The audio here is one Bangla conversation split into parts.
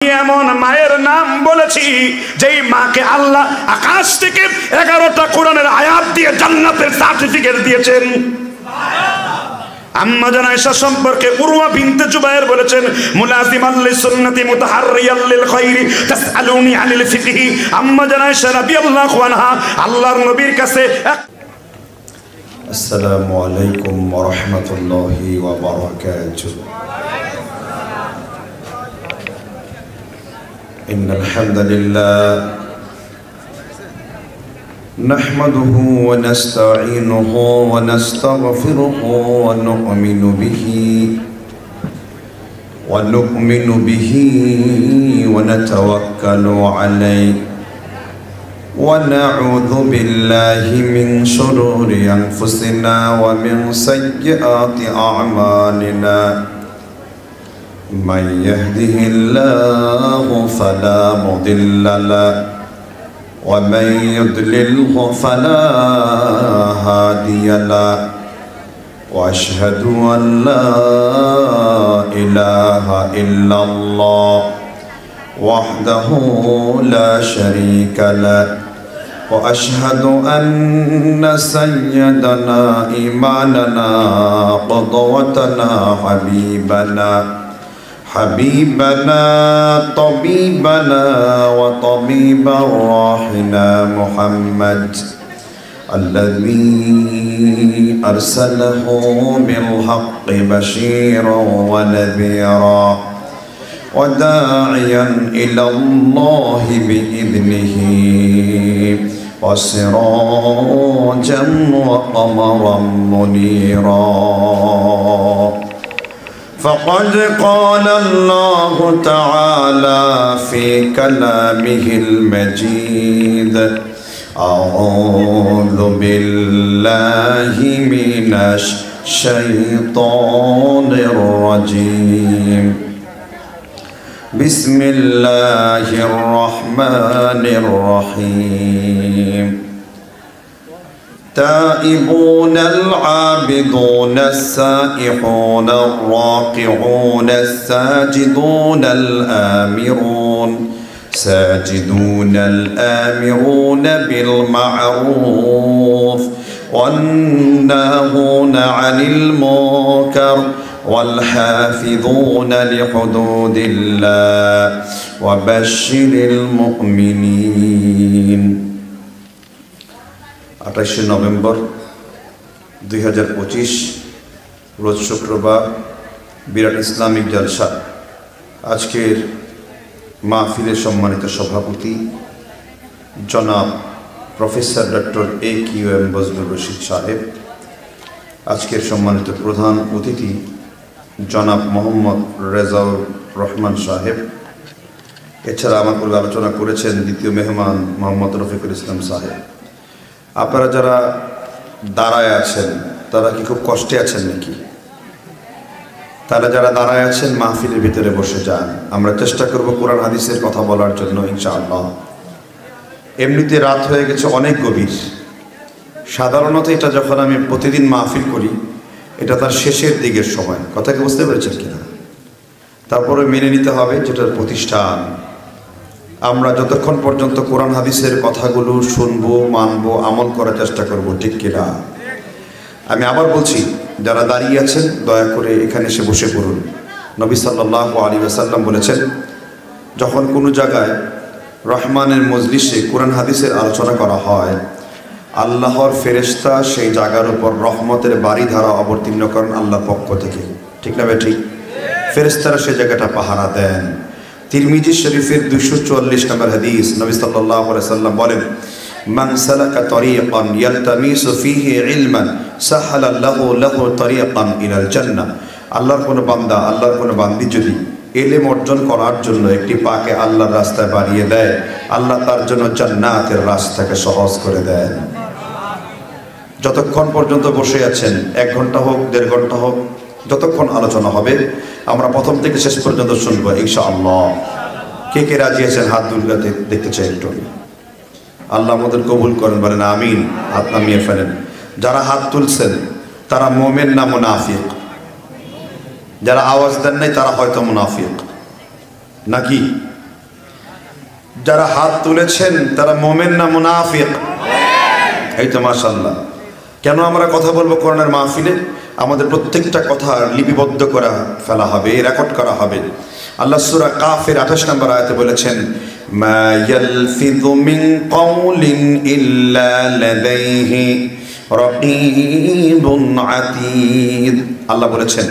এমন মায়ের নাম বলেছি যেই মাকে আল্লাহ আকাশ থেকে 11টা কোরআনের আয়াত দিয়ে জান্নাতের সার্টিফিকেট দিয়েছেন। আম্মা জান আয়েশা সম্পর্কে উরওয়া বিনতে জুবায়ের বলেছেন, মুলাজিমান লিসুন্নতি মুতাহাররিয়াল লিল খায়রি তাসআলুনি আনিল ফিকহি। আম্মা জান আয়েশা রাদিয়াল্লাহু আনহা আল্লাহর নবীর কাছে আসসালামু আলাইকুম ওয়া রাহমাতুল্লাহি ওয়া বারাকাতুহু। ইন্নাল হামদালিল্লাহ নাহমাদুহু ওয়া নাস্তাঈনুহু ওয়া নাস্তাগফিরুহু ওয়া নু'মিনু বিহি ওয়া নাতাওয়াক্কালু আলাইহি ওয়া নাউযু বিল্লাহি মিন শুরুরি আনফুসিনা ওয়া মিন সাইয়্যাতি আ'মালিনা। من يهده الله فلا مضل له ومن يضلله فلا هادي له واشهد ان لا اله الا الله وحده لا شريك له واشهد ان سيدنا ايماننا قدوتنا حبيبنا طبيبنا وطبيب روحنا محمد الذي أرسله بالحق بشيرا ونذيرا وداعيا إلى الله بإذنه وسراجا وقمرا منيرا. فقد قال الله تعالى في كلامه المجيد أعوذ بالله من الشيطان الرجيم بسم الله الرحمن الرحيم التائبون العابدون السائحون الراكعون الساجدون الآمرون بالمعروف والناهون عن المنكر والحافظون لحدود الله وبشر المؤمنين. 28 নভেম্বর 2025 রোজ শুক্রবার, বিরাট ইসলামিক জলসা। আজকের মাহফিলের সম্মানিত সভাপতি জনাব professor doctor AQM Bazlur Rashid সাহেব, আজকের সম্মানিত প্রধান অতিথি জনাব মোহাম্মদ রেজাউর রহমান সাহেব, এছাড়া আমার পূর্বে আলোচনা করেছেন দ্বিতীয় মেহমান মোহাম্মদ রফিকুল ইসলাম সাহেব। আপনারা যারা দাঁড়ায় আছেন তারা কি খুব কষ্টে আছেন নাকি? তারা যারা দাঁড়ায় আছেন মাহফিলের ভিতরে বসে যান। আমরা চেষ্টা করব কোরআন হাদিসের কথা বলার জন্য ইনশাআল্লাহ। এমনিতে রাত হয়ে গেছে অনেক গভীর। সাধারণত এটা যখন আমি প্রতিদিন মাহফিল করি এটা তার শেষের দিকের সময়, কথা কি বুঝতে পেরেছেন কিনা? তারপরে মেনে নিতে হবে যেটার প্রতিষ্ঠান। আমরা যতক্ষণ পর্যন্ত কোরআন হাদিসের কথাগুলো শুনবো, মানবো, আমল করার চেষ্টা করব, ঠিক কিনা? আমি আবার বলছি, যারা দাঁড়িয়ে আছেন দয়া করে এখানে এসে বসে পড়ুন। নবী সাল্লাল্লাহু আলাইহি ওয়াসাল্লাম বলেছেন, যখন কোনো জায়গায় রহমানের মজলিসে কোরআন হাদিসের আলোচনা করা হয়, আল্লাহর ফেরেশতা সেই জায়গার উপর রহমতের বাড়িধারা অবতীর্ণ করেন আল্লাহর পক্ষ থেকে, ঠিক না ঠিক? ফেরেশতারা সেই জায়গাটা পাহারা দেন। তিরমিজি শরীফের 244 নম্বর হাদিস, নবী সাল্লাল্লাহু আলাইহি ওয়াসাল্লাম বলেন, মান সালাকা তরিকান ইয়ালতামিসু ফীহি ইলমান সাহালাল্লাহু লাহু তরিকান ইলাল জান্নাহ। আল্লাহর কোনো বান্দা, আল্লাহর কোনো বান্দি যদি ইলম অর্জন করার জন্য একটি পাকে আল্লাহর রাস্তায় বাড়িয়ে দেয়, আল্লাহ তার জন্য জান্নাতের রাস্তাকে সহজ করে দেন। যতক্ষণ পর্যন্ত বসে আছেন, 1 ঘন্টা হোক, 1.5 ঘন্টা হোক, যতক্ষণ আলোচনা হবে আমরা প্রথম থেকে শেষ পর্যন্ত শুনবো ইনশাআল্লাহ। কে কে রাজি আছেন হাত তুলতে দেখতে চাই একটু। আল্লাহ আমাদের কবুল করেন, বলেন আমিন। হাত নামিয়ে ফেলেন। যারা হাত তুলছেন তারা মুমিন না মুনাফিক? যারা আওয়াজ দেন নাই তারা হয়তো মুনাফিক নাকি? যারা হাত তুলেছেন তারা মোমেন না মুনাফিক? এই তো মাশাআল্লাহ। কেন আমরা কথা বলবো কোরআনের মাহফিলে? আমাদের প্রত্যেকটা কথা লিপিবদ্ধ করা ফেলা হবে, রেকর্ড করা হবে। আল্লাহ সূরা কাফের 28 নম্বর আয়াতে বলেছেন, মা ইয়ালফিযু মিন কাওলিন ইল্লা লাদাইহি রাকীবুন আতীদ। আল্লাহ বলেছেন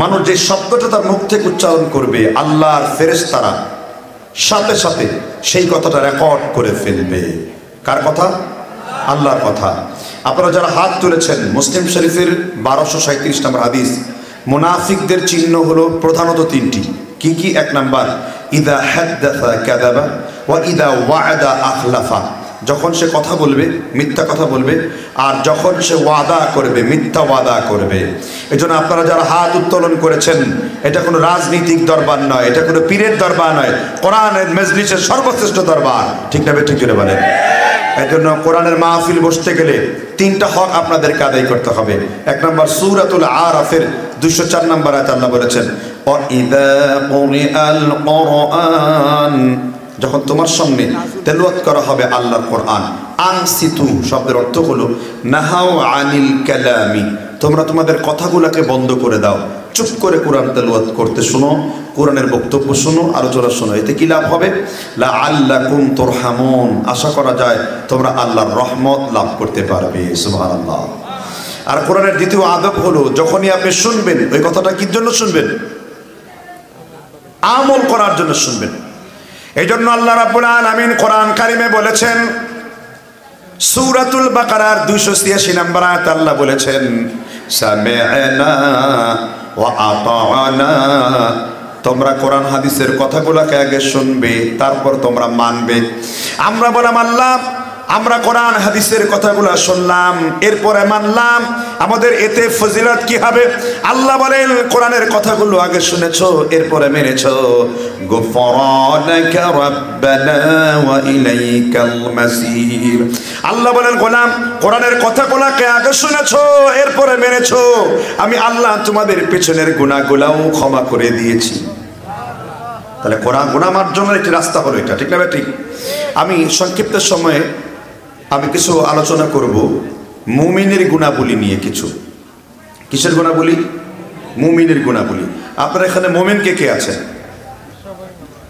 মানুষ যে শব্দটা তার মুখ থেকে উচ্চারণ করবে, আল্লাহর ফেরেশতারা সাথে সাথে সেই কথাটা রেকর্ড করে ফেলবে। কার কথা? আল্লাহর কথা। আপনারা যারা হাত তুলেছেন, মুসলিম শরীফের 1237 নম্বর হাদিস, মুনাফিকদের চিহ্ন হলো প্রধানত তিনটি। কি কি? 1 নাম্বার, ইদা হাদ্দাসা কাযাবা ওয়া ইদা ওয়া'দা আখলাফা। যখন সে কথা বলবে মিথ্যা কথা বলবে, আর যখন সে ওয়াদা করবে মিথ্যা ওয়াদা করবে। এজন্য আপনারা যারা হাত উত্তোলন করেছেন, এটা কোনো রাজনৈতিক দরবার নয়, এটা কোনো পীরের দরবার নয়, কোরআনের মজলিসের সর্বশ্রেষ্ঠ দরবার। ঠিক না? ঠিক করে বলেন। এই জন্য কোরআনের মাহফিল বসতে গেলে 3টা হক আপনাদেরকে আদায় করতে হবে। 1 নম্বর, সূরাতুল আরাফের 204 নম্বর আয়াতে আল্লাহ বলেছেন, ওয়াইদা কুরিআল কুরআন, যখন তোমার সামনে তেলাওয়াত করা হবে আল্লাহর কোরআন, আনসিতু শব্দের অর্থ হলো নাহাউ আনিল কালামি, তোমরা তোমাদের কথাগুলোকে বন্ধ করে দাও, চুপ করে কোরআন তেলাওয়াত করতে শোনো, কোরআনের বক্তব্য শোনো, আলোচনা শোনো। এতে কি লাভ হবে? লাআল্লাকুম তুরহামুন, আশা করা যায় তোমরা আল্লাহর রহমত লাভ করতে পারবে। সুবহানাল্লাহ। আর কোরআনের দ্বিতীয় আদব হলো, যখনই আপনি শুনবেন, ওই কথাটা কি জন্য শুনবেন? আমল করার জন্য শুনবেন। এই জন্য আল্লাহ রাব্বুল আলামিন কোরআন কারিমে বলেছেন, সূরাতুল বাকারার 286 নম্বর আয়াতে আল্লাহ বলেছেন, সামি'না ওয়া আতা'না, তোমরা কোরআন হাদিসের কথাগুলোকে আগে শুনবে, তারপর তোমরা মানবে। আমরা বললাম আল্লাহ, আমরা কোরআন হাদিসের কথাগুলো শুনলাম, এরপরে মানলাম, আমাদের এতে ফজিলত কি হবে? আল্লাহ বলেন, কোরআনের কথাগুলো আগে শুনেছো, এরপরে মেনেছো, গুফরানাকা রাব্বানা ওয়া ইলাইকাল মাসির। আল্লাহ বলেন, গোলাম, কোরআনের কথাগুলোকে আগে শুনেছো, এরপরে মেনেছো, আমি আল্লাহ তোমাদের পেছনের গুনাহগুলোও ক্ষমা করে দিয়েছি। তাহলে কোরআন গুনাহ মার্জনের একটি রাস্তা হলো এটা। ঠিক না? ঠিক। আমি সংক্ষিপ্ত সময়ে আমি কিছু আলোচনা করব মুমিনের গুণাবলী নিয়ে। কিছু কিসের গুণাবলী? মুমিনের গুণাবলী। আপনারা এখানে মুমিন কে কে আছেন?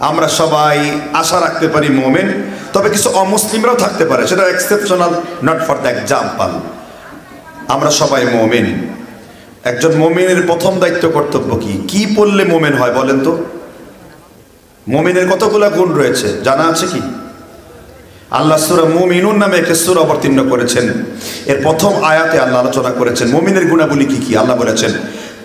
আমরা সবাই আশা রাখতে পারি মুমিন, তবে কিছু অমুসলিমরাও থাকতে পারে, সেটা exceptional, not for the example. আমরা সবাই মুমিন। একজন মুমিনের প্রথম দায়িত্ব কর্তব্য কি? কি পড়লে মুমিন হয় বলেন তো? মুমিনের কতগুলো গুণ রয়েছে জানা আছে কি? আল্লাহ সূরা মুমিনুন নামে একটা সূরা অবতীর্ণ করেছেন। এর প্রথম আয়াতে আল্লাহ আলোচনা করেছেন মুমিনের গুণাবলী কি কি। আল্লাহ বলেছেন,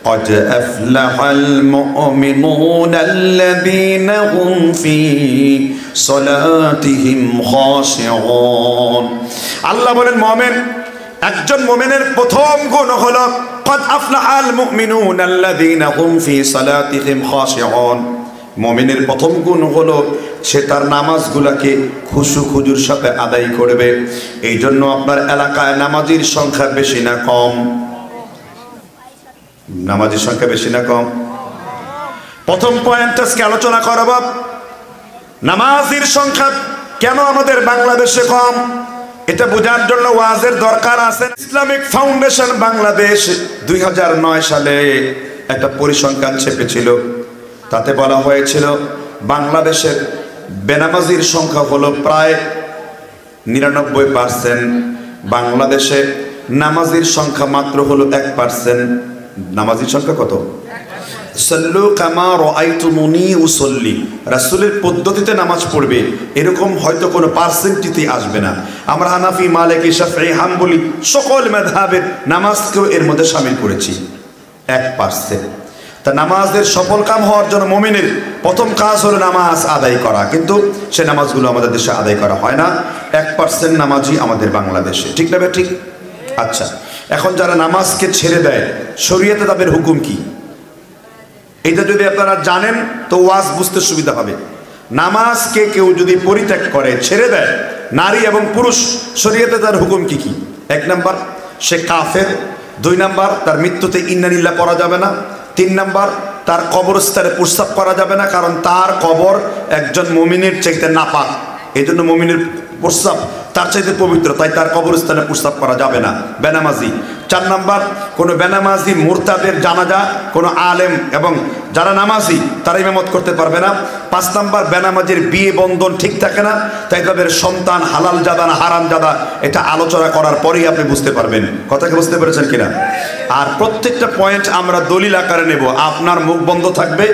قد أفلح المؤمنون الذين هم في صلاتهم خاشعون। আল্লাহ বলেন, মুমিন, একজন মুমিনের প্রথম গুণ হলো قد أفلح المؤمنون الذين هم في صلاتهم خاشعون। মুমিনের প্রথম গুণ হলো সে তার নামাজগুলোকে খুশু খুজুর সাথে আদায় করবে। এই জন্য আপনার এলাকায় নামাজির সংখ্যা বেশি না কম? নামাজির সংখ্যা বেশি না কম? প্রথম পয়েন্ট আজকে আলোচনা করব, নামাজির সংখ্যা কেন আমাদের বাংলাদেশে কম। এটা বোঝার জন্য ওয়াজের দরকার আছে। ইসলামিক ফাউন্ডেশন বাংলাদেশ 2009 সালে একটা পরিসংখ্যান ছেপেছিল। তাতে বলা হয়েছিল বাংলাদেশের বেনামাজির সংখ্যা হলো প্রায় 99%। বাংলাদেশে নামাজির সংখ্যা মাত্র হলো 1%। নামাজির সংখ্যা কত? সাল্লু কামা রাআইতুমুনি উসাল্লি, রাসূলের পদ্ধতিতে নামাজ পড়বে এরকম হয়তো কোনো পার্সেন্টেজই আসবে না। আমরা হানাফি, মালিকি, শাফিঈ, হাম্বলি সকল মাযহাবের নামাজকেও এর মধ্যে শামিল করেছি। 1%। তা নামাজের সফল কাম হওয়ার জন্য মুমিনের প্রথম কাজ হলো নামাজ আদায় করা, কিন্তু সে নামাজগুলো আমাদের দেশে আদায় করা হয় না। 1% নামাজি আমাদের বাংলাদেশে। ঠিক না? ঠিক। আচ্ছা, এখন যারা নামাজকে ছেড়ে দেয়, শরীয়তে তাদের হুকুম কি? এটা যদি আপনারা জানেন তো ওয়াজ বুঝতে সুবিধা হবে। নামাজকে কেউ যদি পরিত্যাগ করে, ছেড়ে দেয়, নারী এবং পুরুষ, শরীয়তে তার হুকুম কি কি? 1 নাম্বার, সে কাফের। 2 নাম্বার, তার মৃত্যুতে ইন্না লিল্লাহ পড়া যাবে না। 3 নাম্বার, তার কবরস্থানে প্রস্রাব করা যাবে না, কারণ তার কবর একজন মুমিনের চাইতে নাপাক। এই জন্য মুমিনের প্রস্রাব তার চাইতে পবিত্র, তাই তার কবরস্থানে প্রস্রাব করা যাবে না। বেনামাজি। 4 নাম্বার, কোনো বেনামাজি মুরতাদের জানাজা কোনো আলেম এবং যারা নামাজি তারা ইমামত করতে পারবে না। 5 নাম্বার, বেনামাজির বিয়ে বন্ধন ঠিক থাকে না, তাই তাদের সন্তান হালাল জাদা না হারাম জাদা এটা আলোচনা করার পরেই আপনি বুঝতে পারবেন। কথাকে বুঝতে পেরেছেন কিনা? আর প্রত্যেকটা পয়েন্ট আমরা দলিল আকারে নেব। আপনার মুখ বন্ধ থাকবে,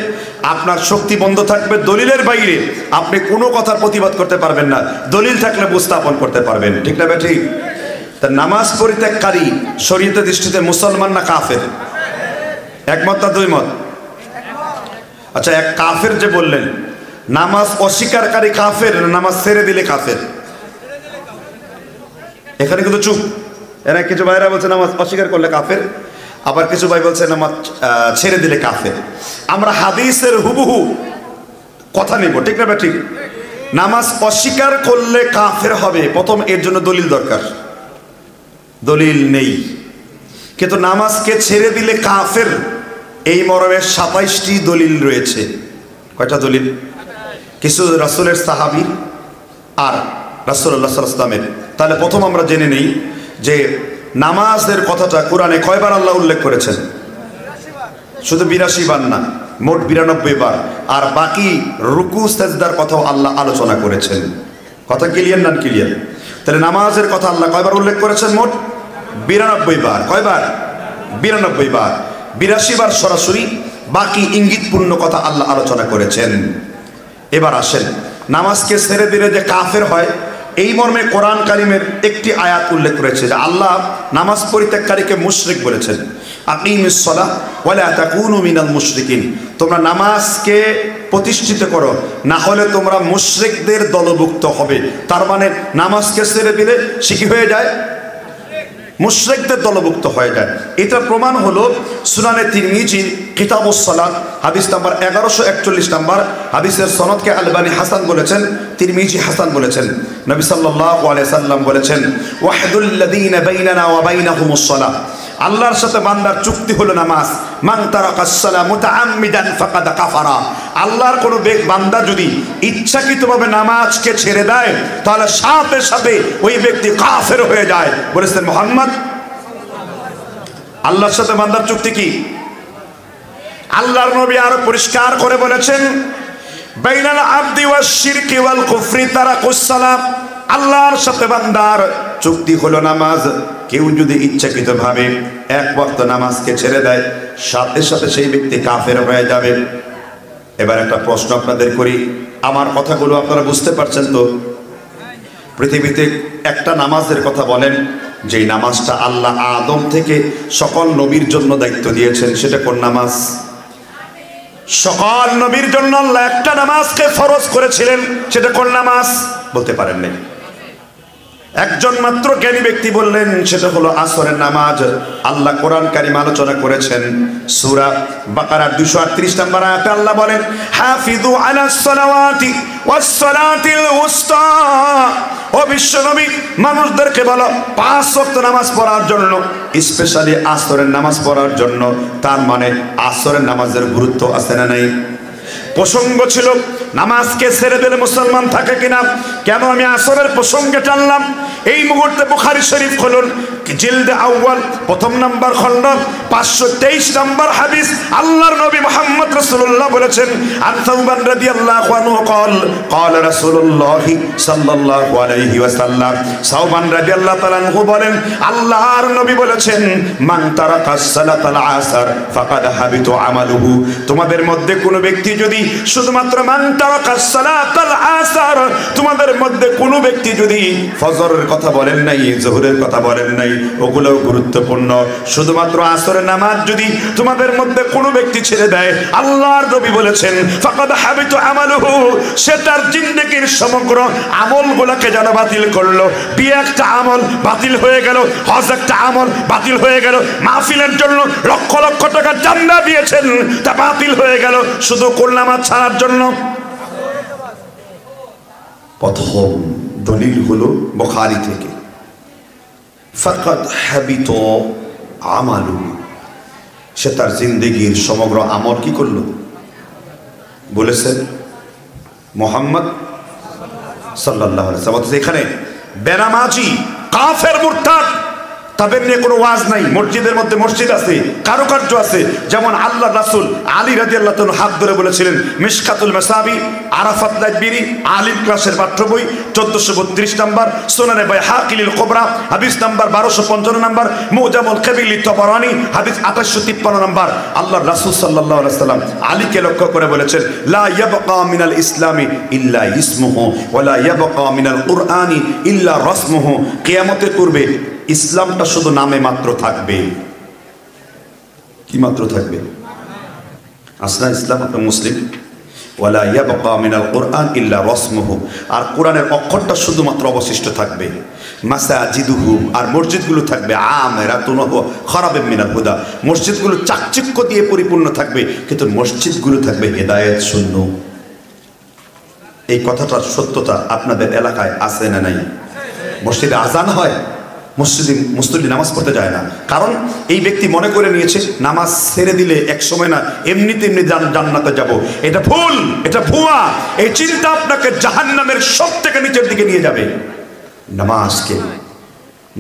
আপনার শক্তি বন্ধ থাকবে, দলিলের বাইরে আপনি কোনো কথার প্রতিবাদ করতে পারবেন না। দলিল থাকলে উপস্থাপন করতে পারবেন, ঠিক না বেঠি? তা নামাজ পরিত্যাগকারী শরীয়তের দৃষ্টিতে মুসলমান না কাফের? একমত না দুই মত? আচ্ছা, এক কাফের যে বললেন, নামাজ অস্বীকারী কাফের, নামাজ ছেড়ে দিলে কাফের? এখানে কিন্তু চুপ। এরা কিছু ভাইরা বলছে নামাজ অস্বীকার করলে কাফের, আবার কিছু ভাই বলছে নামাজ ছেড়ে দিলে কাফের। আমরা হাদিসের হুবহু কথা নিব, ঠিক না ঠিক? নামাজ অস্বীকার করলে কাফের হবে, প্রথম এর জন্য দলিল দরকার। দলিল নেই, কিন্তু নামাজকে ছেড়ে দিলে কাফের এই মর্মে 27টি দলিল রয়েছে। কয়টা দলিল? কিছু রাসূলের সাহাবী আর রাসূলুল্লাহ সাল্লাল্লাহু আলাইহি ওয়াসাল্লামের। তাহলে প্রথম আমরা জেনে নেই যে নামাজের কথাটা কোরআনে কয়বার আল্লাহ উল্লেখ করেছেন? শুধু 82 বার না, মোট 92 বার। আর বাকি রুকু সাজদার কথাও আল্লাহ আলোচনা করেছেন। কথা ক্লিয়ার না ক্লিয়ার? তাহলে নামাজের কথা আল্লাহ কয়বার উল্লেখ করেছেন? মোট 92 বার। কয়বার? 92 বার। 82 বার সরাসরি, বাকি ইঙ্গিতপূর্ণ কথা আল্লাহ আলোচনা করেছেন। এবার আসেন, নামাজকে ছেড়ে দিলে যে কাফের হয় এই মর্মে কোরআন কারিমের একটি আয়াত উল্লেখ করেছে যে আল্লাহ নামাজ পরিত্যাগকারীকে মুশরিক বলেছেন। আকিমিস সালাহ ওয়ালা তাকুনু মিনাল মুশরিকিন, তোমরা নামাজকে প্রতিষ্ঠিত করো, না হলে তোমরা মুশরিকদের দলভুক্ত হবে। তার মানে নামাজকে ছেড়ে দিলে সে কি হয়ে যায়? মুশরিকদের দলভুক্ত হয়ে যায়। এটা প্রমাণ হলো সুনানে তিরমিজি কিতাবুস সালাত হাদিস নাম্বার 1141 নাম্বার। হাদিসের সনদকে আলবানী হাসান বলেছেন, তিরমিজি হাসান বলেছেন। নবী সাল্লাল্লাহু আলাইহি সাল্লাম বলেছেন, ওয়াহদুল লাযীনা বাইনানা ওয়া বাইনাহুমুস সালাহ, আল্লাহর সাথে বান্দার চুক্তি হলো নামাজ। মান তারাকাস সালাহ মুতাআম্মিদান ফাকাদ কাফারা, আল্লাহর কোনো বান্দা যদি ইচ্ছাকৃতভাবে নামাজকে ছেড়ে দেয় তাহলে সাথে সাথে ওই ব্যক্তি কাফের হয়ে যায় বলেছেন মুহাম্মদ। আল্লাহর সাথে বান্দার চুক্তি কি? আল্লাহর নবী আরো পরিষ্কার করে বলেছেন, বাইনাল আবদি ওয়াশ শিরকি ওয়াল কুফরি তারাকুস সালাহ, আল্লাহর সাথে বান্দার চুক্তি হলো নামাজ। কেউ যদি ইচ্ছাকৃতভাবে এক ওয়াক্ত নামাজকে ছেড়ে দেয় সাথে সাথে সেই ব্যক্তি কাফের হয়ে যাবে। এবার একটা প্রশ্ন আপনাদের করি, আমার কথাগুলো আপনারা বুঝতে পারছেন তো? পৃথিবীতে একটা নামাজের কথা বলেন যেই নামাজটা আল্লাহ আদম থেকে সকল নবীর জন্য দায়িত্ব দিয়েছেন, সেটা কোন নামাজ? সকল নবীর জন্য আল্লাহ একটা নামাজকে ফরজ করেছিলেন, সেটা কোন নামাজ? বলতে পারেন নাই। একজন মাত্র জ্ঞানী ব্যক্তি বললেন, সেটা হলো আসরের নামাজ। আল্লাহ কোরআন কারীম আলোচনা করেছেন সূরা বাকারার 238 নম্বর আয়াতে আল্লাহ বলেন, হাফিজু আলাস সালাওয়াতি ওয়াস সালাতিল উসতা, ও বিশ্বনবী মানুষদেরকে বলো 5 ওয়াক্ত নামাজ পড়ার জন্য, স্পেশালি আসরের নামাজ পড়ার জন্য। তার মানে আসরের নামাজের গুরুত্ব আছে না নাই? প্রসঙ্গ ছিল নামাজকে ছেড়ে দিলে মুসলমান থাকে কিনা। কেন আমি আসরের প্রসঙ্গে টানলাম? এই মুহূর্তে বুখারী শরীফ খুলুন, জিলদে আউয়াল প্রথম নাম্বার খণ্ড 523 নাম্বার হাদিস। আল্লাহর নবী মুহাম্মদ রাসূলুল্লাহ বলেছেন, আন সাউবান রাদিয়াল্লাহু আনহু قال قال رسول الله সাল্লাল্লাহু আলাইহি ওয়াসাল্লাম, সাউবান রাদিয়াল্লাহু তাআলা আনহু বলেন, আল্লাহর নবী বলেছেন, মান তারাকাস সালাতাল আসর ফাকাদ হাবিতু আমালুহু, তোমাদের মধ্যে কোনো ব্যক্তি যদি শুধুমাত্র মান তারাকাস সালাতাল আসর, তোমাদের মধ্যে কোনো ব্যক্তি যদি ফজরের কথা বলেন নাই, যোহরের কথা বলেন নাই, ওগুলোও গুরুত্বপূর্ণ, শুধুমাত্র আসরের নামাজ যদি তোমাদের মধ্যে কোনো ব্যক্তি ছেড়ে দেয়, আল্লাহর নবী বলেছেন ফাকাদ হাবিতু আমালুহু, সে তার জিন্দেগীর সমগ্র আমলগুলোকে যেন বাতিল করলো। বিয়ে একটা আমল বাতিল হয়ে গেল, হজ একটা আমল বাতিল হয়ে গেল, মাহফিলের জন্য লক্ষ লক্ষ টাকা চান্দা দিয়েছেন, তা বাতিল হয়ে গেল শুধু কোন নামাজ ছাড়ার জন্য। প্রথম দলিল হলো বুখারী থেকে, ফাকাদ হাবিত আমালু, সে তার জিন্দেগীর সমগ্র আমল কি করলো? বলেছেন মুহাম্মদ সাল্লাল্লাহু আলাইহি ওয়াসাল্লাম। এখানে বেনামাজি কাফের মুরতাদ তাদের নিয়ে কোনো ওয়াজ নাই। মসজিদের মধ্যে মসজিদ আছে, কারুকার্য আছে। যেমন আল্লাহ রাসূল আলী রাদিয়াল্লাহু তাআলা হাত ধরে বলেছিলেন, মিশকাতুল মাসাবি, আরাফাত লাইব্রেরি, আলিম ক্লাসের পাঠ্য বই 1432 নম্বর, সুনানে বাইহাকিল কুবরা হাদিস নাম্বার 1255 নম্বর, মুজামুল কাবিল তাবারানি হাদিস 2853 নম্বর। আল্লাহ রাসূল সাল্লাল্লাহু আলাইহি ওয়াসাল্লাম আলীকে লক্ষ্য করে বলেছেন, লা ইয়াবকা মিনাল ইসলামি ইল্লা ইসমুহু ওয়া লা ইয়াবকা মিনাল কুরআনি ইল্লা রাসমুহু। কিয়ামতের পূর্বে ইসলামটা শুধু নামে মাত্র থাকবে। কি মাত্র থাকবে? আসলে ইসলাম আপনার মুসলিম। ওয়ালা ইয়াবকা মিনাল কুরআন ইল্লা রাসমুহু, আর কোরআনের অক্ষরটা শুধুমাত্র অবশিষ্ট থাকবে। মাসাজিদুহু, আর মসজিদগুলো থাকবে আমিরাতুন ওয়া খারাবিন মিনাল হুদা, মসজিদগুলো চাকচিক্য দিয়ে পরিপূর্ণ থাকবে, কিন্তু মসজিদগুলো থাকবে হেদায়েত শূন্য। এই কথাটার সত্যতা আপনাদের এলাকায় আছে না নাই? মসজিদে আজান হয়, মুসল্লি নামাজ পড়তে যায় না, কারণ এই ব্যক্তি মনে করে নিয়েছে নামাজ ছেড়ে দিলে এক সময় না এমনিতে এমনি জান্নাতে যাব। এটা ভুল, এটা ভুয়া। এই চিন্তা আপনাকে জাহান্নামের সব থেকে নিচের দিকে নিয়ে যাবে।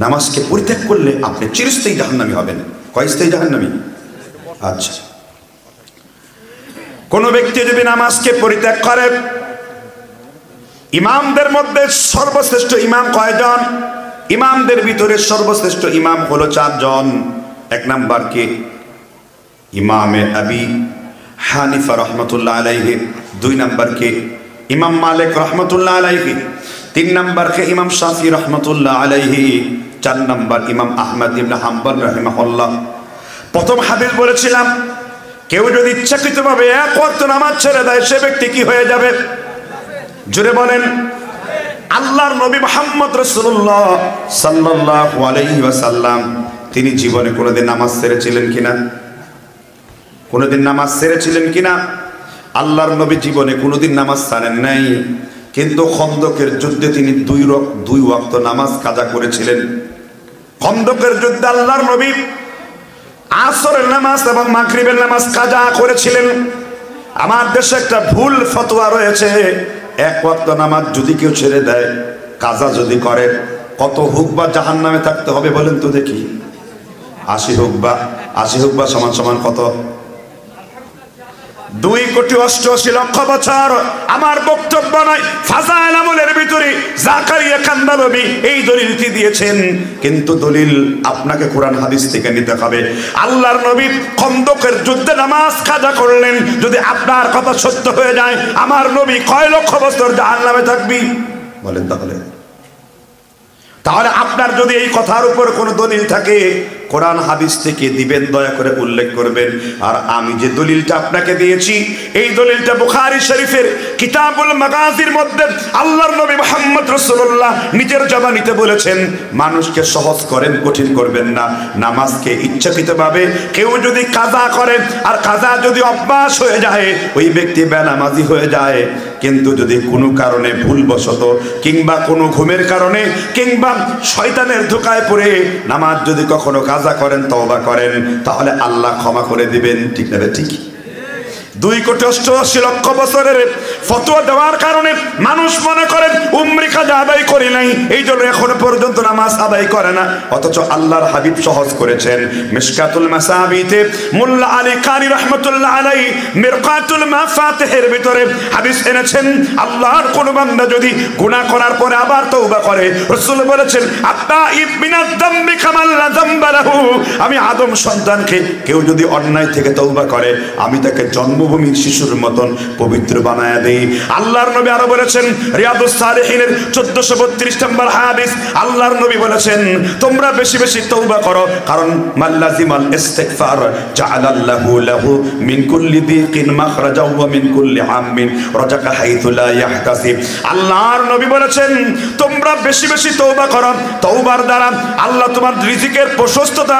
নামাজকে পরিত্যাগ করলে আপনি চিরস্থায়ী জাহান্নামী হবেন। কয়স্থায়ী জাহান্নামী? আচ্ছা, কোন ব্যক্তি যদি নামাজকে পরিত্যাগ করে, ইমামদের মধ্যে সর্বশ্রেষ্ঠ ইমাম কয়জন? ইমামদের ভিতরে সর্বশ্রেষ্ঠ ইমাম হলো 4 জন। 1 নাম্বার কে? ইমামে আবি হানিফা রহমতুল্লাহ আলাইহি। 2 নাম্বার কে? ইমাম মালিক রহমতুল্লাহ আলাইহি। 3 নাম্বার কে? ইমাম শাফি রহমতুল্লাহ আলাইহি। 4 নাম্বার ইমাম আহমদ ইবনে হাম্বল রাহিমাহুল্লাহ। প্রথম হাদিস বলেছিলাম, কেউ যদি ইচ্ছাকৃতভাবে এক ওয়াক্ত নামাজ ছেড়ে দেয়, সে ব্যক্তি কি হয়ে যাবে? জোরে বলেন। আল্লাহর নবী মুহাম্মদ রাসূলুল্লাহ সাল্লাল্লাহু আলাইহি ওয়াসাল্লাম তিনি জীবনে কোনোদিন নামাজ ছেড়েছিলেন কিনা? কোনোদিন নামাজ ছেড়েছিলেন কিনা? আল্লাহর নবী জীবনে কোনোদিন নামাজ ছাড়েন নাই, কিন্তু খন্দকের যুদ্ধে তিনি 2 ওয়াক্ত নামাজ কাজা করেছিলেন। খন্দকের যুদ্ধে আল্লাহর নবী আসরের নামাজ এবং মাগরিবের নামাজ কাজা করেছিলেন। আমার দেশে একটা ভুল ফতোয়া রয়েছে, 1 ওয়াক্ত নামাজ যদি কেউ ছেড়ে দেয়, কাজা যদি করে, কত হুকবা জাহান্নামে থাকতে হবে বলেন তো দেখি? 80 হুকবা। 80 হুকবা সমান সমান কত? 2,88,00,000 বছর। আমার বক্তব্য নয়, ফাজাইল আমলের ভিতরে জাকারিয়া কান্দালবি এই দলিলটি দিয়েছেন, কিন্তু দলিল আপনাকে কোরআন হাদিস থেকে নিতে হবে। আল্লাহর নবী খন্দকের যুদ্ধে নামাজ কাজা করলেন। যদি আপনার কথা সত্য হয়ে যায়, আমার নবী কয় লক্ষ বছর জাহান্নামে থাকবি বলেন? তাহলে আপনার যদি এই কথার উপর কোনো দলিল থাকে, কোরআন হাদিস থেকে দিবেন, দয়া করে উল্লেখ করবেন। আর আমি যে দলিলটা আপনাকে দিয়েছি, এই দলিলটা বুখারী শরীফের কিতাবুল মাগাজির মধ্যে আল্লাহর নবী মুহাম্মদ রাসূলুল্লাহ নিজের জবানিতে বলেছেন, মানুষকে সহজ করেন, কঠিন করবেন না। নামাজকে ইচ্ছাকৃতভাবে কেউ যদি কাজা করে, আর কাজা যদি অভ্যাস হয়ে যায়, ওই ব্যক্তি বেনামাজি হয়ে যায়। কিন্তু যদি কোনো কারণে ভুলবশত, কিংবা কোনো ঘুমের কারণে, কিংবা শয়তানের ধোঁকায় পড়ে নামাজ যদি কখনো কাজা করেন, তওবা করেন, তাহলে আল্লাহ ক্ষমা করে দিবেন। ঠিক না? ঠিক। 2,88,00,000 বছরের ফতোয়া দেওয়ার কারণে মানুষ মনে করেন উমরি কাজা আদায় করি নাই, এই জন্য এখনো পর্যন্ত নামাজ আদায় করে না। অথচ আল্লাহর হাবিব সহজ করেছেন। মিশকাতুল মাসাবিতে মোল্লা আলী কারি রহমতুল্লাহ আলাইহি মিরকাতুল মাফাতিহের ভিতরে হাদিস এনেছেন, আল্লাহর কোন বান্দা যদি গুনাহ করার পরে আবার তওবা করে, রাসূল বলেছেন, আত্তাইব মিনাজ যামবি কামাল লা যামবা লাহু, আমি আদম সন্তানকে কেউ যদি অন্যায় থেকে তওবা করে, আমি তাকে জন্মভূমির শিশুর মতন পবিত্র বানায়া দেই। আল্লাহর নবী আরো বলেছেন, রিয়াদুস সালিহিনের 1432 নম্বর হাদিস, আল্লাহর নবী বলেছেন, তোমরা বেশি বেশি তওবা করো, কারণ মাল্লাজিমাল ইস্তিগফার জাআলাল্লাহু লাহু মিন কুল্লি দিকিন মাখরাজা ওয়া মিন কুল্লি হাম্মিন রাজাকা হাইতু লা ইয়াহতাসিব। আল্লাহর নবী বলেছেন, তোমরা বেশি বেশি তওবা করো, তওবার দ্বারা আল্লাহ তোমার রিজিকের প্রশস্ততা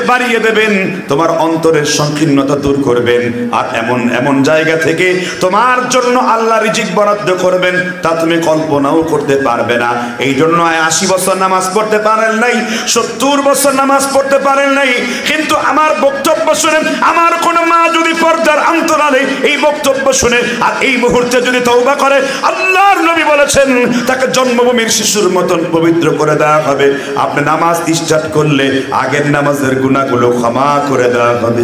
বাড়িয়ে দেবেন, তোমার অন্তরের সংকীর্ণতা দূর করবেন, আর এমন এমন জায়গা থেকে তোমার জন্য আল্লাহ রিজিক বরাদ্দ করবেন, তা তুমি কল্পনাও করতে পারবে না। এই জন্য 80 বছর নামাজ পড়তে পারেন নাই, 70 বছর নামাজ পড়তে পারেন নাই, কিন্তু আমার বক্তব্য শুনে আমার কোন মা যদি পর্দার অন্তরালে এই বক্তব্য শুনে আর এই মুহূর্তে যদি তওবা করে, আল্লাহর নবী বলেছেন করেছেন তাকে জন্মভূমির শিশুর মতন পবিত্র করে দেওয়া হবে। আপনি নামাজ স্টার্ট করলে আগের নামাজের গুনাহগুলো ক্ষমা করে দেওয়া হবে।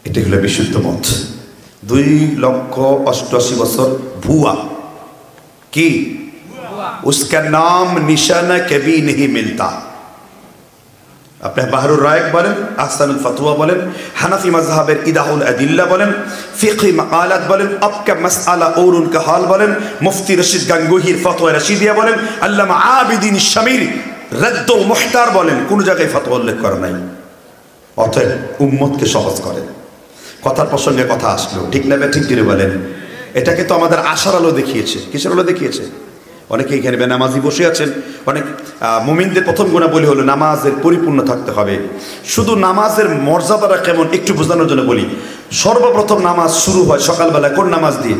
এটি হলো বিশুদ্ধ মত। 2,88,000 বছর ভুয়া কি उसका नाम निशाना कभी नहीं मिलता। আপনি বাহরুর রায়েক বলেন, আহসানুল ফতোয়া বলেন, হানাফি মাযহাবের ইদাহুল আদিল্লা বলেন, ফিকহি মাকালাত বলেন, আবকা মাসআলা और उनका हाल বলেন, মুফতি রশিদ গাঙ্গুহির ফতোয়া রশিদিয়া বলেন, আল্লামা আবিদিন শামির রদ্দুল মুহতার বলেন, কোন জায়গায় ফতোয়া উল্লেখ করা নাই। অতএব উম্মতকে সহজ করেন। কথার প্রসঙ্গে কথা আসলো, ঠিক না ঠিক করে বলেন। এটাকে তো আমাদের আশার আলো দেখিয়েছে। কিসের আলো দেখিয়েছে? অনেকে এখানে বেনামাজি বসে আছেন। অনেক মুমিনদের প্রথম গুনাহ বলি হলো নামাজের পরিপূর্ণ থাকতে হবে। শুধু নামাজের মর্যাদাটা কেমন একটু বোঝানোর জন্য বলি। সর্বপ্রথম নামাজ শুরু হয় সকালবেলা কোন নামাজ দিয়ে?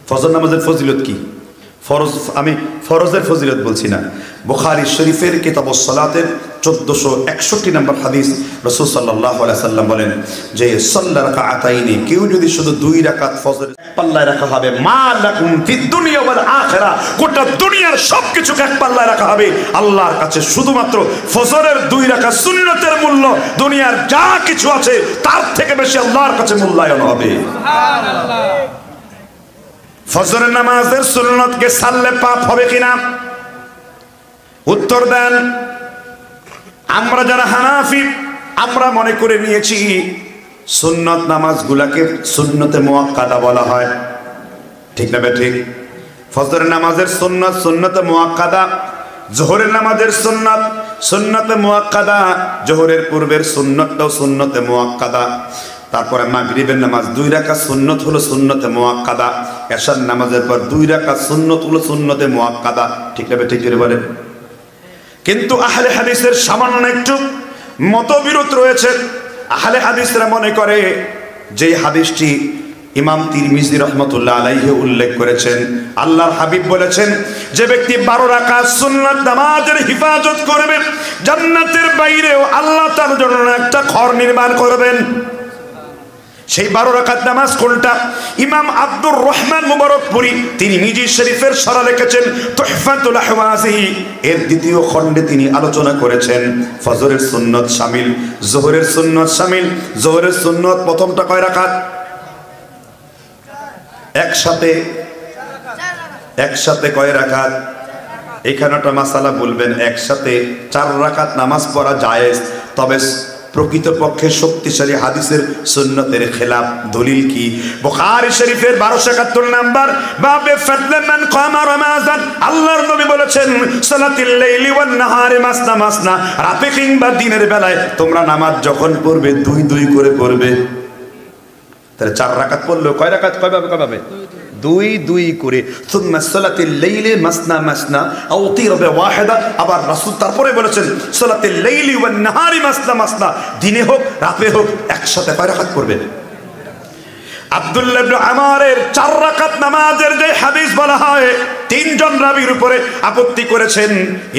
ফজর নামাজের ফজিলত কি? ফরজ, আমি ফরজের ফজিলত বলছি না। বুখারী শরীফের কিতাবুস সালাতের 1461 নম্বর হাদিস রাসূল সাল্লাল্লাহু আলাইহি সাল্লাম বলেন যে সাল্লা রাকাতাইনি, কেউ যদি শুধু 2 রাকাত ফজর পাল্লায় রাখা হবে, মা লাকুম ফিদ দুনিয়া ওয়াল আখিরা, গোটা দুনিয়ার সবকিছুকে এক পাল্লায় রাখা হবে আল্লাহর কাছে। শুধুমাত্র ফজরের 2 রাকাত সুন্নতের মূল্য দুনিয়ার যা কিছু আছে তার থেকে বেশি আল্লাহর কাছে মূল্যায়ন হবে। সুবহানাল্লাহ। ফজরের নামাজের সুন্নতকে সারলে পাপ হবে কিনা? উত্তর দেন। আমরা যারা হানাফি, আমরা মনে করে নিয়েছি সুন্নত নামাজগুলাকে সুন্নতে মুআক্কাদা বলা হয়, ঠিক না ঠিক? ফজরের নামাজের সুন্নত সুন্নতে মুআক্কাদা, জোহরের নামাজের সুন্নত সুন্নতে মুআক্কাদা, জোহরের পূর্বের সুন্নতটাও সুন্নতে মুআক্কাদা। তারপরে মাগরিবের নামাজ 2 রাকাত সুন্নত হলো সুন্নতে মুআক্কাদা, এশার নামাজের পর 2 রাকাত সুন্নত হলো সুন্নতে মুআক্কাদা, ঠিক না ঠিক করে বলেন। কিন্তু আহলে হাদিসের সামান্য একটু মতবিরোধ রয়েছে। আহলে হাদিসরা মনে করে যে হাদিসটি ইমাম তিরমিজি রাহমাতুল্লাহ আলাইহি উল্লেখ করেছেন, আল্লাহর হাবিব বলেছেন যে ব্যক্তি 12 রাকাত সুন্নাত নামাজের হিফাজত করবে জান্নাতের বাইরেও আল্লাহ তার জন্য একটা ঘর নির্মাণ করবেন। সেই 12 রাকাত নামাজ কোনটা? ইমাম আব্দুর রহমান মুবারকপুরি তিনি মিজি শরীফের সরা লিখেছেন তুহফাতুল আহওয়াজি এর 2য় খণ্ডে তিনি আলোচনা করেছেন ফজরের সুন্নত শামিল, যোহরের সুন্নত শামিল। যোহরের সুন্নত প্রথমটা কয় রাকাত? একসাথে কয় রাকাত? এখানেটা মাসালা বলবেন, একসাথে 4 রাকাত নামাজ পড়া জায়েজ, তবে প্রকৃতপক্ষে শক্তিশালী হাদিসের সুন্নতের খেলাফ। দলিল কি? বুখারী শরীফের 1271 নাম্বার বাবে ফাদলে মান কামা রমাজান, আল্লাহর নবী বলেছেন সালাতুল লাইলি ওয়ান নাহারি মাসনা মাসনা, রাতে কিংবা দিনের বেলায় তোমরা নামাজ যখন পড়বে 2-2 করে পড়বে। তাহলে 4 রাকাত পড়লো কয় রাকাত? কয়ভাবে? 2-2 করে। সুম্মা সালাতুল লাইলি মাসনা মাসনা আও তিরবে ওয়াহিদা। আবার রাসূল তারপরে বলেছেন সালাতুল লাইলি ওয়ান নাহারি মাসনা মাসনা, দিনে হোক রাতে হোক একসাথে কয় রাকাত পড়বে? আব্দুল্লাহ ইবনে আমারের 4 রাকাত নামাজের যে হাদিস বলা হয়, 3 জন রাবীর উপরে আপত্তি করেছেন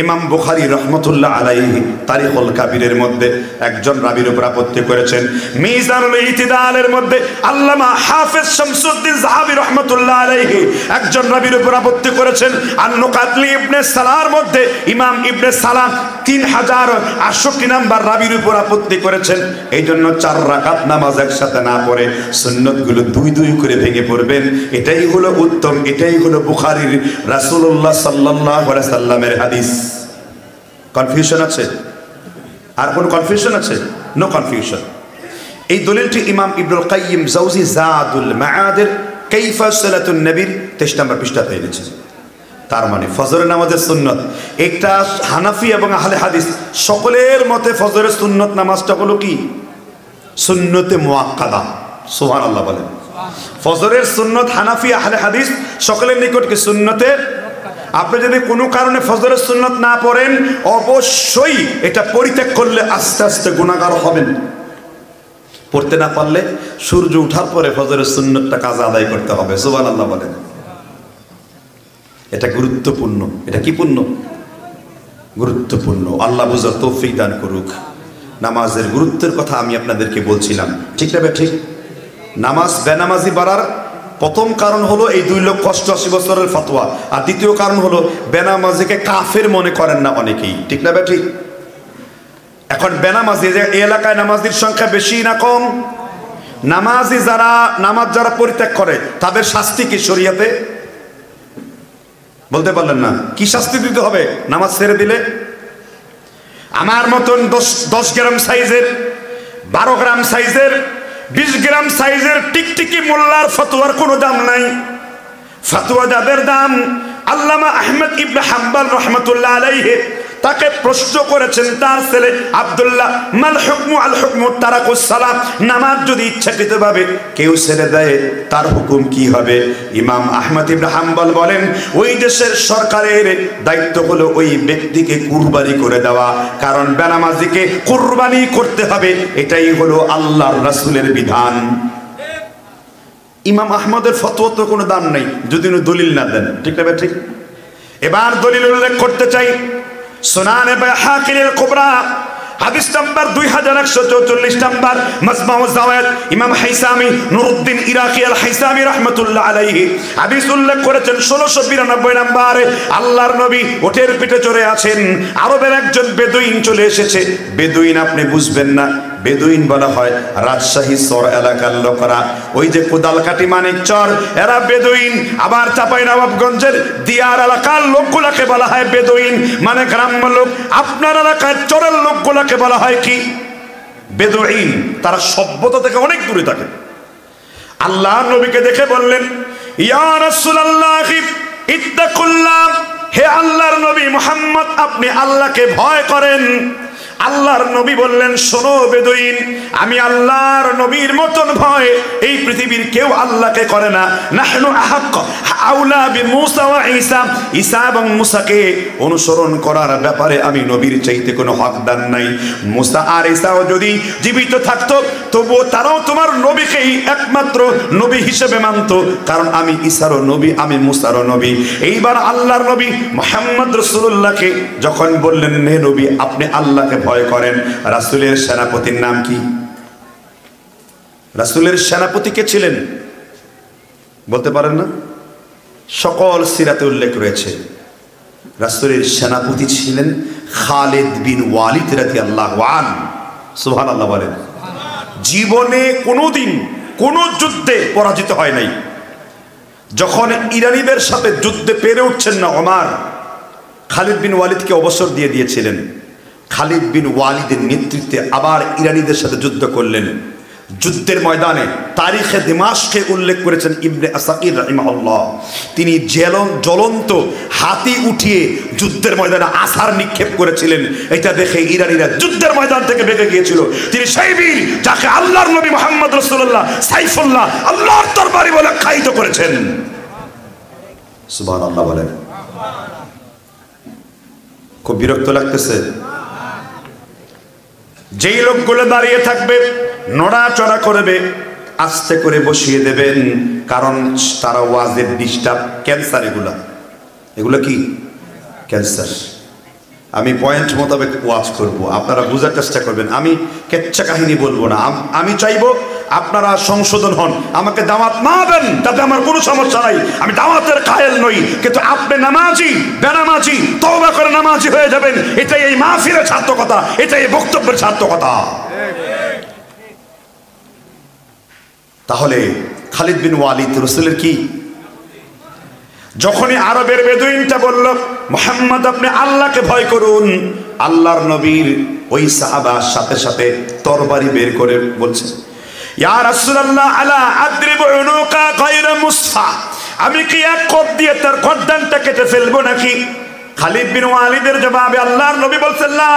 ইমাম বুখারী রাহমাতুল্লাহ আলাইহি তারিখুল কাবীরের মধ্যে একজন রাবীর উপর আপত্তি করেছেন। মিজানুল ইতিদালের মধ্যে আল্লামা হাফেজ শামসুদ্দিন যাহাবী রাহমাতুল্লাহ আলাইহি একজন রাবীর উপর আপত্তি করেছেন। আর নুকাতলি ইবনে সালার মধ্যে ইমাম ইবনে সালাম 3068 নাম্বার রাবীর উপর আপত্তি করেছেন। এইজন্য 4 রাকাত নামাজ একসাথে না পড়ে সুন্নতগুলো 2-2 করে ভেঙে পড়বেন। এটাই হলো উত্তম, এটাই হলো বুখারীর রাসূলুল্লাহ সাল্লাল্লাহু আলাইহি সাল্লামের হাদিস। কনফিউশন আছে? আর কোন কনফিউশন আছে? No confusion. এই দলিলটি ইমাম ইবনুল কাইয়িম জাওজি জাদুল মাআদের কাইফা সালাতুন নবীর 23 নম্বর পৃষ্ঠাতে এনেছেন। তার মানে ফজরের নামাজের সুন্নত একটা হানাফি এবং আহলে হাদিস সকলের মতে ফজরের সুন্নত নামাজটা হলো কি? সুন্নতে মুআক্কাদা। সুবহানাল্লাহ বলেন। ফজরের সুন্নত হানাফি আহলে হাদিস সকলের নিকট কি? সুন্নতে। আপনি যদি কোনো কারণে ফজরের সুন্নত না পড়েন অবশ্যই এটা পরিত্যাগ করলে আস্তে আস্তে গুনাহগার হবেন। পড়তে না পারলে সূর্য ওঠার পরে ফজরের সুন্নতটা কাজা আদায় করতে হবে। সুবহানাল্লাহ বলেন। এটা গুরুত্বপূর্ণ। এটা কি পূর্ণ? গুরুত্বপূর্ণ। আল্লাহ বুঝার তৌফিক দান করুক। নামাজের গুরুত্বের কথা আমি আপনাদেরকে বলছিলাম, ঠিক না? ঠিক। নামাজ বেনামাজি বাড়ার প্রথম কারণ হলো এই 2,88,000 বছরের ফতোয়া, আর দ্বিতীয় কারণ হলো বেনামাজিকে কাফের মনে করেন না অনেকেই, ঠিক না ঠিক? এখন বেনামাজি, যে এই এলাকায় নামাজির সংখ্যা বেশি না কম? নামাজি যারা নামাজ যারা পরিত্যাগ করে তাদের শাস্তি কি শরীয়তে? বলতে পারলেন না? কি শাস্তি দিতে হবে নামাজ ছেড়ে দিলে? আমার মতন 10 গ্রাম সাইজের, 12 গ্রাম সাইজের, 20 গ্রাম সাইজের টিকটিকি মোল্লার ফতোয়ার কোনো দাম নাই। ফতোয়া যাদের দাম, আল্লামা আহমদ ইবনে হাম্বল রহমতুল্লাহ আলাইহি তাকে প্রশ্ন করেছেন তার ছেলে আব্দুল্লাহ, মাল হুকমু আল হুকমু তারাকুস সালাত, নামাজ যদি ইচ্ছাকৃতভাবে কেউ ছেড়ে দেয় তার হুকুম কি হবে? ইমাম আহমদ ইবনে হাম্বল বলেন, ওই দেশের সরকারের দায়িত্ব হলো ওই ব্যক্তিকে কুরবানি করে দেওয়া, কারণ বেনামাজিকে কুরবানি করতে হবে, এটাই হলো আল্লাহর রাসূলের বিধান। ইমাম আহমদের ফতোয়া তো কোনো দাম নেই যদি উনি দলিল না দেন, ঠিক না ঠিক? এবার দলিল উল্লেখ করতে চাই। সুনানে বাইহাকিল কুবরা হাদিস নাম্বার 2144 নাম্বার, মাজমাউজ যাওয়ায়েদ, ইমাম হাইসামি নুরউদ্দিন ইরাকি আল হাইসামি রাহমাতুল্লাহ আলাইহি হাদিস উল্লেখ করেছেন 1692 নম্বরে। আল্লাহর নবী ওঠের পিঠে চড়ে আছেন, আরবের একজন বেদুইন চলে এসেছে। বেদুইন আপনি বুঝবেন না, বেদুইন বলা হয় রাজশাহী চর এলাকার লোকেরা, ওই যে কোদালকাটি মানিক চর, এরা বেদুইন। আবার চাঁপাইনবাবগঞ্জের দিয়ার এলাকার লোকগুলাকে বলা হয় বেদুইন, মানে গ্রাম্য লোক। আপনার এলাকার চরের লোকগুলাকে বলা হয় কি? বেদুইন। তারা সভ্যতা থেকে অনেক দূরে থাকে। আল্লাহ নবীকে দেখে বললেন, ইয়া রাসূলুল্লাহ ইত্তাকুল্লাহ, হে আল্লাহর নবী মুহাম্মদ, আপনি আল্লাহকে ভয় করেন। আল্লাহর নবী বললেন, শোনো বেদুইন, আমি আল্লাহর নবীর মতন ভয় এই পৃথিবীর কেউ আল্লাহকে করে না। নাহনু আহাক্ক আউলা বিমূসা ওয়া ঈসা, ঈসা এবং মুসাকে অনুসরণ করার ব্যাপারে আমি নবীর চাইতে কোনো হকদার নাই। মুসা আর ঈসাও যদি জীবিত থাকতো তবুও তারাও তোমার নবীকেই একমাত্র নবী হিসেবে মানত, কারণ আমি ঈসারও নবী, আমি মুসারও নবী। এইবার আল্লাহর নবী মুহাম্মদ রাসূলুল্লাহকে যখন বললেন, হে নবী, আপনি আল্লাহকে ভয় করেন, রাসূলের সেনাপতির নাম কি? রাসূলের সেনাপতি কে ছিলেন বলতে পারেন না? সকল সিরাতে উল্লেখ রয়েছে। রাসূলের সেনাপতি ছিলেন খালিদ বিন ওয়ালিদ রাদিয়াল্লাহু আনহু। সুবহানাল্লাহ বলেন। জীবনে কোনোদিন কোন যুদ্ধে পরাজিত হয় নাই। যখন ইরানিদের সাথে যুদ্ধে পেরে উঠছেন না ওমর, খালিদ বিন ওয়ালিদকে অবসর দিয়ে দিয়েছিলেন। খালিদ বিন ওয়ালিদের নেতৃত্বে আবার ইরানিদের সাথে যুদ্ধ করলেন। যুদ্ধের ময়দানে তারিখে দিমাশকে উল্লেখ করেছেন ইবনে আসাকির রাহিমাহুল্লাহ, তিনি জ্বলন্ত হাতি উঠিয়ে যুদ্ধের ময়দানে আছাড় নিক্ষেপ করেছিলেন। এটা দেখে ইরানিরা যুদ্ধের ময়দান থেকে বেঁকে গিয়েছিল। তিনি সেই বীর যাকে আল্লাহর নবী মুহাম্মদ রাসূলুল্লাহ সাইফুল্লাহ, আল্লাহর তরবারি বলে আখ্যায়িত করেছেন। সুবহানাল্লাহ বলেন। খুব বিরক্ত লাগতেছে? যেই লোকগুলো দাঁড়িয়ে থাকবে, নড়াচড়া করবে, আস্তে করে বসিয়ে দেবেন, কারণ তারা ওয়াজের ডিস্টার্ব। ক্যান্সার, এগুলো কি ক্যান্সার। আমি পয়েন্ট মোতাবেক ওয়াজ করব, আপনারা বোঝার চেষ্টা করবেন। আমি কেচ্ছা কাহিনী বলবো না। আমি চাইবো আপনারা সংশোধন হন, আমাকে দাওয়াত না দেন, তাতে আমার কোনো সমস্যা নাই। আমি দাওয়াতের কায়েল নই, কিন্তু আপনি নামাজি বেনামাজি তওবা করে নামাজি হয়ে যাবেন। এটাই এই মাহফিলের সার্থকতা, এটাই এই বক্তব্যের সার্থকতা। তাহলে খালিদ বিন ওয়ালিদ রাসূলের কি? যখনই আরবের বেদুইনটা বলল, মুহাম্মদ আপনি আল্লাহকে ভয় করুন, আল্লাহর নবীর ওই সাহাবা সাথে সাথে তরবারি বের করে বলছে, ইয়া রাসূলুল্লাহ আলা আদরিবু উনুকা গায়রা মুসফা, আমি কি এক কোপ দিয়ে তার গর্দানটা কেটে ফেলবো নাকি? খালিদ বিন ওয়ালিদের জবাবে আল্লাহর নবী বলছেন, লা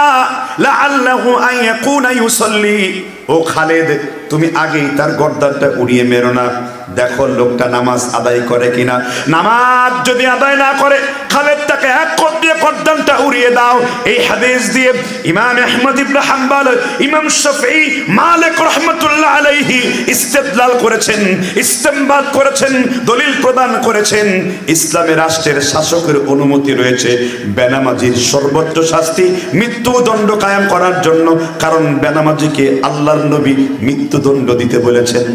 লাআল্লাহু আন ইয়াকুনা ইউসাল্লি, ও খালিদ তুমি আগেই তার গর্দানটা উড়িয়ে মেরো না, দেখো লোকটা নামাজ আদায় করে কিনা। নামাজ যদি আদায় না করে, খালিদ তাকে এক কোপ দিয়ে গর্দানটা উড়িয়ে দাও। এই হাদিস দিয়ে ইমাম আহমদ ইবনে হাম্বল, ইমাম শাফিঈ, মালিক রাহমাতুল্লাহ আলাইহি ইস্তেদলাল করেছেন, ইস্তেমবাদ করেছেন, দলিল প্রদান করেছেন। ইসলামী রাষ্ট্রের শাসকের অনুমতি রয়েছে বেনামাজির সর্বোচ্চ শাস্তি মৃত্যুদণ্ড কায়েম করার জন্য, কারণ বেনামাজিকে আল্লাহর নবী মৃত্যুদণ্ড দিতে বলেছেন।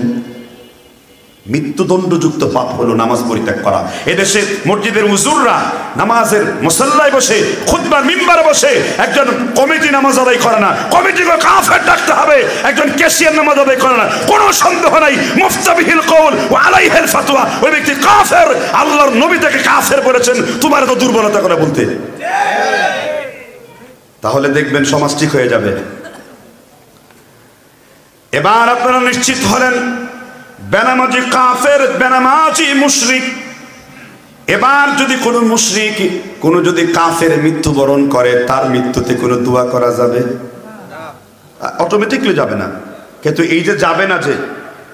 মৃত্যুদণ্ডযুক্ত পাপ হলো নামাজ পরিত্যাগ করা। এদেশে মসজিদের হুজুররা নামাজের মুসল্লায় বসে খুতবার মিম্বারে বসে একজন কমিটি নামাজ আদায় করে না, কমিটিকে কাফের ডাকতে হবে, একজন ক্যাশিয়ার নামাজ আদায় করে না, কোনো সন্দেহ নাই মুফতাবিহিল কওল ওয়া আলাইহিল ফাতওয়া, ওই ব্যক্তি কাফের। আল্লাহর নবী তাকে কাফের বলেছেন, তোমার তো দুর্বলতা করে বলতে। তাহলে দেখবেন সমাজ ঠিক হয়ে যাবে। এবার আপনারা নিশ্চিত হলেন বেনামাজি কাফের, বেনামাজি মুশরিক। এবার যদি কোনো মুশরিক, কোনো যদি কাফের মৃত্যুবরণ করে, তার মৃত্যুতে কোনো দোয়া করা যাবে? অটোমেটিকলি যাবে না। কিন্তু এই যে যাবে না, যে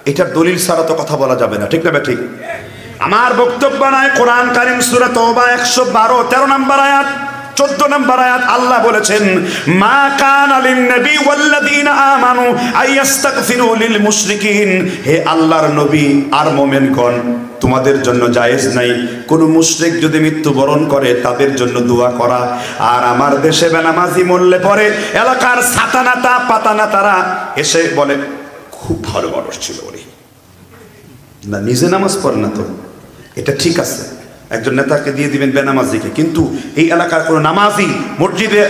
এটার দলিল ছাড়া তো কথা বলা যাবে না, ঠিক না ঠিক? আমার বক্তব্য নয়, কোরআন কারীম সূরা তওবা 112 13 নম্বর আয়াত 14 নম্বর আয়াত আল্লাহ বলেছেন, মা কানা লিন নবী ওয়াল্লাযীনা আমানু আইয়াস্তাগফিরু লিল মুশরিকিন। হে আল্লাহর নবী আর মুমিনগণ, তোমাদের জন্য জায়েজ নাই কোন মুশরিক যদি মৃত্যুবরণ করে তাদের জন্য দোয়া করা। আর আমার দেশে বেনামাজি মরলে পরে এলাকার ছাতানাতা পাতানাতারা এসে বলে খুব ভালো মানুষ ছিল উনি, না নিজে নামাজ পড়ে না তো, এটা ঠিক আছে, একজন নেতাকে দিয়ে দিবেন বেনামাজিকে। কিন্তু এই এলাকার কোন নামাজি মসজিদে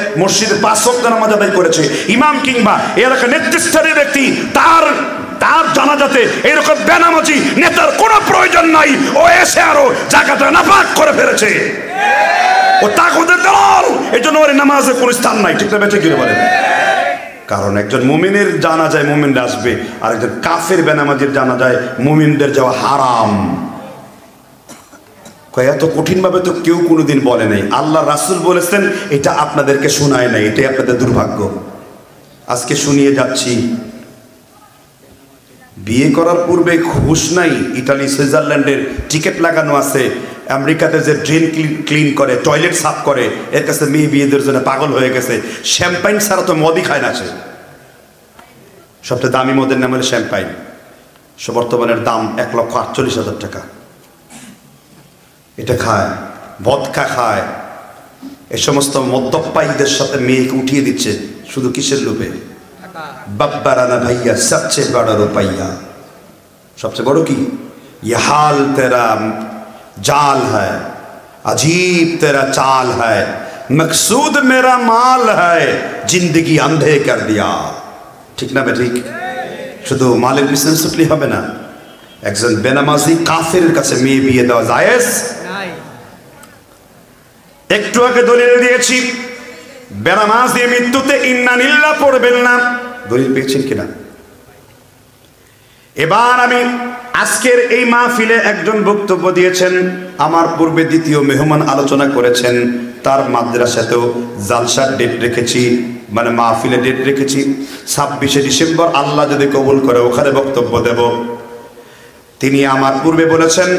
5 ওয়াক্ত নামাজ আদায় করেছে, ইমাম কিংবা এই এলাকার নেতৃস্থানীয় ব্যক্তি, তার জানাজাতে এরকম বেনামাজি নেতার কোনো প্রয়োজন নাই। ও এসে আরো জায়গাটা নাপাক করে ফেলেছে, ও তাগুতের দল, এই জন্য ওর নামাজে কোনো স্থান নাই, ঠিক না বেঁচে গিয়ে বলেন। কারণ একজন মুমিনের জানাজায় মুমিনরা আসবে, আর একজন কাফের বেনামাজির জানাজায় মুমিনদের যাওয়া হারাম। এত কঠিন ভাবে তো কেউ কোনোদিন বলে নাই, আল্লাহ রাসূল বলেছেন, এটা আপনাদেরকে শোনায় নাই, এটাই আপনাদের দুর্ভাগ্য। আজকে শুনিয়ে যাচ্ছি। বিয়ে করার পূর্বে হুঁশ নাই, ইটালি সুইজারল্যান্ডের টিকিট লাগানো আছে, আমেরিকাতে যে ড্রেন ক্লিন করে, টয়লেট সাফ করে, এর কাছে মেয়ে বিয়েদের জন্য পাগল হয়ে গেছে। শ্যাম্পাইন ছাড়া তো মদই খায় না সে। সবচেয়ে দামি মদের নাম হলো শ্যাম্পাইন, বর্তমানের দাম 1,48,000 টাকা। এটা খায়, ভদকা খায়, এ সমস্ত মদ্যপায়ীদের সাথে মেয়েকে উঠিয়ে দিচ্ছে, শুধু কিসের লোভে? বাব্বারানা ভাইয়া সবচেয়ে বড় রুপাইয়া। সবচেয়ে বড় কি? ये हाल तेरा जाल है, अजीब तेरा चाल है, मकसूद मेरा माल है, जिंदगी अंधे कर दिया। ঠিক না ঠিক? শুধু মালের পিছনে ছুটলে হবে না। একজন বেনামাজি কাফের কাছে মেয়ে বিয়ে দেওয়া জায়েজ? একটু আগে দলিল দিয়েছি, বেনামাজি মৃত্যুতে ইন্না লিল্লাহ পড়বেন না। দলিল পেয়েছেন কিনা? এবার আমি আজকের এই মাহফিলে একজন বক্তব্য দিয়েছেন, আমার পূর্বে দ্বিতীয় মেহমান আলোচনা করেছেন, তার মাদ্রাসাতেও জালসার ডেট রেখেছি, মানে মাহফিলে ডেট রেখেছি 26শে ডিসেম্বর, আল্লাহ যদি কবুল করে ওখানে বক্তব্য দেব। তিনি আমার পূর্বে বলেছেন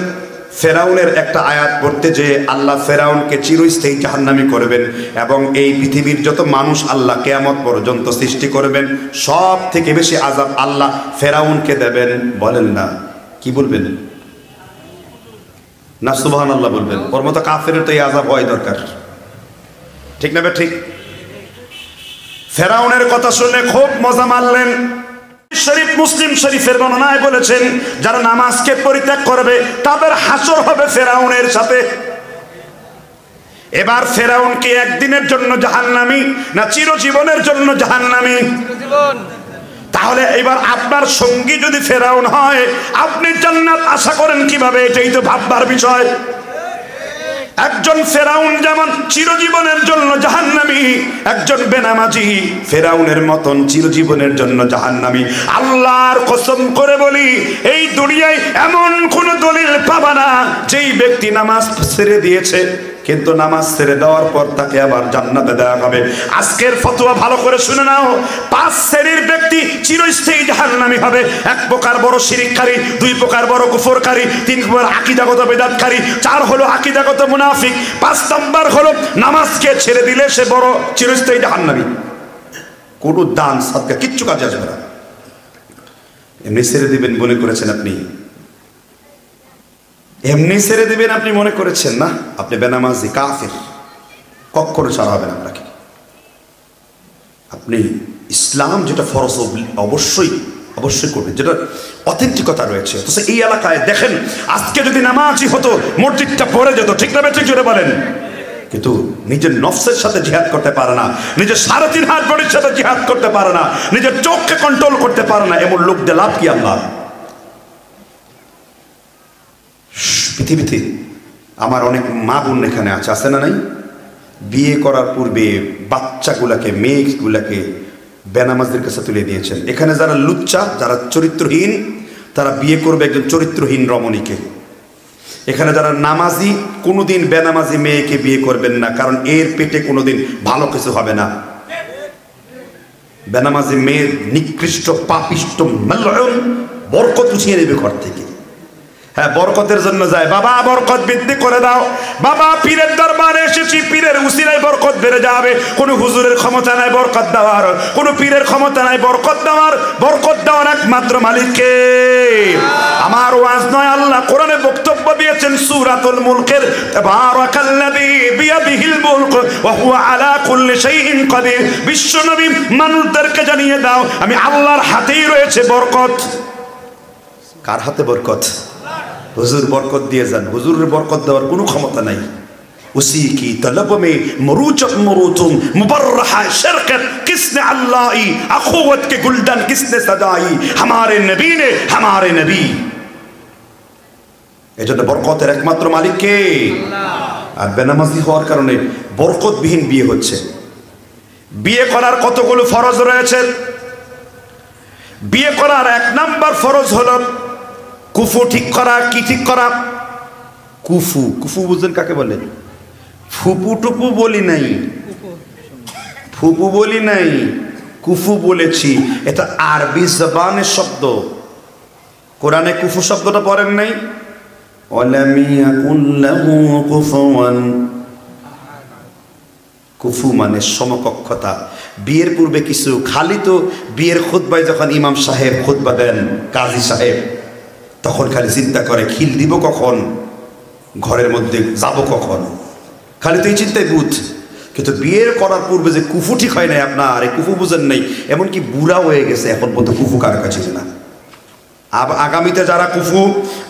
ফেরাউনের একটা আয়াত পড়তে, যে আল্লাহ ফেরাউনকে চিরস্থায়ী জাহান্নামী করবেন এবং এই পৃথিবীর যত মানুষ আল্লাহ কিয়ামত পর্যন্ত সৃষ্টি করবেন সব থেকে বেশি আযাব আল্লাহ ফেরাউনকে দেবেন। বলেন না, কি বলবেন? না সুবহানাল্লাহ বলবেন। ওর মতো কাফেরের তো এই আযাব হয় দরকার, ঠিক না? ঠিক। ফেরাউনের কথা শুনে খুব মজা মারলেন। শরীফ মুসলিম শরীফের বর্ণনায় বলেছেন, যারা নামাজকে পরিত্যাগ করবে তাদের হাসর হবে ফেরাউনের সাথে। এবার ফেরাউন কি একদিনের জন্য জাহান্নামী না চিরজীবনের জন্য জাহান্নামী? তাহলে এবার আপনার সঙ্গী যদি ফেরাউন হয়, আপনি জান্নাত আশা করেন কিভাবে? এটাই তো ভাববার বিষয়। একজন ফেরাউন যেমন চিরজীবনের জন্য জাহান্নামী, একজন বেনামাজি ফেরাউনের মতন চিরজীবনের জন্য জাহান্নামী। আল্লাহর কসম করে বলি, এই দুনিয়ায় এমন কোন দলিল পাবা না যেই ব্যক্তি নামাজ ছেড়ে দিয়েছে কিন্তু নামাজ ছেড়ে দেওয়ার পর তাকে আবার জান্নাতে দেওয়া হবে। আজকের ফতোয়া ভালো করে শুনে নাও, 5 শ্রেণীর ব্যক্তি চিরস্থায়ী জাহান্নামী হবে। 1 প্রকার বড় শিরককারী, 2 প্রকার বড় কুফরকারী, 3 প্রকার আকীদাগত বিদআতকারী, 4 হলো আকীদাগত মুনাফিক, 5 নাম্বার হলো নামাজকে ছেড়ে দিলে সে বড় চিরস্থায়ী জাহান্নামী। কোনো দান সাদকা কিচ্ছু কাজে আসবে না। এমনি ছেড়ে দিবেন মনে করেছেন আপনি? এমনি ছেড়ে দিবেন আপনি মনে করেছেন? না, আপনি বেনামাজি কাফের, কখনো ছাড়া হবে না আপনাকে। আপনি ইসলাম যেটা ফরজ অবশ্যই অবশ্যই করবেন, যেটা অথেন্টিকতা রয়েছে। তো এই এলাকায় দেখেন আজকে যদি নামাজি হতো মসজিদটা পড়ে যেত, ঠিক না ঠিক জোরে বলেন। কিন্তু নিজের নফসের সাথে জিহাদ করতে পারে না, নিজের 3.5 হাত বডির সাথে জিহাদ করতে পারে না, নিজের চোখকে কন্ট্রোল করতে পারে না, এমন লোক দিয়ে লাভ কি আল্লাহ? পৃথিবীতে আমার অনেক মা বোন এখানে আছে না নাই? বিয়ে করার পূর্বে বাচ্চাগুলাকে, মেয়েগুলাকে বেনামাজদের কাছে তুলে দিয়েছেন। এখানে যারা লুচ্চা, যারা চরিত্রহীন, তারা বিয়ে করবে একজন চরিত্রহীন রমণীকে। এখানে যারা নামাজি, কোনোদিন বেনামাজি মেয়েকে বিয়ে করবেন না, কারণ এর পেটে কোনোদিন ভালো কিছু হবে না। বেনামাজি মেয়ের নিকৃষ্ট পাপিষ্ট মাল্লায়ন বরকত উঠিয়ে নেবে ঘর থেকে। হ্যাঁ, বরকতের জন্য যায়, বাবা বরকত বৃদ্ধি করে দাও, বাবা পীরের দরবারে এসেছি, পীরের উসিলায় বরকত বেড়ে যাবে। কোনো হুজুরের ক্ষমতা নাই বরকত দেওয়ার, কোনো পীরের ক্ষমতা নাই বরকত দেওয়ার। বরকত দেওয়ার একমাত্র মালিককে। আমার ওয়াজ নয়, আল্লাহ কোরআনে বক্তব্য দিয়েছেন সূরাতুল মুলকের, তাবারাকাল্লাযী বিয়াদিহিল মুলক ওয়া হুয়া আলা কুল্লি শাইইন কাদির। বিশ্বনবী মানুষদেরকে জানিয়ে দাও, আমি আল্লাহর হাতেই রয়েছে বরকত। কার হাতে বরকত? হুজুর বরকত দিয়ে যান, হুজুরের বরকত দেওয়ার কোনো ক্ষমতা নাই। उसी की तलब में मरूचत मरूतुम मुबर्रहा शरकत किसने अल्लाही अखुवत के गुलदन किसने सजाई हमारे नबी ने हमारे नबी। এজন্য বরকতের একমাত্র মালিক কে? আর বেনামাজি হওয়ার কারণে বরকতবিহীন বিয়ে হচ্ছে। বিয়ে করার কতগুলো ফরজ রয়েছে। বিয়ে করার 1 নাম্বার ফরজ হলো কুফু ঠিক করা। কি ঠিক করা? কুফু। কুফু বুঝেন কাকে বলে? ফুপু টুপু বলি নাই, ফুপু বলি নাই, কুফু বলেছি। এটা আরবি জবানের শব্দ। কোরআনে কুফু শব্দটা পড়েন নাই? ওয়ালাম ইয়াকুন লাহু কুফুয়ান। কুফু মানে সমকক্ষতা। বিয়ের পূর্বে কিছু খালি তো বিয়ের খুতবায় যখন ইমাম সাহেব খুতবা দেন, কাজী সাহেব, তখন খালি চিন্তা করে খিল দিব কখন, ঘরের মধ্যে যাব কখন, খালি তো এই চিন্তায় বুঝ। কিন্তু বিয়ের করার পূর্বে যে কুফু ঠিক হয় নাই আপনার, এই কুফু বুঝেন নাই। এমনকি বুড়া হয়ে গেছে এখন পর্যন্ত কুফু কার কাছে না। আগামীতে যারা কুফু,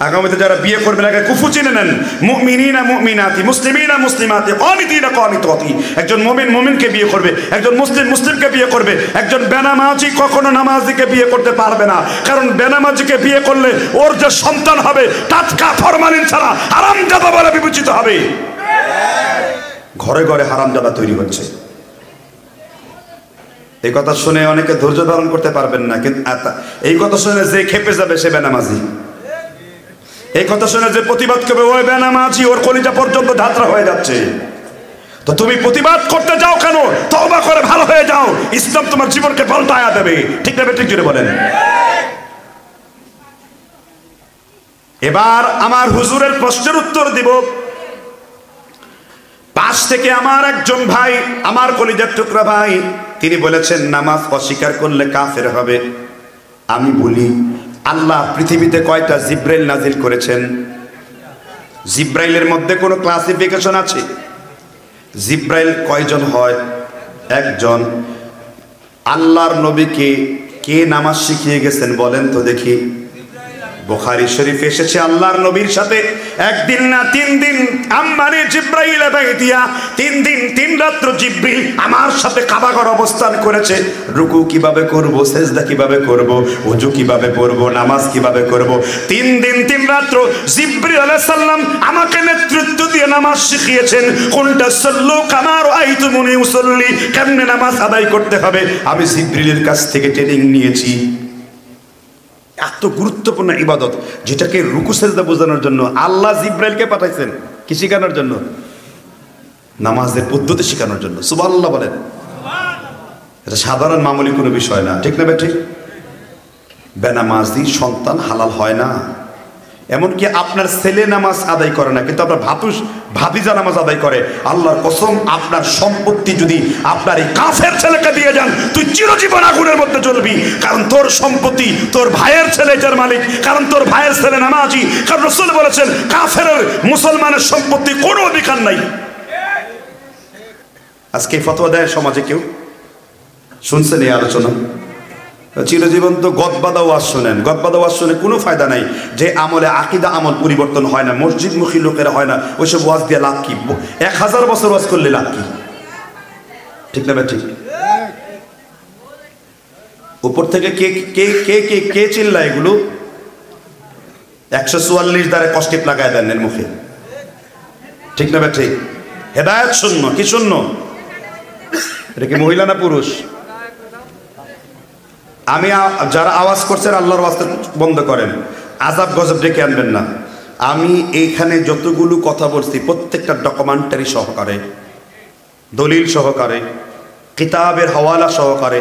আগামীতে যারা বিয়ে করবেন আগে কুফু চিনে নেন। মুমিনিনা মুমিনাতি, মুসলিমিনা মুসলিমাতি, কানিতিনা কানিতাতি। একজন মুমিন মুমিনকে বিয়ে করবে, একজন মুসলিম মুসলিমকে বিয়ে করবে। একজন বেনামাজি কখনো নামাজিকে বিয়ে করতে পারবে না, কারণ বেনামাজিকে বিয়ে করলে ওর যে সন্তান হবে টাটকা ফরমালিন ছাড়া হারামজাদা বলে বিবেচিত হবে। ঘরে ঘরে হারামজাদা তৈরি হচ্ছে। এই কথা শুনে অনেকে ধৈর্য ধারণ করতে পারবেন না, কিন্তু এই কথা শুনে যে খেপে যাবে সে বেনামাজি। এই কথা শুনে যে প্রতিবাদ করবে ওই বেনামাজি, ওর কলিজা পর্যন্ত ধাত্রা হয়ে যাচ্ছে। তো তুমি প্রতিবাদ করতে যাও কেন? তওবা করে ভালো হয়ে যাও, ইসলাম তোমার জীবনকে পাল্টায়া দেবে। ঠিক না? ঠিক জোরে বলেন। এবার আমার হুজুরের প্রশ্নের উত্তর দিব। পাশ থেকে আমার একজন ভাই, আমার কলিজার টুকরা ভাই, তিনি বলেছেন নামাজ অস্বীকার করলে কাফের হবে। আমি বলি, আল্লাহ পৃথিবীতে কয়টা জিব্রাইল নাজিল করেছেন? জিব্রাইলের মধ্যে কোনো ক্লাসিফিকেশন আছে? জিব্রাইল কয়জন হয়? একজন। আল্লাহর নবীকে কে নামাজ শিখিয়ে গেছেন বলেন তো দেখি? বুখারী শরীফে এসেছে আল্লাহর নবীর সাথে একদিন না 3 দিন আম্মানে জিব্রাইল বাইতিয়া 3 দিন 3 রাত্র জিব্রিল আমার সাথে কাবাঘর অবস্থান করেছে। রুকু কিভাবে করব, সিজদা কিভাবে করব, ওযু কিভাবে করব, নামাজ কিভাবে করব, 3 দিন 3 রাত্র জিব্রিল আলাইহিস সালাম আমাকে নেতৃত্ব দিয়ে নামাজ শিখিয়েছেন। কোনটা সাল্লু কামা রাআইতুমুনি উসাল্লি, কেমনে নামাজ আদায় করতে হবে আমি জিব্রিলের কাছ থেকে ট্রেনিং নিয়েছি। এত গুরুত্বপূর্ণ ইবাদত, যেটাকে রুকু সিজদা বোঝানোর জন্য আল্লাহ জিব্রাইলকে পাঠাইছেন। কি শেখানোর জন্য? নামাজের পদ্ধতি শেখানোর জন্য। সুবহানাল্লাহ বলেন। এটা সাধারণ মামুলি কোনো বিষয় না। ঠিক না ভাই? ঠিক। বেনামাজি সন্তান হালাল হয় না। এমনকি আপনার ছেলে নামাজ আদায় করে না, কিন্তু আপনার ভাতিজা নামাজ আদায় করে। আল্লাহর কসম, আপনার সম্পত্তি যদি আপনার এই কাফের ছেলেকে দিয়ে যান, তুই চিরজীবন আগুনের মধ্যে জ্বলবি। কারণ তোর সম্পত্তি তোর ভাইয়ের ছেলে এটার মালিক, কারণ তোর ভাইয়ের ছেলে নামাজি। কারণ রাসূল বলেছেন কাফের মুসলমানের সম্পত্তি কোনো অধিকার নাই। আজকে ফতোয়া দেয় সমাজে কেউ? শুনছেন এই আলোচনা? চিরজীবন তো গদবাদা ওয়াজ শোনেন, গদবাদা ওয়াজ শুনে কোনো ফায়দা নাই। যে আমলে আকিদা আমল পরিবর্তন হয় না, মসজিদমুখী লোকেরা হয় না, ওইসব ওয়াজ দিয়ে লাভ কি? 1000 বছর ওয়াজ করলে লাভ কি? ঠিক না? ঠিক। উপর থেকে কে কে কে কে কে চিল্লা এগুলো? 144 দ্বারা কষ্টিপ লাগায় দেন এর মুখে। ঠিক না? ঠিক। হেদায়েত শূন্য, কি শূন্য? এটা কি মহিলা না পুরুষ? আমি যারা আওয়াজ করছেন আল্লাহর ওয়াস্তে বন্ধ করেন, আজাব গজব ডেকে আনবেন না। আমি এইখানে যতগুলো কথা বলছি প্রত্যেকটা ডকুমেন্টারি সহকারে, দলিল সহকারে, কিতাবের হাওয়ালা সহকারে,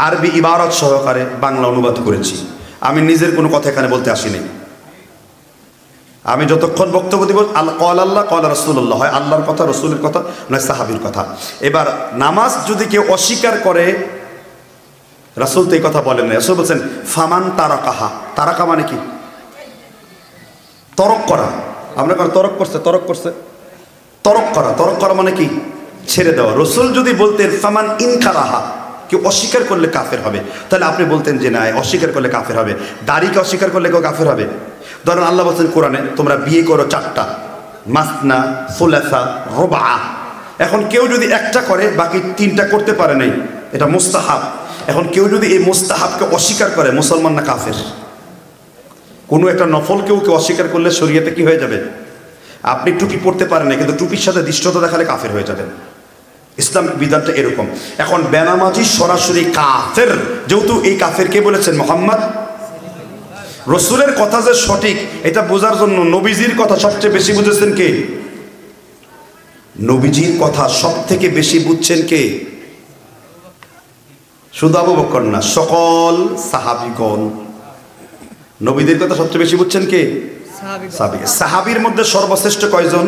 আরবি ইবারত সহকারে বাংলা অনুবাদ করেছি। আমি নিজের কোনো কথা এখানে বলতে আসিনি। আমি যতক্ষণ বক্তব্য দিব কল আল্লাহ কল রাসূলুল্লাহ, হয় আল্লাহর কথা, রসুলের কথা, নয় সাহাবীর কথা। এবার নামাজ যদি কেউ অস্বীকার করে, রাসূল তো এই কথা বলেন না। রাসূল বলছেন ফামান তারাকাহা। তারাকা মানে কি? তরক করা। আমরা তরক করছে, তরক করছে, তরক করা। তরক করা মানে কি? ছেড়ে দেওয়া। রসুল যদি বলতেন ফামান ইনকারাহা, কেউ অস্বীকার করলে কাফের হবে, তাহলে আপনি বলতেন যে না, অস্বীকার করলে কাফের হবে। দাড়িকে অস্বীকার করলে কেউ কাফের হবে? ধরেন আল্লাহ বলছেন কোরআনে তোমরা বিয়ে করো 4টা, মাসনা, সুলাসা, রুবা। এখন কেউ যদি একটা করে বাকি 3টা করতে পারে নাই, এটা মুস্তাহাব। এখন কেউ যদি এই মুস্তাহাবকে অস্বীকার করে, মুসলমান না কাফের? কোনো একটা নফল কেউ অস্বীকার করলে শরীয়তে কি হয়ে যাবে? আপনি টুপি পড়তে পারেন না, কিন্তু টুপির সাথে দৃষ্টতা দেখালে কাফের হয়ে যাবেন। ইসলামিক বিধানটা এরকম। এখন বেনামাজি সরাসরি কাফের, যেহেতু এই কাফের কে বলেছেন? মুহাম্মদ। রসুলের কথা যে সঠিক এটা বোঝার জন্য নবীজির কথা সবচেয়ে বেশি বুঝেছেন কে? নবীজির কথা সব থেকে বেশি বুঝছেন কে? শুধু আবু বকর না, সকল সাহাবীগণ নবীদের কথা সবচেয়ে বেশি বুঝছেন কে? সাহাবী। সাহাবীর মধ্যে সর্বশ্রেষ্ঠ কয়জন?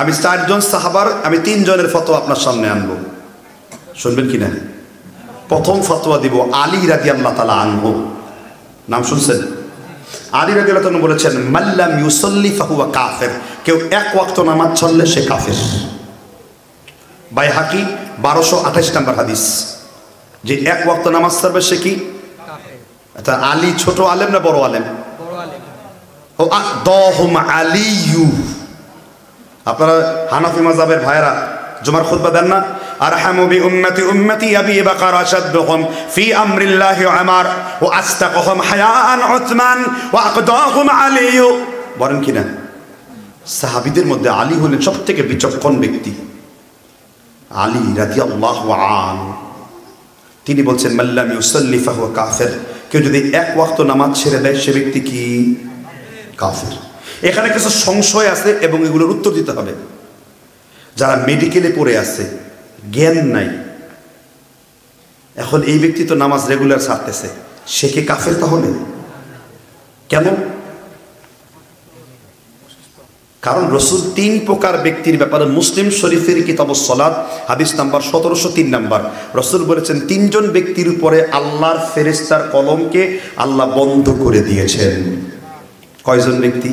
আমি 4 জন সাহাবার, আমি 3 জনের ফতোয়া আপনার সামনে আনবো, শুনবেন কিনা? প্রথম ফতোয়া দিব আলী রাদিয়াল্লাহু তাআলা আনহু। নাম শুনছেন? আলী রাদিয়াল্লাহু তাআলা বলেছেন মাল্লাম ইউসাল্লি ফাহুয়া কাফির। কেউ 1 ওয়াক্ত নামাজ ছাড়লে সে কাফের। বাইহাকি 1228 নম্বর হাদিস, যে 1 ওয়াক্ত নামাজ ছাড়বে সে কি? কাফের। আচ্ছা, আলী ছোট আলেম না বড় আলেম? বড় আলেম। ও আদাহুম আলিয়ু। আপনারা হানাফি মাযহাবের ভাইরা জুমার খুতবা দেন না? আরহামু বি উম্মতি উম্মতি আবি বকর আশাদহুম ফি আমরিল্লাহি উমর ওয়া আস্তাকহুম হায়াআন উসমান ওয়া আকদাহুম আলী। বলেন কিনা? সাহাবীদের মধ্যে আলী হলেন সবথেকে বিচক্ষণ ব্যক্তি। আলী রাদিয়াল্লাহু আনহু তিনি বলছেন মাল্লাম ইউসাল্লি ফাহুয়া কাফির। কেউ যদি 1 ওয়াক্ত নামাজ ছেড়ে দেয় সে ব্যক্তি কি? কাফির। এখানে কিছু সংশয় আছে এবং এগুলোর উত্তর দিতে হবে। যারা মেডিকেলে পড়ে আছে, জ্ঞান নাই, এখন এই ব্যক্তি তো নামাজ রেগুলার ছাড়তেছে, সে কি কাফের তাহলে? কেন? কারণ রসুল 3 প্রকার ব্যক্তির ব্যাপারে মুসলিম শরীফের কিতাবুস সালাত হাদিস নাম্বার 1703 নাম্বার রসুল বলেছেন 3 জন ব্যক্তির উপরে আল্লাহর ফেরেশতার কলমকে আল্লাহ বন্ধ করে দিয়েছেন। কয়জন ব্যক্তি?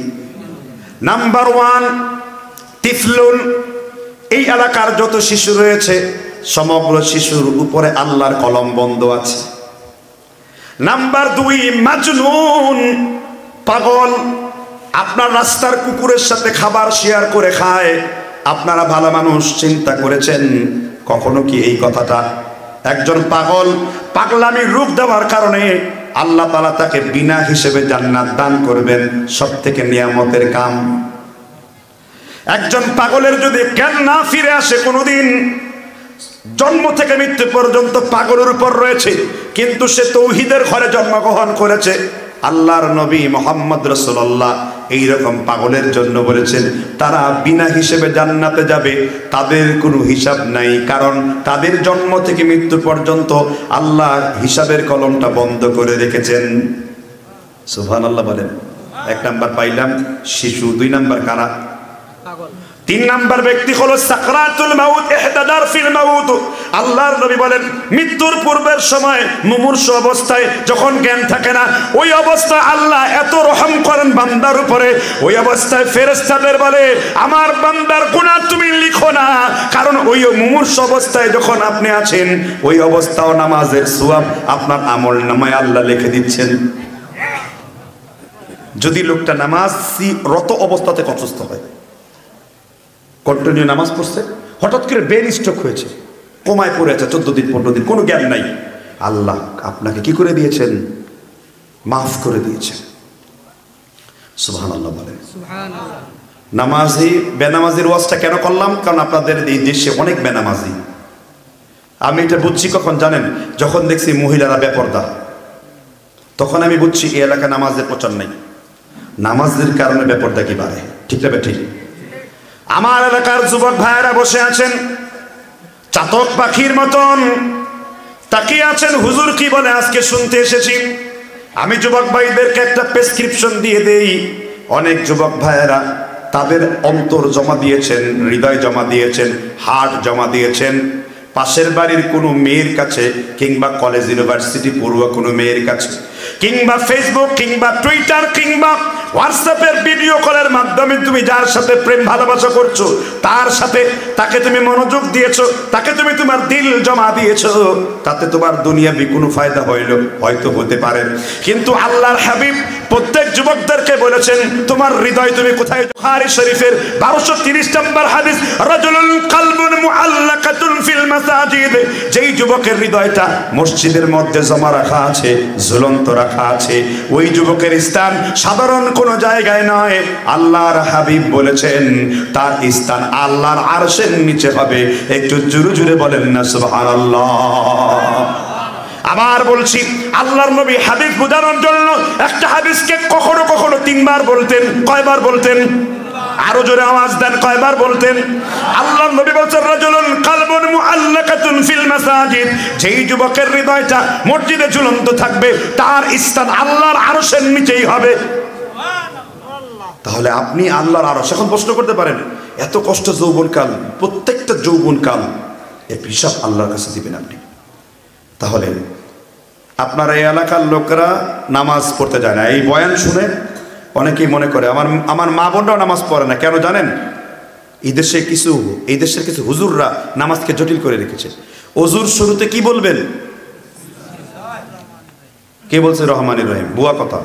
নাম্বার 1 তিফলুন। এই এলাকার যত শিশু রয়েছে সমগ্র শিশুর উপরে আল্লাহর কলম বন্ধ আছে। নাম্বার 2 মাজনুন, পাগল। আপনার রাস্তার কুকুরের সাথে খাবার শেয়ার করে খায়। আপনারা ভালো মানুষ, চিন্তা করেছেন কখনো কি এই কথাটা? একজন পাগল পাগলামি রূপ দেওয়ার কারণে আল্লাহ তাআলা তাকে বিনা হিসেবে জান্নাত দান করবেন, সবথেকে নিয়ামতের কাম। একজন পাগলের যদি জ্ঞান না ফিরে আসে, কোনোদিন জন্ম থেকে মৃত্যু পর্যন্ত পাগলের উপর রয়েছে, কিন্তু সে তৌহিদের ঘরে জন্মগ্রহণ করেছে। আল্লাহর নবী মুহাম্মদ রাসূলুল্লাহ এইরকম পাগলের জন্য বলেছেন তারা বিনা হিসেবে জান্নাতে যাবে, তাদের কোনো হিসাব নাই, কারণ তাদের জন্ম থেকে মৃত্যু পর্যন্ত আল্লাহ হিসাবের কলমটা বন্ধ করে রেখেছেন। সুবহানাল্লাহ বলেন। 1 নাম্বার পাইলাম শিশু, 2 নাম্বার কারা? তিন নাম্বার ব্যক্তি হলো সাকরাতুল মাউত, ইহতিদার ফিল মাউত। আল্লাহর নবী বলেন মৃত্যুর পূর্বের সময় মুমূর্ষু অবস্থায় যখন জ্ঞান থাকে না, ওই অবস্থায় আল্লাহ এত রহম করেন বান্দার উপরে, ওই অবস্থায় ফেরেশতাদের বলে আমার বান্দার গুনাহ তুমি লিখো না, কারণ ওই মুমূর্ষু অবস্থায় যখন আপনি আছেন ওই অবস্থাও নামাজের সওয়াব আপনার আমল নামায় আল্লাহ লিখে দিচ্ছেন। যদি লোকটা নামাজরত অবস্থাতে অসুস্থ হয়, কন্টিনিউ নামাজ পড়ছে, হঠাৎ করে ব্রেন স্ট্রোক হয়েছে, কোমায় পড়ে আছে 14 দিন 15 দিন, কোনো জ্ঞান নাই, আল্লাহ আপনাকে কি করে দিয়েছেন? মাফ করে দিয়েছেন। সুবহানাল্লাহ বলেন। নামাজি বেনামাজির ওয়াজটা কেন করলাম? কারণ আপনাদের এই দেশে অনেক বেনামাজি। আমি এটা বুঝছি কখন জানেন? যখন দেখছি মহিলারা বেপরদা, তখন আমি বুঝছি এই এলাকা নামাজের প্রচার নাই। নামাজের কারণে বেপরদা কি বাড়ে, ঠিক না ঠিক? আমার এলাকার যুবক ভাইয়েরা বসে আছেন চাতক পাখির মতন তাকিয়ে আছেন, হুজুর কি বলে আজকে শুনতে এসেছি। আমি যুবক ভাইদেরকে একটা প্রেসক্রিপশন দিয়ে দেই। অনেক যুবক ভাইয়েরা তাদের অন্তর জমা দিয়েছেন, হৃদয় জমা দিয়েছেন, হার্ট জমা দিয়েছেন পাশের বাড়ির কোনো মেয়ের কাছে, কিংবা কলেজ ইউনিভার্সিটি পড়ুয়া কোনো মেয়ের কাছে, কিংবা ফেসবুক কিংবা টুইটার কিংবা হোয়াটসঅ্যাপের ভিডিও কলের মাধ্যমে তুমি যার সাথে প্রেম ভালোবাসা করছো, তার সাথে তাকে তুমি মনোযোগ দিয়েছো, তাকে তুমি তোমার দিল জমা দিয়েছো, তাতে তোমার দুনিয়াবি কোনো ফায়দা হইল হয়তো হতে পারে, কিন্তু আল্লাহর হাবিব প্রত্যেক যুবকদেরকে বলেছেন তোমার হৃদয় তুমি কোথায়? বুখারী শরীফের 1230 নম্বর হাদিস, রাজুলুল কলবুন মুআল্লাকাতুন ফিল মাসাজিদ, যেই যুবকের হৃদয়টা মসজিদের মধ্যে জমা রাখা আছে, ঝুলন্ত রাখা আছে, ওই যুবকের স্থান সাধারণ কোনো জায়গায় নয়। আল্লাহর হাবিব বলেছেন তার স্থান আল্লাহর আরশের নিচে হবে। একটু জোরে জোরে বলেন না সুবহানাল্লাহ। আবার বলছি, আল্লাহর নবী হাদিস বোঝানোর জন্য একটা হাদিসকে কখনো কখনো 3 বার বলতেন। কয়বার বলতেন? আরো জোরে আওয়াজ দেন, কয়বার বলতেন? আল্লাহর নবী বলছেন রাজুলুন কলবুন মুআল্লাকাতুন ফিল মাসাজিদ, যেই যুবকের হৃদয়টা মসজিদে ঝুলন্ত থাকবে তার স্থান আল্লাহর আরশের নিচেই হবে। তাহলে আপনি আল্লাহর আরশ। এখন প্রশ্ন করতে পারেন এত কষ্ট যৌবনকাল, প্রত্যেকটা যৌবনকাল এর হিসাব আল্লাহর কাছে দিবেন আপনি। তাহলে আপনার এই এলাকার লোকেরা নামাজ পড়তে যায় না। এই বয়ান শুনে অনেকেই মনে করে আমার মা বোনরাও নামাজ পড়ে না। কেন জানেন? এই দেশের কিছু হুজুররা নামাজকে জটিল করে রেখেছে। ওযুর শুরুতে কি বলবেন? কে বলছে? রহমানির রহিম। বুয়া কথা।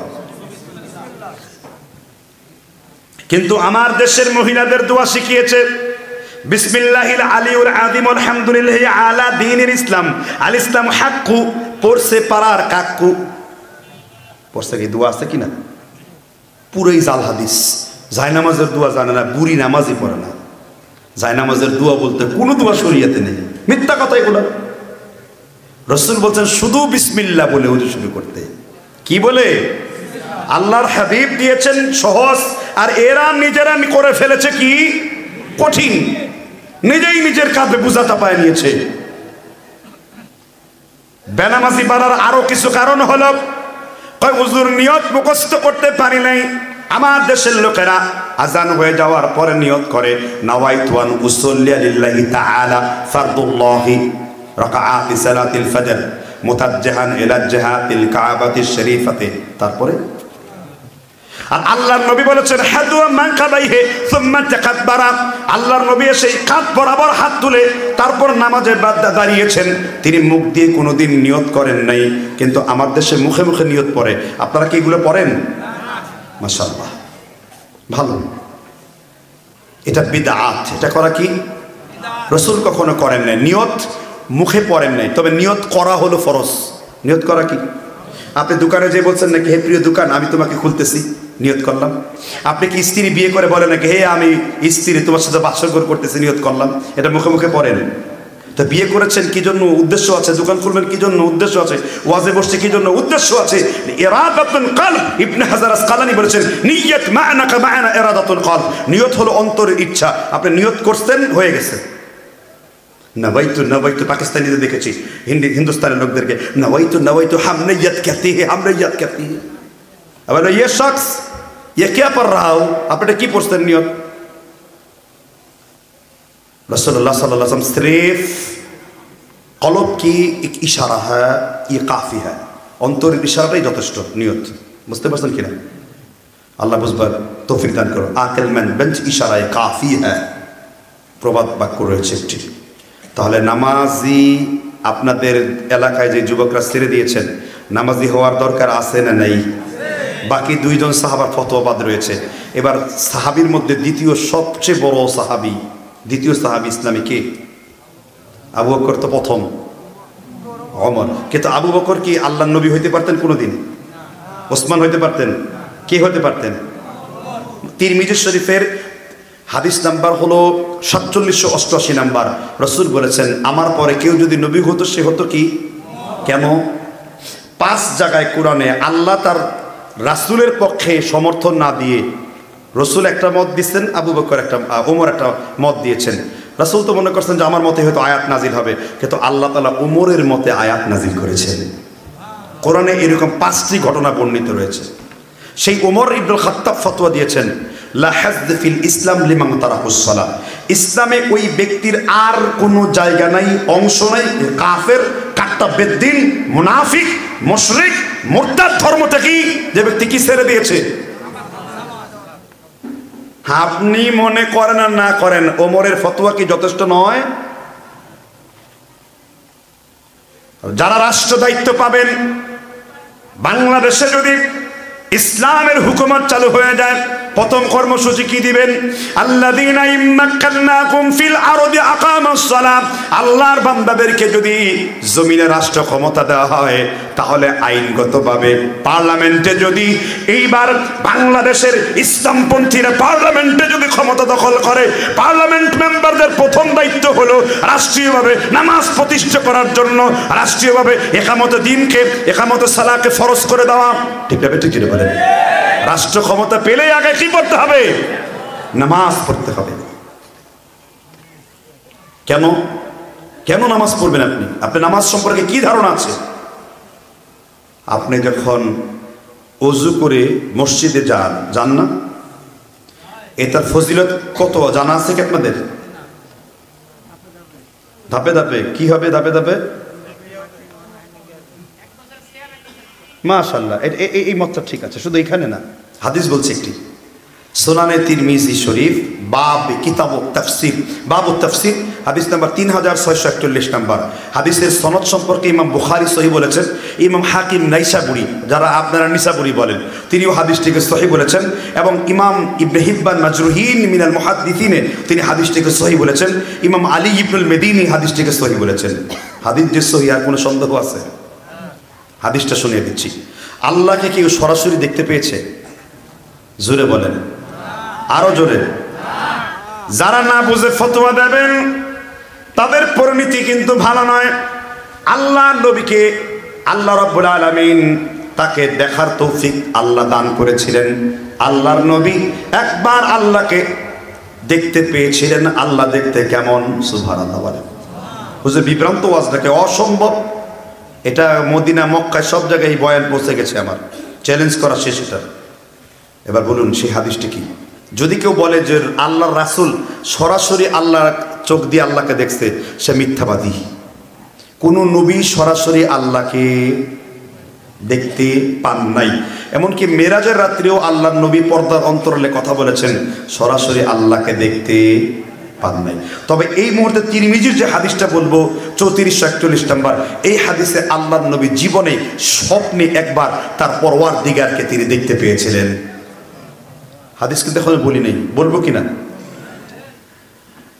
কিন্তু আমার দেশের মহিলাদের দোয়া শিখিয়েছে বিসমিল্লাহিল আলিউল আযীম আলহামদুলিল্লাহি আলা দ্বীনিল ইসলাম আল ইসলাম হাক্কু। পড়ছে পারার কাক্কু। পড়ছে কি দোয়া আছে কিনা? পুরোই জাল হাদিস। জায়নামাজের দোয়া জানে না, বুড়ি নামাজই পড়ে না। জায়নামাজের দোয়া বলতে কোনো দোয়া শরীয়তে নেই, মিথ্যা কথা এগুলো। রাসূল বলছেন শুধু বিসমিল্লাহ বলে ওযু শুরু করতে। কি বলে? আল্লাহর হাবিব দিয়েছেন সহজ, আর এরা নিজেরা করে ফেলেছে কি কঠিন। নিজেই নিজের কাঁধে বোঝা চাপায় নিয়েছে। বেনামাজি বাড়ার আরো কিছু কারণ হলো, হুজুর নিয়ত মুখস্থ করতে পারি নাই। আমার দেশের লোকেরা আজান হয়ে যাওয়ার পরে নিয়ত করে নাওয়াইতু আন উসাল্লি লিল্লাহি তাআলা ফারদুল্লাহি রাকাআতি সালাতিল ফজর মুতাজ্জিহান ইলা জিহাতিল কাবাতিশ শরীফাতি। তারপরে আর আল্লাহর নবী বলেছেন হাদু মানকাবাইহি সুম্মা তাকাব্বারা। আল্লাহর নবী সেই কাঁধ বরাবর হাত তুলে তারপর নামাজে দাঁড়িয়েছেন। তিনি মুখ দিয়ে কোনোদিন নিয়ত করেন নাই, কিন্তু আমার দেশে মুখে মুখে নিয়ত পড়ে। আপনারা কি এগুলো পড়েন? মাশাআল্লাহ, ভালো। এটা বিদআত। এটা করা কি? রাসূল কখনো করেন নাই। নিয়ত মুখে পড়েন নাই, তবে নিয়ত করা হলো ফরজ। নিয়ত করা কি? আপনি দোকানে যে বলছেন নাকি হে প্রিয় দোকান আমি তোমাকে খুলতেছি, নিয়ত করলাম। আপনি কি স্ত্রী বিয়ে করে বলেন নাকি হে আমি স্ত্রী তোমার সাথে বাসর করতেছি, নিয়ত করলাম। এটা মুখে মুখে পড়েন। তো বিয়ে করেছেন কি জন্য? উদ্দেশ্য আছে। দোকান খুলবেন কি জন্য? উদ্দেশ্য আছে। ওয়াজে বসছে কি জন্য? উদ্দেশ্য আছে। ইরাদাতুল কলব। ইবনে হাজার আসকালানী বলেছেন নিয়ত মা'নাকা মা'না ইরাদাতুল কলব। নিয়ত হলো অন্তরের ইচ্ছা। আপনি নিয়ত করতেন, হয়ে গেছে। নওয়াইতু পাকিস্তানিদের দেখেছি, হিন্দুস্তানের লোকদেরকে নওয়াইতু হাম নিয়ত করতে হে, হাম নিয়ত করতে হে। আবার ये शख्स ये क्या पढ़ रहा हो? আপনি কি পড়ছেন? নিয়ত। रसूलुल्लाह सल्लल्लाहु अलैहि वसल्लम सिर्फ कलब की एक इशारा है, ये काफ़ी है, অন্তরের ইশারাটাই যথেষ্ট নিয়ত। বুঝতে পারছেন কিনা? আল্লাহ বুঝবার তৌফিক দান করো। আকেলম্যান বেঞ্চ ইশারায় কাফি হ্যাঁ, প্রবাদ বাক্য রয়েছে একটি। তাহলে নামাজি আপনাদের এলাকায় যে যুবকরা ছেড়ে দিয়েছেন, নামাজি হওয়ার দরকার আছে না নেই? বাকি দুইজন সাহাবার ফতোয়াবাদ রয়েছে। এবার সাহাবীর মধ্যে দ্বিতীয় সবচেয়ে বড় সাহাবী, দ্বিতীয় সাহাবী ইসলামী কে? আবু বকর তো প্রথম, ওমর। কিন্তু আবু বকর কি আল্লাহর নবী হইতে পারতেন কোনোদিন? ওসমান হইতে পারতেন? কে হতে পারতেন? তিরমিজি শরীফের হাদিস নাম্বার হলো 4788 নাম্বার। রসুল বলেছেন, আমার পরে কেউ যদি নবী হতো সে হতো কি? কেন? 5 জায়গায় কোরআনে আল্লাহ তার রাসূলের পক্ষে সমর্থন না দিয়ে রসুল একটা মত দিচ্ছেন, আবু বকর একটা, ওমর একটা মত দিয়েছেন। রাসূল তো মনে করছেন যে আমার মতে হয়তো আয়াত নাজিল হবে, কিন্তু আল্লাহ তাআলা ওমরের মতে আয়াত নাজিল করেছেন। কোরআনে এরকম 5টি ঘটনা বর্ণিত রয়েছে। সেই ওমর ইবনুল খাত্তাব ফতোয়া দিয়েছেন, লা হাজদ ফিল ইসলাম লিমান তারাকুস সালাহ, ইসলামে ওই ব্যক্তির আর কোনো জায়গা নাই, অংশ নাই, কাফের, কাট্টা বেদ্দিন, মুনাফিক, মুশরিক, মুরতাদ ধর্ম থেকে যে ব্যক্তি কি ছেড়ে দিয়েছে। আপনি মনে করেন আর না করেন, ওমরের ফতোয়া কি যথেষ্ট নয়? যারা রাষ্ট্র দায়িত্ব পাবেন, বাংলাদেশে যদি ইসলামের হুকুমত চালু হয়ে যায়, প্রথম কর্মসূচি কি দিবেন? আল্লাযীনা ইম্মাক্কান্নাকুম ফিল আরদি আকামাস সালাত, আল্লাহর বান্দাদেরকে যদি জমিনে রাষ্ট্র ক্ষমতা দেওয়া হয়, তাহলে আইনগতভাবে পার্লামেন্টে যদি এইবার বাংলাদেশের ইসলামপন্থীরা পার্লামেন্টে যদি ক্ষমতা দখল করে, পার্লামেন্ট মেম্বারদের প্রথম দায়িত্ব হলো রাষ্ট্রীয়ভাবে নামাজ প্রতিষ্ঠা করার জন্য রাষ্ট্রীয়ভাবে একামতে দ্বীনকে, একামতে সালাহকে ফরজ করে দেওয়া। ঠিক না? ঠিক কি বলেন? রাষ্ট্র ক্ষমতা পেলে আগে কি পড়তে হবে? নামাজ পড়তে হবে। কেন? কেন নামাজ পড়বেন আপনি? আপনি নামাজ সম্পর্কে কি ধারণা আছে? আপনি যখন ওযু করে মসজিদে যান না, এটার ফজিলত কত জানা আছে কি আপনাদের? ধাপে ধাপে কি হবে? ধাপে ধাপে মাশাআল্লাহ, এই মতটা ঠিক আছে, শুধু এখানে না, হাদিস বলছে একটি, সুনানে তিরমিজি শরীফ, বাব কিতাবুত তাফসীর, বাবুত তাফসীর, হাদিস নাম্বার 3641 নাম্বার। হাদিসের সনদ সম্পর্কে ইমাম বুখারী সহিহ বলেছেন, ইমাম হাকিম নাইসাবুরি, যারা আপনারা নিসাবুরি বলেন, তিনিও হাদিসটিকে সহিহ বলেছেন, এবং ইমাম ইবনে হিব্বান মাজরুহিন মিনাল মুহাদ্দিসিনে তিনি হাদিসটিকে সহিহ বলেছেন, ইমাম আলী ইবনুল মেদিনী হাদিসটিকে সহিহ বলেছেন। হাদিস যে সহিহ, আর কোনো সন্দেহ আছে? হাদিসটা শুনিয়ে দিচ্ছি। আল্লাহকে কেউ সরাসরি দেখতে পেয়েছে? জোরে বলেন, আরো জোরে। যারা না বুঝে ফতোয়া দেবেন তাদের পরিণতি কিন্তু ভালো নয়। আল্লাহ নবীকে আল্লাহ রাব্বুল আলামিন তাকে দেখার তৌফিক আল্লাহ দান করেছিলেন। আল্লাহর নবী একবার আল্লাহকে দেখতে পেয়েছিলেন। আল্লাহ দেখতে কেমন? সুবহানাল্লাহ বলেন। বুঝে বিভ্রান্ত ওয়াজটাকে অসম্ভব। এটা মদিনা, মক্কায় সব জায়গায় বয়ান পৌঁছে গেছে, আমার চ্যালেঞ্জ করা শেষ এটা। এবার বলুন সেই হাদিসটি কি? যদি কেউ বলে যে আল্লাহর রাসূল সরাসরি আল্লাহর চোখ দিয়ে আল্লাহকে দেখছে, সে মিথ্যাবাদী। কোনো নবী সরাসরি আল্লাহকে দেখতে পান নাই। এমনকি মেরাজের রাত্রেও আল্লাহর নবী পর্দার অন্তরালে কথা বলেছেন, সরাসরি আল্লাহকে দেখতে পান নাই। তবে এই মুহূর্তে তিরমিজির যে হাদিসটা বলবো 3441 নাম্বার, এই হাদিসে আল্লাহর নবী জীবনে স্বপ্নে একবার তার পরওয়ারদিগারকে তিনি দেখতে পেয়েছিলেন। হাদিস কিন্তু এখন বলি নাই, বলবো কিনা?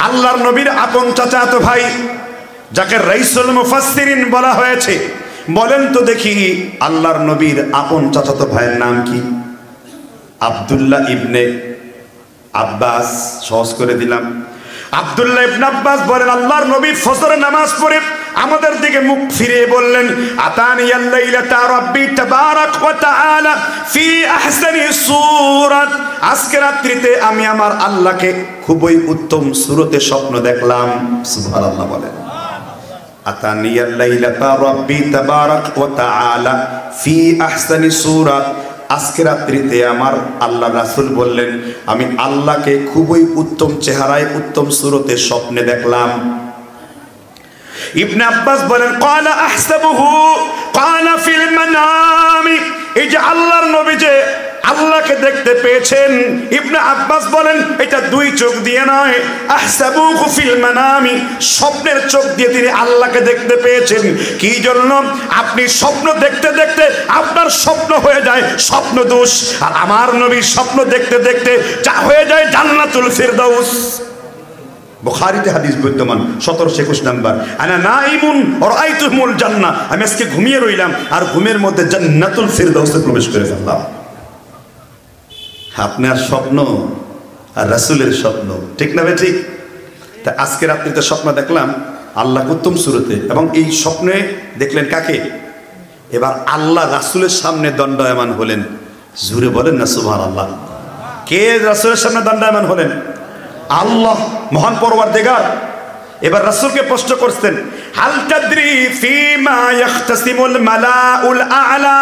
আল্লাহর নবীর আপন চাচাতো ভাই, যাকে রাইসুল মুফাসসিরিন বলা হয়েছে, বলেন তো দেখি আল্লাহর নবীর আপন চাচাতো ভাইয়ের নাম কি? আব্দুল্লাহ ইবনে আব্বাস। সহজ করে দিলাম। আব্দুল্লাহ ইবনে আব্বাস বলেন, আল্লাহর নবী ফজরের নামাজ পড়ে আমাদের দিকে মুখ ফিরিয়ে বললেন, আতানিয়াল লাইলাতা রাব্বি তাবারাক ওয়া তাআলা ফি আহসানি সূরাত, আজকে রাত্রিতে আমি আমার আল্লাহকে খুবই উত্তম সূরতে স্বপ্ন দেখলাম। সুবহানাল্লাহ বলেন। আতানিয়াল লাইলাতা রাব্বি তাবারাক ওয়া তাআলা ফি আহসানি সূরাত, আজকে রাত্রিতে আমার আল্লাহ রাসূল বললেন আমি আল্লাহকে খুবই উত্তম চেহারায় উত্তম সুরতে স্বপ্নে দেখলাম। ইবনে আব্বাস বলেন ক্বালা আহসাবুহু ক্বালা ফিল মানামি, এই যে আল্লাহর নবী যে আল্লাহকে দেখতে পেয়েছেন, ইবনে আব্বাস বলেন এটা দুই চোখ দিয়ে নয়, আহসাবুহু ফিল মানামি, স্বপ্নের চোখ দিয়ে তিনি আল্লাহকে দেখতে পেয়েছেন। কি জন্য? আপনি স্বপ্ন দেখতে দেখতে আপনার স্বপ্ন হয়ে যায় স্বপ্ন দোষ, আর আমার নবীর স্বপ্ন দেখতে দেখতে যা হয়ে যায় জান্নাতুল ফিরদাউস। বুখারীতে হাদিস বিদ্যমান 1721 নাম্বার, আনা নাইমুন রাআইতুহুমুল জান্নাহ, আমি আজকে ঘুমিয়ে রইলাম আর ঘুমের মধ্যে জান্নাতুল ফিরদাউসে প্রবেশ করে ফেললাম। আপনার স্বপ্ন আর রাসূলের স্বপ্ন ঠিক না ভাই? ঠিক। তা আজকে রাত্রিতে স্বপ্ন দেখলাম আল্লাহ উত্তম সুরতে, এবং এই স্বপ্নে দেখলেন কাকে? এবার আল্লাহ রাসূলের সামনে দণ্ডায়মান হলেন। জোরে বলেন না সুবহানাল্লাহ। কে রাসূলের সামনে দণ্ডায়মান হলেন? আল্লাহ, মহান পরওয়ারদিগার। এবার রাসূলকে প্রশ্ন করতেন, হাল তাদরি ফিমা ইয়াখতাসিমুল মালাউল আ'লা,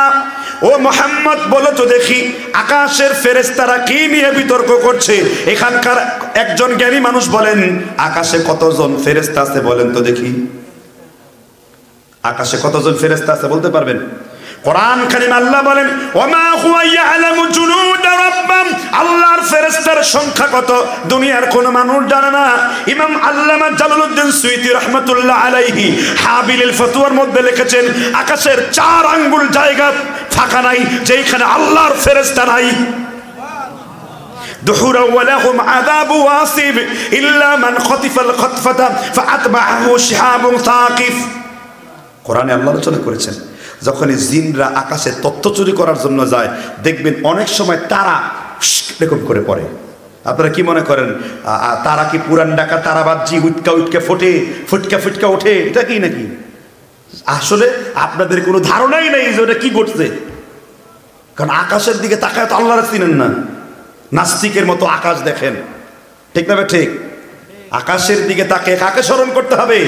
ও মুহাম্মদ বলো তো দেখি আকাশের ফেরেশতারা কি নিয়ে বিতর্ক করছে? এখানকার একজন জ্ঞানী মানুষ বলেন আকাশে কতজন ফেরেশতা আছে বলেন তো দেখি। আকাশে কতজন ফেরেশতা আছে বলতে পারবেন? কোরআন কারীম আল্লাহ বলেন ওমা হুয়া ইয়ালামু জুনুদ রাব্বাম, আল্লাহর ফেরেশতার সংখ্যা কত দুনিয়ার কোন মানুষ জানে না। ইমাম আল্লামা জালালউদ্দিন সুয়ুতী রাহমাতুল্লাহ আলাইহি হাবিলুল ফতোয়ার মধ্যে লিখেছেন আকাশের 4 আঙ্গুল জায়গা ফাঁকা নাই যেখানে আল্লাহর ফেরেশতা নাই। দুহুরা ওয়া লাহুম আযাবু ওয়াসিব ইল্লা মান খাতিফাল খাতফাতা ফাআতবাহু শিহাবুন সাকিফ। কোরআনে আল্লাহ রচনা করেছেন যখনই জিনরা আকাশে তথ্য চুরি করার জন্য যায় দেখবেন অনেক সময় তারা এরকম করে পড়ে। আপনারা কি মনে করেন তারা কি পুরান ঢাকা তারাবাজি উটকা উটকে ফোটে ফুটকা ফুটকা ওঠে? এটা কি নাকি? আসলে আপনাদের কোনো ধারণাই নেই যে ওটা কি ঘটছে, কারণ আকাশের দিকে তাকায় তো আল্লাহর চিনেন না। নাস্তিকের মতো আকাশ দেখেন, ঠিক না? ঠিক। আকাশের দিকে তাকিয়ে কাকে স্মরণ করতে হবে?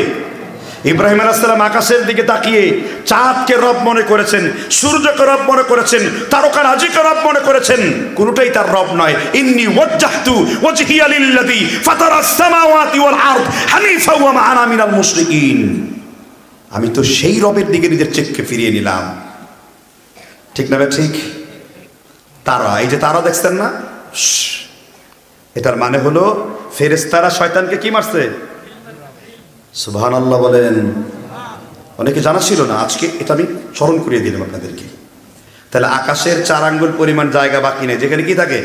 ইব্রাহিম আলাইহিস সালাম আকাশের দিকে তাকিয়ে চাঁদকে রব মনে করেছেন, সূর্যকে রব মনে করেছেন, তারকারাজিকে রব মনে করেছেন। কোনটাই তার রব নয়। ইন্নী ওয়াজ্জাহতু ওয়াজহিয়া লিল্লাযী ফাতারাস সামাওয়াতি ওয়াল আরদ হানিফা ওয়া মা আনা মিনাল মুশরিকিন, আমি তো সেই রবের দিকে নিজের চোখকে ফিরিয়ে নিলাম। ঠিক না? ঠিক। তারা, এই যে তারা দেখছেন না, এটার মানে হলো ফেরেশতারা শয়তানকে কি মারছে? সুবহানাল্লাহ বলেন। অনেকে জানা ছিল না, আজকে এটা আমি স্মরণ করিয়ে দিলাম আপনাদেরকে। তাহলে আকাশের 4 আঙ্গুল পরিমাণ জায়গা বাকি নেই যেখানে কি থাকে।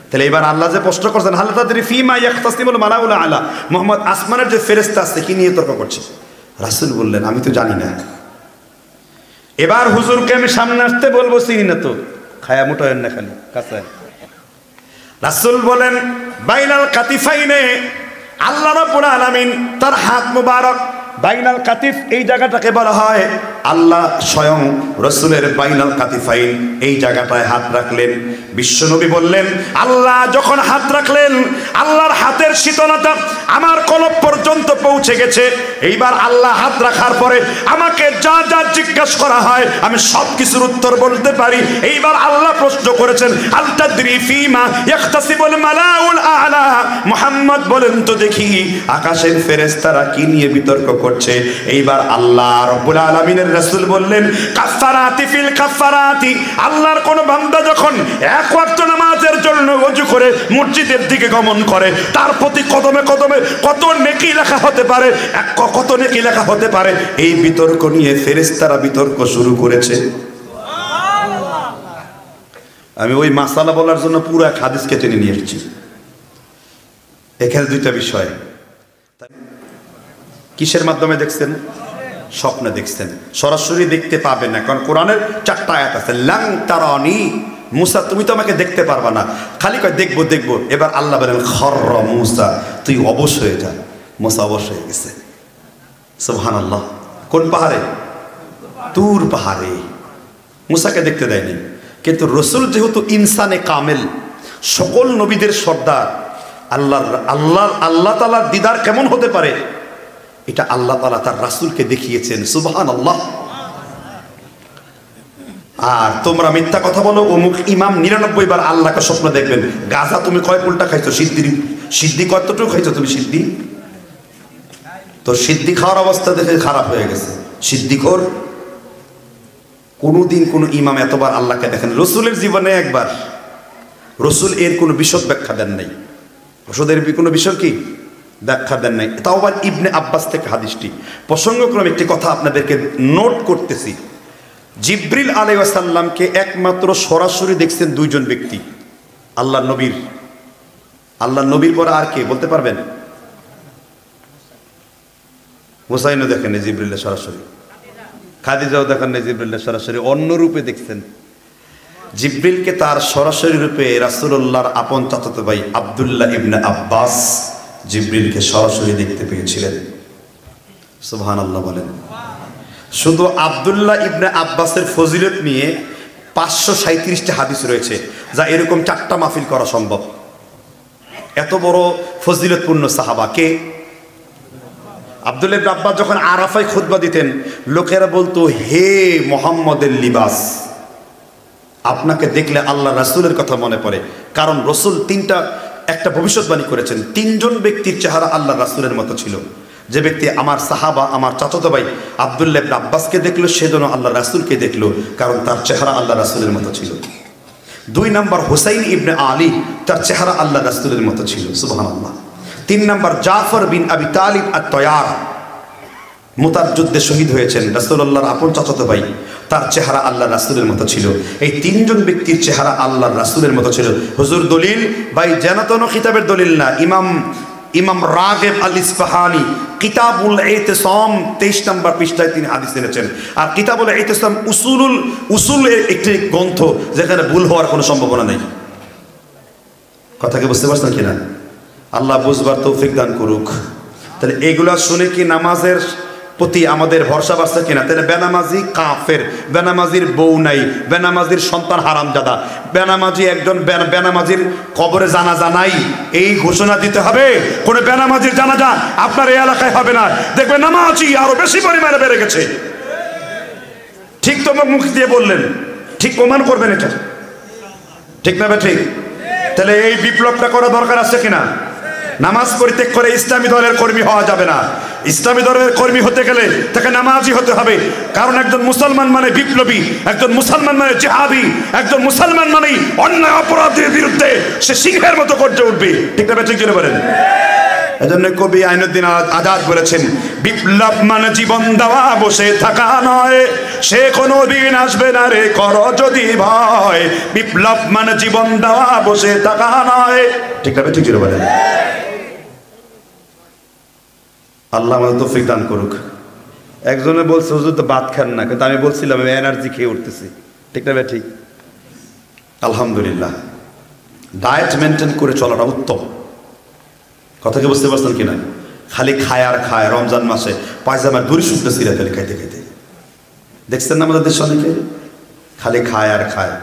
তাহলে এবার আল্লাহ যে প্রশ্ন করছেন হাল তাদরি ফিমা ইয়াখতাসিমুল মালাউল আ'লা, মুহাম্মদ আসমানের যে ফেরেশতা আছে কি নিয়ে তর্ক করছে? রাসূল বললেন আমি তো জানি না। এবার হুজুরকে আমি সামনে আসতে বলবো, চিনি না তো, খায়া মোটায়েন না খালি কাছে। রাসূল বলেন বাইনাল কাতিফাইনে, আল্লাহ রাব্বুল আলামিন তার হাত মুবারক বাইনাল কাতিফ, এই জায়গাটাকে বলা হয় আল্লাহ স্বয়ং রাসূলের বাইনাল কাতিফাইন এই জায়গাটায় হাত রাখলেন। বিশ্বনবী বললেন আল্লাহ যখন হাত রাখলেন আল্লাহর হাতের শীতলতা আমার কলব পর্যন্ত পৌঁছে গেছে। এইবার আল্লাহ হাত রাখার পরে আমাকে যা যা জিজ্ঞাসা করা হয় আমি সব কিছুর উত্তর বলতে পারি। এইবার আল্লাহ প্রশ্ন করেছেন আল তাদরি ফিমা ইয়াখতাসিবুল মালাউল আ'লা, মুহাম্মদ বলেন তো দেখি আকাশের ফেরেশতারা কি নিয়ে বিতর্ক করছে? এইবার আল্লাহ রাব্বুল আলামিনের রাসূল বললেন কাফারাতি ফিল কাফারাতি, আল্লাহর কোন বান্দা যখন এক ওয়াক্ত নামাজের জন্য ওযু করে মসজিদের দিকে গমন করে তার প্রতি কদমে কদমে কত নেকি লেখা হতে পারে, কত নেকি লেখা হতে পারে, এই বিতর্ক নিয়ে ফেরেশতারা বিতর্ক শুরু করেছে। আমি ওই মাসালা বলার জন্য পুরো এক হাদিসকে টেনে নিয়ে এসেছি। এখানে 2টা বিষয়। কিসের মাধ্যমে দেখছেন? স্বপ্নে দেখছেন, সরাসরি দেখতে পাবেন না, কারণ কোরআনের 4টা আয়াত আছে। লাং তারানি, মুসা তুমি তো আমাকে দেখতে পারবা না, খালি কয় দেখবো দেখবো। এবার আল্লাহ বলেন খর্র মুসা, তুই অবশ হয়ে যা। মুসা অবশ হয়ে গেছে। সুবহানাল্লাহ। কোন পাহাড়ে? তুর পাহাড়ে। মুসাকে দেখতে দেয়নি, কিন্তু রসুল যেহেতু ইনসানে কামেল, সকল নবীদের সর্দার, আল্লাহ তাআলার দিদার কেমন হতে পারে এটা আল্লাহ তাআলা তার রাসূলকে দেখিয়েছেন। সুবহানাল্লাহ। আর তোমরা মিথ্যা কথা বলো, অমুক ইমাম 99 বার আল্লাহকে স্বপ্ন দেখবেন। গাঁজা তুমি কয় পুলটা খাইছো? সিদ্ধি কতটুকু খাইছো তুমি? সিদ্ধি তোর সিদ্ধি খাওয়ার অবস্থা দেখে খারাপ হয়ে গেছে। সিদ্ধিখোর। কোনোদিন কোনো ইমাম এতবার আল্লাহকে দেখেন। রসুলের জীবনে একবার, রসুল এর কোনো বিশদ ব্যাখ্যা দেন নাই। ওষুধের কোনো বিষয় কি ব্যাখ্যা দেন নাই। তাও আবার ইবনে আব্বাস থেকে হাদিসটি। প্রসঙ্গক্রমে একটি কথা আপনাদেরকে নোট করতেছি। জিব্রিল আলাইহিস সালামকে একমাত্র সরাসরি দেখছেন দুইজন ব্যক্তি, আল্লাহ নবীর। আল্লাহ নবীর পরে আর কে বলতে পারবেন? হুসাইনও দেখেন জিব্রিলের সরাসরি, খাদিজাও দেখেন জিব্রিলের সরাসরি, অন্য রূপে দেখছেন। জিব্রিলকে তার সরাসরি রূপে রাসূলুল্লাহর আপন চাচাতো ভাই আব্দুল্লাহ ইবনে আব্বাস জিব্রিলকে সরাসরি দেখতে পেয়েছিলেন। সুবহানাল্লাহ বলেন। শুধু আব্দুল্লাহ ইবনে আব্বাসের ফজিলত নিয়ে 537টি হাদিস রয়েছে, যা এরকম 4টা মাহফিল করা সম্ভব। এত বড় ফজিলতপূর্ণ সাহাবা কে? আব্দুল্লাহ ইবনে আব্বাস যখন আরাফায় খুতবা দিতেন, লোকেরা বলতো, হে মুহাম্মদের লিবাস, আপনাকে দেখলে আল্লাহ রাসূলের কথা মনে পড়ে। কারণ রসুল একটা ভবিষ্যৎবাণী করেছেন, 3 জন ব্যক্তির চেহারা আল্লাহ রাসূলের মতো ছিল। যে ব্যক্তি আমার সাহাবা, আমার চাচাতো ভাই আব্দুল্লাহ ইবনে আব্বাসকে দেখলো, সেজন্য আল্লাহ রাসূলকে দেখলো, কারণ তার চেহারা আল্লাহ রাসূলের মতো ছিল। 2 নম্বর হুসাইন ইবনে আলী, তার চেহারা আল্লাহ রাসূলের মতো ছিল। সুবহানাল্লাহ। 3 নম্বর জাফর বিন আবি তালিব আত-তয়ার, মুতার যুদ্ধে শহীদ হয়েছেন, রাসূলুল্লাহর আপন চাচাতো ভাই, তার চেহারা আল্লাহ রাসূলের মতো ছিল। এই 3 জন ব্যক্তির চেহারা আল্লাহ রাসূলের মতো ছিল। হুজুর দলিল ভাই জানাতন কিতাবের দলিল না, ইমাম রাগিব আল ইসফাহানি কিতাবুল ইতিসাম 23 নম্বর পৃষ্ঠায় তিনি হাদিস এনেছেন। আর কিতাবুল ইতিসাম উসুলের একটি গ্রন্থ, যেখানে ভুল হওয়ার কোনো সম্ভাবনা নেই। কথা কি বুঝতে পারছেন কিনা? আল্লাহ বুঝবার তৌফিক দান করুক। তাহলে এগুলা শুনে কি নামাজের প্রতি আমাদের ভরসা বাড়ছে কিনা? তাহলে বেনামাজি কাফের, বেনামাজির বউ নাই, বেনামাজির সন্তান হারামজাদা, বেনামাজির কবরে জানাজা নাই, এই ঘোষণা দিতে হবে। কোন বেনামাজির জানাজা আপনার এই এলাকায় হবে না। দেখবেন নামাজি আরো বেশি পরিমাণে বেড়ে গেছে। ঠিক তো মুখ দিয়ে বললেন, ঠিক প্রমাণ করবেন এটা, ঠিক না? ঠিক। তাহলে এই বিপ্লবটা করা দরকার আছে কিনা? নামাজ পরিত্যাগ করে ইসলামী দলের কর্মী হওয়া যাবে না। ইসলামী দলের কর্মী হতে গেলে তাকে নামাজি হতে হবে। কারণ একজন মুসলমান মানে বিপ্লবী, একজন মুসলমান মানে জিহাদি, একজন মুসলমান মানে অন্যায় অপরাধের বিরুদ্ধে সে সিংহের মতো গর্জে উঠবে। ঠিক না? ঠিক জন্য বলেন। এজন্য কবি আইনুদ্দিন আজাদ বলেছেন, বিপ্লব মানে জীবন দেওয়া, বসে থাকা নয়, সে কোনো দিন আসবে না রে কর যদি ভয়। বিপ্লব মানে জীবন দেওয়া, বসে থাকা নয়। ঠিক না? ঠিক জন্য বলেন। আল্লাহ আমাদের তৌফিক দান করুক। একজনে বলছে, হুজুর তো ভাত খান না, কিন্তু আমি বলছিলাম আমি এনার্জি খেয়ে উঠতেছি। ঠিক না? ঠিক। আলহামদুলিল্লাহ, ডায়েট মেনটেন করে চলাটা উত্তম। কথা কি বুঝতে পারছেন কিনা? খালি খায় আর খায়। রমজান মাসে পায়জামার দড়ি শুকতে ছিঁড়ে ফেলে খাইতে খাইতে। দেখছেন না আমাদের দেশে অনেকে খালি খায় আর খায়।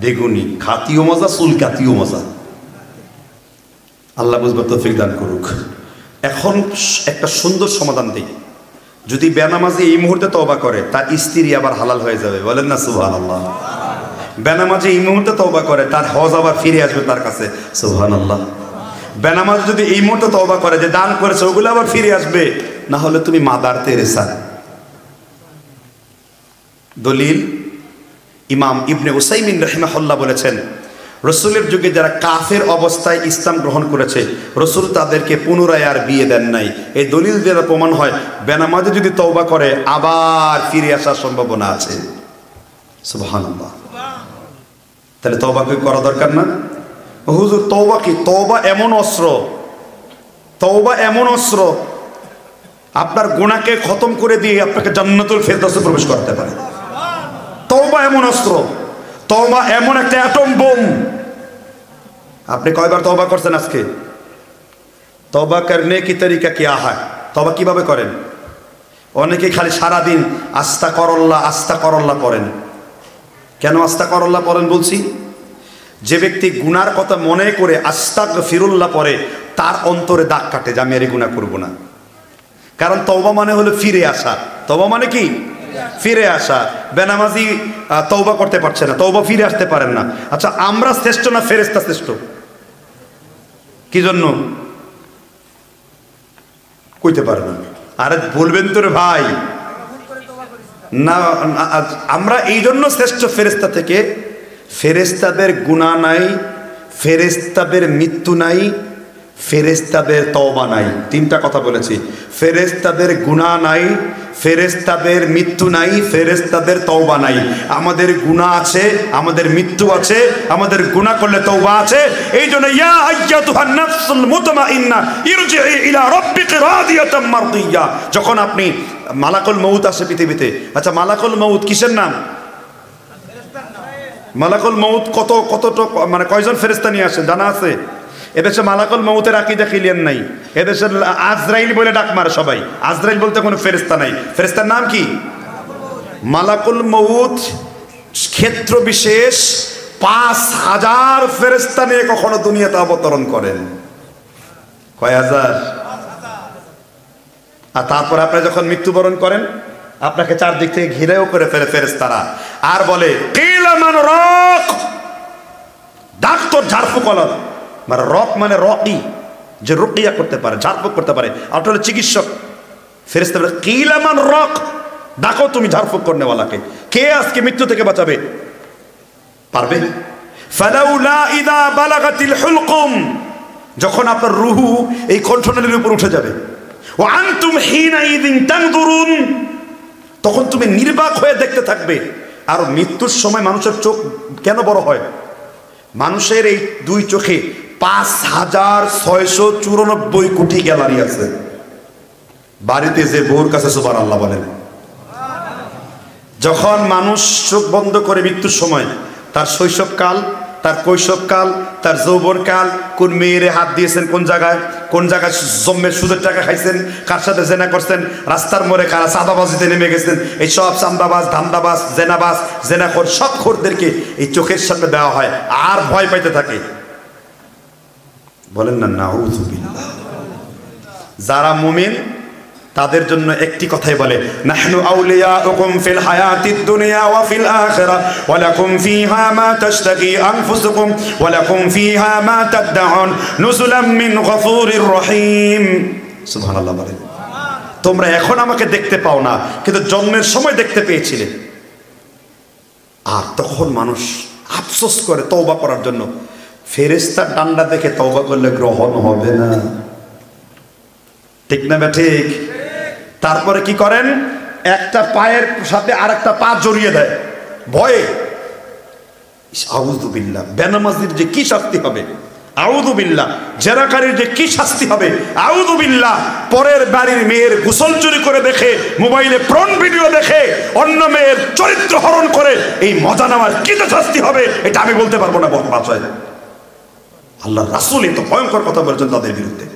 বেগুনি খাতিও মজা, চুল কাতিও মজা। আল্লাহ বুঝবার তৌফিক দান করুক। এখন একটা সুন্দর সমাধান দিই। যদি বেনামাজি এই মুহূর্তে তওবা করে, তার স্ত্রী আবার হালাল হয়ে যাবে। বলেন না সুবহানাল্লাহ। বেনামাজি এই মুহূর্তে তওবা করে, তার হজ আবার ফিরে আসবে তার কাছে। সুবহানাল্লাহ। বেনামাজি যদি এই মুহূর্তে তওবা করে যে দান করেছে ওগুলো আবার ফিরে আসবে। না হলে তুমি মাদার তেরেসা। দলিল ইমাম ইবনে উসাইমিন রাহিমাহুল্লাহ বলেছেন, রসুলের যুগে যারা কাফের অবস্থায় ইসলাম গ্রহণ করেছে, রসুল তাদেরকে পুনরায় আর বিয়ে দেন নাই। এই দলিল দ্বারা প্রমাণ হয় বেনামাজি যদি তওবা করে আবার ফিরে আসার সম্ভাবনা আছে। সুবহানাল্লাহ। তাহলে তওবা কি করা দরকার না? হুজুর তওবা কি? তওবা এমন অস্ত্র, তওবা এমন অস্ত্র আপনার গুনাহকে খতম করে দিয়ে আপনাকে জান্নাতুল ফেরদাউসে প্রবেশ করতে পারে। তওবা এমন অস্ত্র, তওবা এমন একটা অ্যাটম বোম। আপনি কয়বার তওবা করছেন আজকে? তওবা করনে কি তরিকা কিয়া হয়? তওবা কিভাবে করেন? অনেকে খালি সারা দিন আস্তাগফিরুল্লাহ আস্তাগফিরুল্লাহ পড়েন। কেন আস্তাগফিরুল্লাহ পড়েন বলছি? যে ব্যক্তি গুনার কথা মনে করে আস্তাগফিরুল্লাহ পড়ে, তার অন্তরে দাগ কাটে যে আমি আর গুনাহ করব না। কারণ তওবা মানে হলো ফিরে আসা। তওবা মানে কি? ফিরে আসা। বেনামাজি তওবা করতে পারছে না, তওবা ফিরে আসতে পারেন না। আচ্ছা, আমরা শ্রেষ্ঠ না ফেরেশতা শ্রেষ্ঠ? কি জন্য কইতে পারে না? আরে বলবেন তো রে ভাই। না, আমরা এই জন্য শ্রেষ্ঠ ফেরেশতা থেকে, ফেরেশতাদের গুনাহ নাই, ফেরেশতাদের মৃত্যু নাই, ফেরেশতাদের তওবা নাই। তিনটা কথা বলেছি। ফেরেশতাদের গুনাহ নাই, ফেরেশতাদের মৃত্যু নাই, ফেরেশতাদের তওবা নাই। আমাদের গুনাহ আছে, আমাদের মৃত্যু আছে, আমাদের গুনাহ করলে তওবা আছে। এই জন্য ইয়া আইয়াতুহান নাফসুল মুতমাইন্না ইরজিই ইলা রাব্বিকি রাদিয়াতাম মারদিয়া। যখন আপনি মালাকুল মউত আসে পৃথিবীতে। আচ্ছা, মালাকুল মউত কিসের নাম? মালাকুল মউত কত মানে কয়জন ফেরেশতা নিয়ে আসেন জানা আছে? এদেশে মালাকুল মউতের আকীদা ক্লিয়ার নাই। এদেশে আজরাইল বলে ডাক মারে সবাই। আজরাইল বলতে কোনো ফেরেশতা নাই। ফেরেশতার নাম কি? মালাকুল মউত ক্ষেত্র বিশেষ 5000 ফেরেশতা নিয়ে কখনো দুনিয়াতে অবতরণ করেন। কয় হাজার? আর তারপর আপনি যখন মৃত্যুবরণ করেন, আপনাকে চারদিক থেকে ঘিরেও করে ফেলে ফেরেশতারা, আর বলে কিলা মান রক, ডাক তোর ঝাড়ফুঁক। মানে রক মানে রকি, যে রুকিয়া করতে পারে, ঝাড়ফুঁক করতে পারে। আর হলো চিকিৎসক। ফেরেশতা বলে কিলা মান রক, ডাকো তুমি ঝাড়ফুঁক করনেওয়ালাকে। কে আজকে মৃত্যু থেকে বাঁচাবে? পারবে? ফালাউলা ইদা বালাগাতিল হুলকুম, যখন আপনার রুহু এই কণ্ঠনালীর উপর উঠে যাবে, ওয়া আনতুম হিনাইযিন তানজুরুন, তখন তুমি নির্বাক হয়ে দেখতে থাকবে। আর মৃত্যুর সময় মানুষের চোখ কেন বড় হয়? মানুষের এই দুই চোখে 5694 কোটি গ্যালারি আছে। বাড়িতে যে বউর কাছে সুবহানাল্লাহ বলেন। যখন মানুষ চোখ বন্ধ করে মৃত্যুর সময়, তার শৈশবকাল, তার কৈশোরকাল, তার যৌবনকাল, কোন মেয়েরে হাত দিয়েছেন, কোন জায়গায় জম্মের সুদের টাকা খাইছেন, কার সাথে জেনা করছেন, রাস্তার মোড়ে কারা চাঁদাবাজিতে নেমে গেছেন, এই সব চান্দাবাজ, ধান্দাবাজ, জেনাবাজ, জেনাখোর, সব খোরদেরকে এই চোখের সামনে দেওয়া হয়। আর ভয় পাইতে থাকে। বলেন না নাউযুবিল্লাহ। যারা মুমিন তাদের জন্য একটি কথাই বলে, নাহনু আউলিয়াউকুম ফিল হায়াতিদ দুনিয়া ওয়া ফিল আখিরাহ ওয়া লাকুম ফিহা মা তাশতাকি আনফুসুকুম ওয়া লাকুম ফিহা মা তাদউন নুজুলাম মিন গফুরির রহিম। সুবহানাল্লাহ বলেন। তোমরা এখন আমাকে দেখতে পাও না, কিন্তু জন্মের সময় দেখতে পেয়েছিলে। আর তখন মানুষ আফসোস করে তওবা করার জন্য। ফেরেশতার ডান্ডা দেখে তওবা করলে গ্রহণ হবে না, ঠিক না বে ঠিক? তারপরে কি করেন? একটা পায়ের সাথে আরেকটা পা জড়িয়ে দেয় ভয়ে। আউযুবিল্লাহ। বেনামাজির যে কি শাস্তি হবে, আউযুবিল্লাহ। জেনাকারীর যে কি শাস্তি হবে, আউযুবিল্লাহ। পরের বাড়ির মেয়ের গোসল চুরি করে দেখে, মোবাইলে প্রন ভিডিও দেখে, অন্য মেয়ের চরিত্র হরণ করে এই মজা নেওয়ার কি শাস্তি হবে, এটা আমি বলতে পারবো না বাচ্চায়। আল্লাহর রাসূল এত ভয়ঙ্কর কথা বলেছেন তাদের বিরুদ্ধে।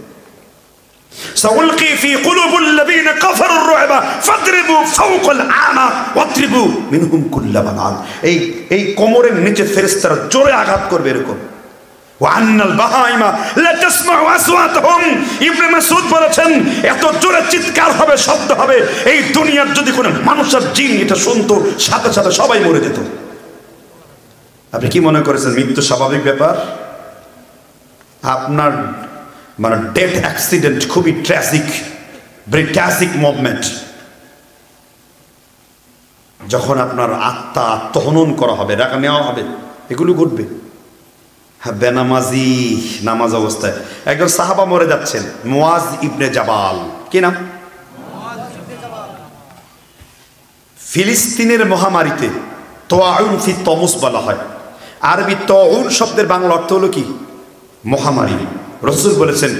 সাউলকি ফি কুলুবিল্লাযিনা কাফারু আর-রু'বা ফাদরিবু ফাওকাল আনাক ওয়াদরিবু মিনহুম কুল্লা বানান। এই কোমরের নিচে ফেরেশতারা জোরে আঘাত করবে এরকম। ওয়া আন্নাল বাহাইমা লা তাসমাউ আসওয়াতাহুম। ইবনে মাসউদ বলেছেন, এত জোরে চিৎকার হবে, শব্দ হবে, এই দুনিয়ার যদি কোনো মানুষ আর জিন এটা শুনতো, সাথে সাথে সবাই মরে যেত। আপনি কি মনে করেছেন মৃত্যু স্বাভাবিক ব্যাপার? আপনার মানে ডেথ অ্যাক্সিডেন্ট খুবই ট্র্যাজিক, ভেরি ট্র্যাজিক মুভমেন্ট। যখন আপনার আত্মা আত্মহনন করা হবে, ডাকা নেওয়া হবে, এগুলো ঘটবে। হ্যাঁ, বেনামাজি নামাজ অবস্থায় একজন সাহাবা মরে যাচ্ছেন, মুয়াজ ইবনে জাবাল। কি নাম? ফিলিস্তিনের মহামারীতে তোয়াউন ফি তমুস বলা হয়। আরবি তোয়াউন শব্দের বাংলা অর্থ হলো কি? মহামারী। রাসূল বলেছেন,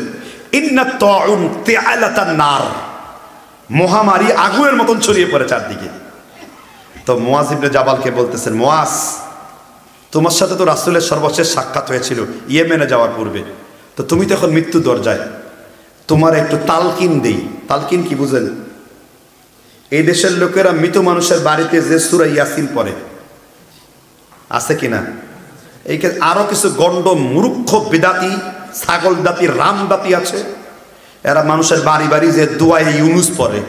ইন্নাত তাউন তিআলাতান নার, মহামারী আগুনের মতন ছড়িয়ে পড়ে চারদিকে। তো মুয়াজ ইবনে জাবালকে বলতেছেন, মুয়াজ, তোমার সাথে তো রাসূলের সর্বশেষ সাক্ষাৎ হয়েছিল ইয়েমেনে যাওয়ার পূর্বে, তো তুমি তো এখন মৃত্যু দরজায়, তোমার একটু তালকিন দেই। তালকিন কি বুঝেন? এই দেশের লোকেরা মৃত মানুষের বাড়িতে যে সূরা ইয়াসিন পড়ে, আছে কিনা? এই আরো কিছু গন্ড মূর্খ বিদাতি, ছাগল দাতি, রাম দাতি আছে, এরা মানুষের বাড়ি বাড়ি যে দোয়া ইউনুস পড়ে।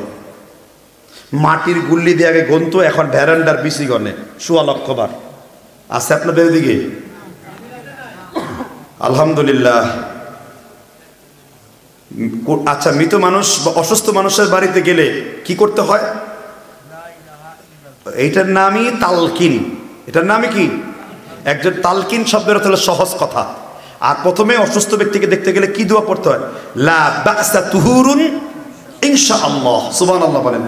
মাটির গুল্লি দিয়ে আগে গন্ত, এখন ভ্যারান্ডার বিসি গনে ১৬ লক্ষ বার আছে আপনাদের দিকে। আলহামদুলিল্লাহ। আচ্ছা, মৃত মানুষ বা অসুস্থ মানুষের বাড়িতে গেলে কি করতে হয়? এইটার নামই তালকিন। এটার নামই কি? একজন তালকিন শব্দের অর্থ হলো সহজ কথা। আর প্রথমে অসুস্থ ব্যক্তিকে দেখতে গেলে কি দোয়া পড়তে হয়? লা বাসা তুহুরুন ইনশাআল্লাহ, সুবহানাল্লাহ বলেন।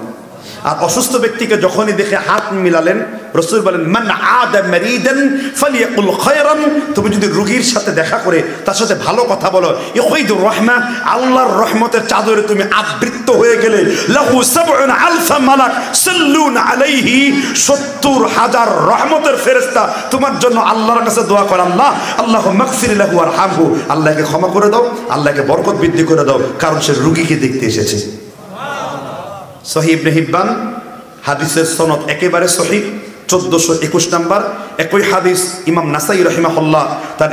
আর অসুস্থ ব্যক্তিকে যখনই দেখে হাত মিলালেন, রাসূল বলেন মান আদা মারিদান ফালিয়াকুল খায়রান, তুমি যদি রোগীর সাথে দেখা করে তার সাথে ভালো কথা বলো, ইউইদুর রাহমা, আল্লাহর রহমতের চাদরে তুমি আবৃত হয়ে গেলে, লাহু ৭০,০০০ মালাক সাল্লুনা আলাইহি, ৭০,০০০ রহমতের ফেরেশতা তোমার জন্য আল্লাহর কাছে দোয়া করে, আল্লাহ আল্লাহুম্মা মাগফির লাহু ওয়ারহামহু, আল্লাহকে ক্ষমা করে দাও, আল্লাহকে বরকত বৃদ্ধি করে দাও, কারণ সে রোগীকে দেখতে এসেছে। সহিহ ইবনে হিব্বান হাদিসের সনদ একেবারে সহিহ, ১৪২১ নাম্বার। একই হাদিস ইমাম নাসাই রাহিমাহুল্লাহ তার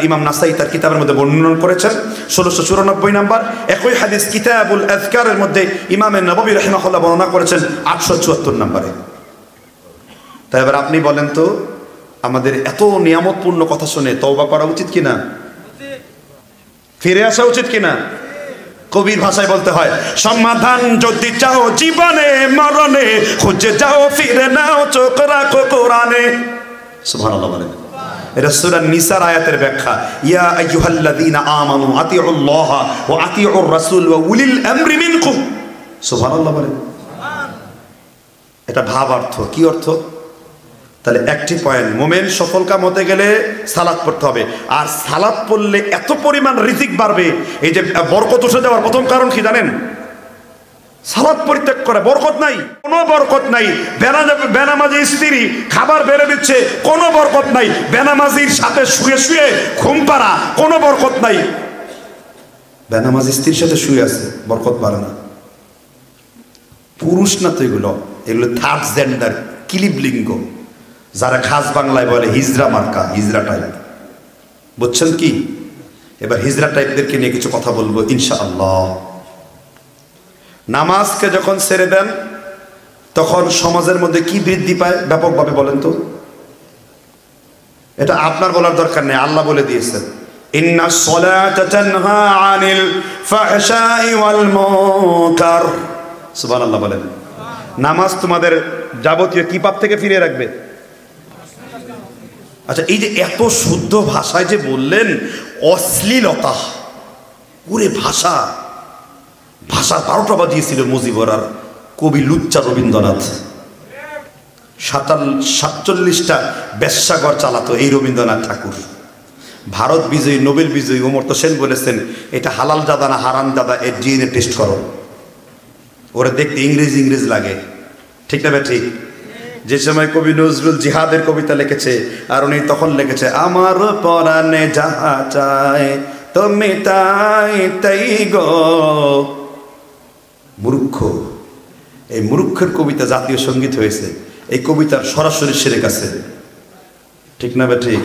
কিতাবের মধ্যে বর্ণনা করেছেন ১৬৯৪ নাম্বার। একই হাদিস কিতাবুল আযকারের মধ্যে ইমাম নববী রাহিমাহুল্লাহ বর্ণনা করেছেন ৮৭৪ নাম্বারে। তাই এবার আপনি বলেন তো, আমাদের এত নিয়ামতপূর্ণ কথা শুনে তওবা করা উচিত কিনা? ফিরে আসা উচিত কিনা? কবির ভাষায় বলতে হয়, সমাধান যদি চাও জীবনে মরণে, খুঁজে যাও ফিরে নাও চোখ রাখো কোরআনে। সুবহানাল্লাহ বলেন। এটা সূরা নিসার আয়াতের ব্যাখ্যা। ইয়া আইয়ুহাল্লাযীনা আমানু আতিউল্লাহ ওয়া আতিউর রাসূল ওয়া উলিল আমরি মিনকুম। সুবহানাল্লাহ বলেন। এটা ভাবার্থ। কি অর্থ? তাহলে একটি পয়েন্ট, মোমেন সফল কাম হতে গেলে সালাত পড়তে হবে। আর সালাত পড়লে এত পরিমাণ রিজিক বাড়বে। এই যে বরকত উঠে যাওয়ার প্রথম কারণ কি জানেন? সালাত পরিত্যাগ করে। বরকত নাই, কোনো বরকত নাই। বেনামাজি স্ত্রী খাবার বেড়ে দিচ্ছে, কোনো বরকত নাই। বেনামাজির সাথে শুয়ে শুয়ে ঘুম পাড়া, কোনো বরকত নাই। বেনামাজি স্ত্রীর সাথে শুয়ে আছে, বরকত বাড়ে না। পুরুষ না তো এগুলো, এগুলো থার্ড জেন্ডার, কিলিবলিঙ্গ, যারা খাস বাংলায় বলে হিজরা মার্কা, হিজরা টাইপ। বুঝছেন কি? এবার হিজরা টাইপদেরকে নিয়ে কিছু কথা বলবো ইনশাআল্লাহ। নামাজকে যখন ছেড়ে দেন তখন সমাজের মধ্যে কি বৃদ্ধি পায় ব্যাপকভাবে বলেন তো? এটা আপনার বলার দরকার নেই, আল্লাহ বলে দিয়েছেন, ইন্নাস সালাতা তানহা আনিল ফাহশাই ওয়াল মুনকার। সুবহানাল্লাহ বলেন। নামাজ তোমাদের যাবতীয় কি পাপ থেকে ফিরিয়ে রাখবে? আচ্ছা, এই যে এত শুদ্ধ ভাষায় যে বললেন, অশ্লীলতা পুরে ভাষা, ভাষা ১২টা বাজিয়েছিল মুজিবর আর কবি লুচ্চা রবীন্দ্রনাথ। ৪৭টা বেশ্যাঘর চালাতো এই রবীন্দ্রনাথ ঠাকুর। ভারত বিজয়ী, নোবেল বিজয়ী অমর্ত্য সেন বলেছেন, এটা হালাল জাদা না হারাম জাদা, এর ডিএনএ টেস্ট করো। ওরা দেখতে ইংরেজ লাগে, ঠিক না ভাই? ঠিক। যে সময় কবি নজরুল জিহাদের কবিতা লিখেছে, আর উনি তখন লিখেছে, আমার পরাণে যাহা চায় তুমি তাই তাই গো। মূর্খ, এই মূর্খের কবিতা জাতীয় সঙ্গীত হয়েছে। এই কবিতার সরাসরি শিরক আছে, ঠিক না ভাই? ঠিক।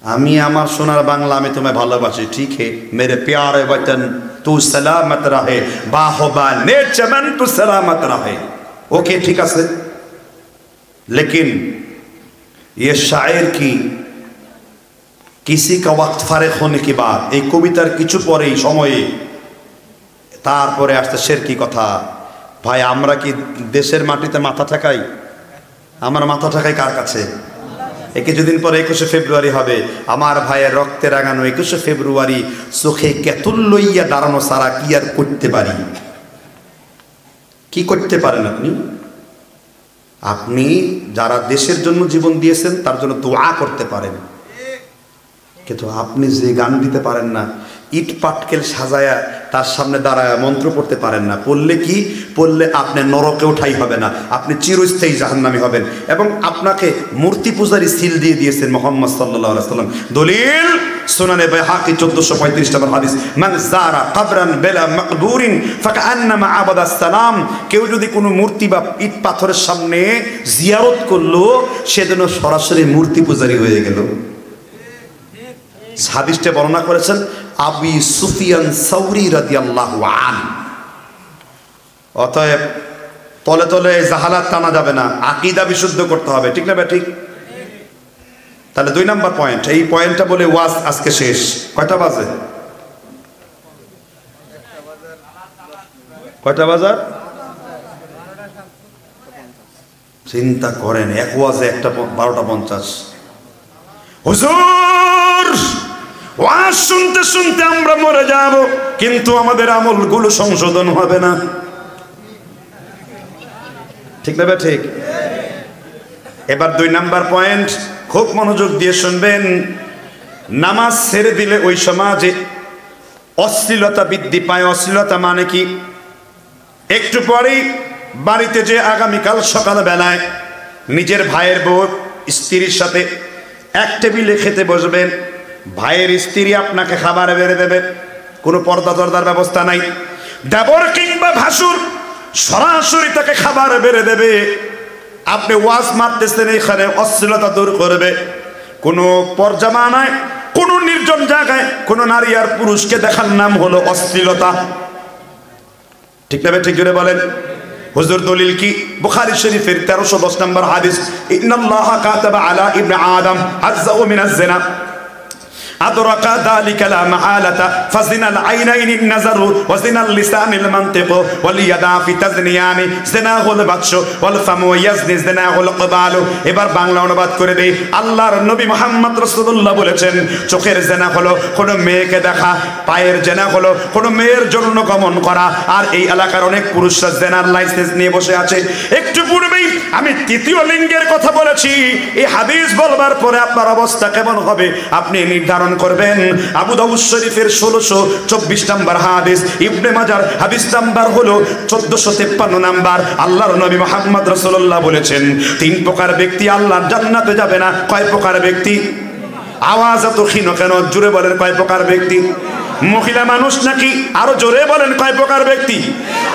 আমি আমার সোনার বাংলা, আমি তোমায় ভালোবাসি, ঠিক হে মেরে প্যারে বচন তু সালামত রহে, বাহবা নে চমন তু সালামত রহে। ওকে, ঠিক আছে, लेकिन ये शायर की किसी का वक्त फारिग होने के बाद, এই কবিতার কিছু পরেই সময়ে তারপরে আসছে শিরকি কথা। ভাই, আমরা কি দেশের মাটিতে মাথা ঠেকাই? আমার মাথা ঠেকাই কার কাছে? এই কিছুদিন পরে ২১শে ফেব্রুয়ারি হবে। আমার ভাইয়ের রক্তে রাঙানো ২১শে ফেব্রুয়ারি চোখে কেতুল লইয়া দাঁড়ানো সারা কি আর করতে পারি? কি করতে পারেন আপনি? আপনি যারা দেশের জন্য জীবন দিয়েছেন তার জন্য দোয়া করতে পারেন, কিন্তু আপনি যে গান দিতে পারেন না, ইট পাটকেল সাজায়া তার সামনে দাঁড়ায় মন্ত্র পড়তে পারেন না, পড়লে আপনি নরকেও ঠাই হবে না, আপনি চিরস্থায়ী জাহান্নামী হবেন। এবং আপনাকে মূর্তি পূজারী সিল দিয়ে দিয়েছেন মুহাম্মদ সাল্লাল্লাহু আলাইহি ওয়াসাল্লাম। দলিল সুনানে বাইহাকি ১৪৩৫ নম্বর হাদিস, মান যারা কবরান বিলা মাকবুরিন ফাকান্নামা আবাদাস সালাম। কেউ যদি কোনো মূর্তি বা ইট পাথরের সামনে জিয়ারত করলো, সেজন্য সরাসরি মূর্তি পূজারী হয়ে গেল। হাদিসটা বর্ণনা করেছেন আবু সুফিয়ান সাউরি রাদিয়াল্লাহু আনহু। অতএব তলে তলে জাহালাত টানা যাবে না, আকীদা বিশুদ্ধ করতে হবে, ঠিক না ভাই? ঠিক। তাহলে 2 নাম্বার পয়েন্ট, এই পয়েন্টটা বলে ওয়াজ আজকে শেষ। কয়টা বাজে? কয়টা বাজার? চিন্তা করেন, এক ওয়াজে একটা 12:50। হুজুর ওয়াজ শুনতে শুনতে আমরা মরে যাব, কিন্তু আমাদের আমলগুলো সংশোধন হবে না, ঠিক না ভাই? ঠিক। এবার 2 নাম্বার পয়েন্ট, খুব মনোযোগ দিয়ে শুনবেন। নামাজ ছেড়ে দিলে ওই সমাজে অশ্লীলতা বৃদ্ধি পায়। অশ্লীলতা মানে কি? একটু পরেই বাড়িতে যে আগামীকাল সকালবেলায় নিজের ভাইয়ের বউ স্ত্রীর সাথে এক টেবিলে খেতে বসবেন, ভাইয়ের স্ত্রী আপনাকে খাবার বেড়ে দেবে, কোনো পর্দা টর্দার ব্যবস্থা নাই। দেবর কিংবা ভাসুর সরাসরি তাকে খাবার বেড়ে দেবে। আপনি ওয়াজ মারতেছেন, এখানে অশ্লীলতা দূর করবে। কোনো পর্জামা নাই, কোনো নির্জন জায়গায় কোনো নারী আর পুরুষকে দেখার নাম হলো অশ্লীলতা, ঠিক না? ঠিক করে বলেন। হুজুর দলিল কি? বুখারী শরীফের 1310 নম্বর হাদিস, ইন্নাল্লাহা কাতাবা আলা ইবনে আদম হাজ্জাহু মিনাজ জিনা আদরাকা যালিকা লা মাহালাতা ফাজিনাল আইনাইনি নাযার ওয়া জিনাল লিসানিল মানতিক ওয়াল ইয়াদা ফি তাজনিয়ানি জিনাহুল বাতশ ওয়াল ফামু ইয়াজনি জিনাহুল কবাল। এবার বাংলা অনুবাদ করে দেই। আল্লাহর নবী মুহাম্মদ রাসূলুল্লাহ বলেছেন, চোখের জিনা হলো কোন মেয়েকে দেখা, পায়ের জিনা হলো কোন মেয়ের জন্য গমন করা। আর এই এলাকার অনেক পুরুষরা জিনার লাইসেন্স নিয়ে বসে আছে। একটু পূর্বেই আমি তৃতীয় লিঙ্গের কথা বলেছি। এই হাদিস বলবার পরে আপনার অবস্থা কেমন হবে আপনি নির্ধারণ করবেন। আবু দাউদ শরীফের 1624 নাম্বার হাদিস, ইবনে মাজার হাদিস নাম্বার হলো 1453 নাম্বার। আল্লাহর নবী মুহাম্মদ রাসূলুল্লাহ বলেছেন, 3 প্রকার ব্যক্তি আল্লাহর জান্নাতে যাবে না। কয় প্রকার ব্যক্তি? আওয়াজ এত ক্ষীণ কেন? জোরে বলেন, কয় প্রকার ব্যক্তি? মহিলা মানুষ নাকি? আরো জোরে বলেন, কয় প্রকার ব্যক্তি?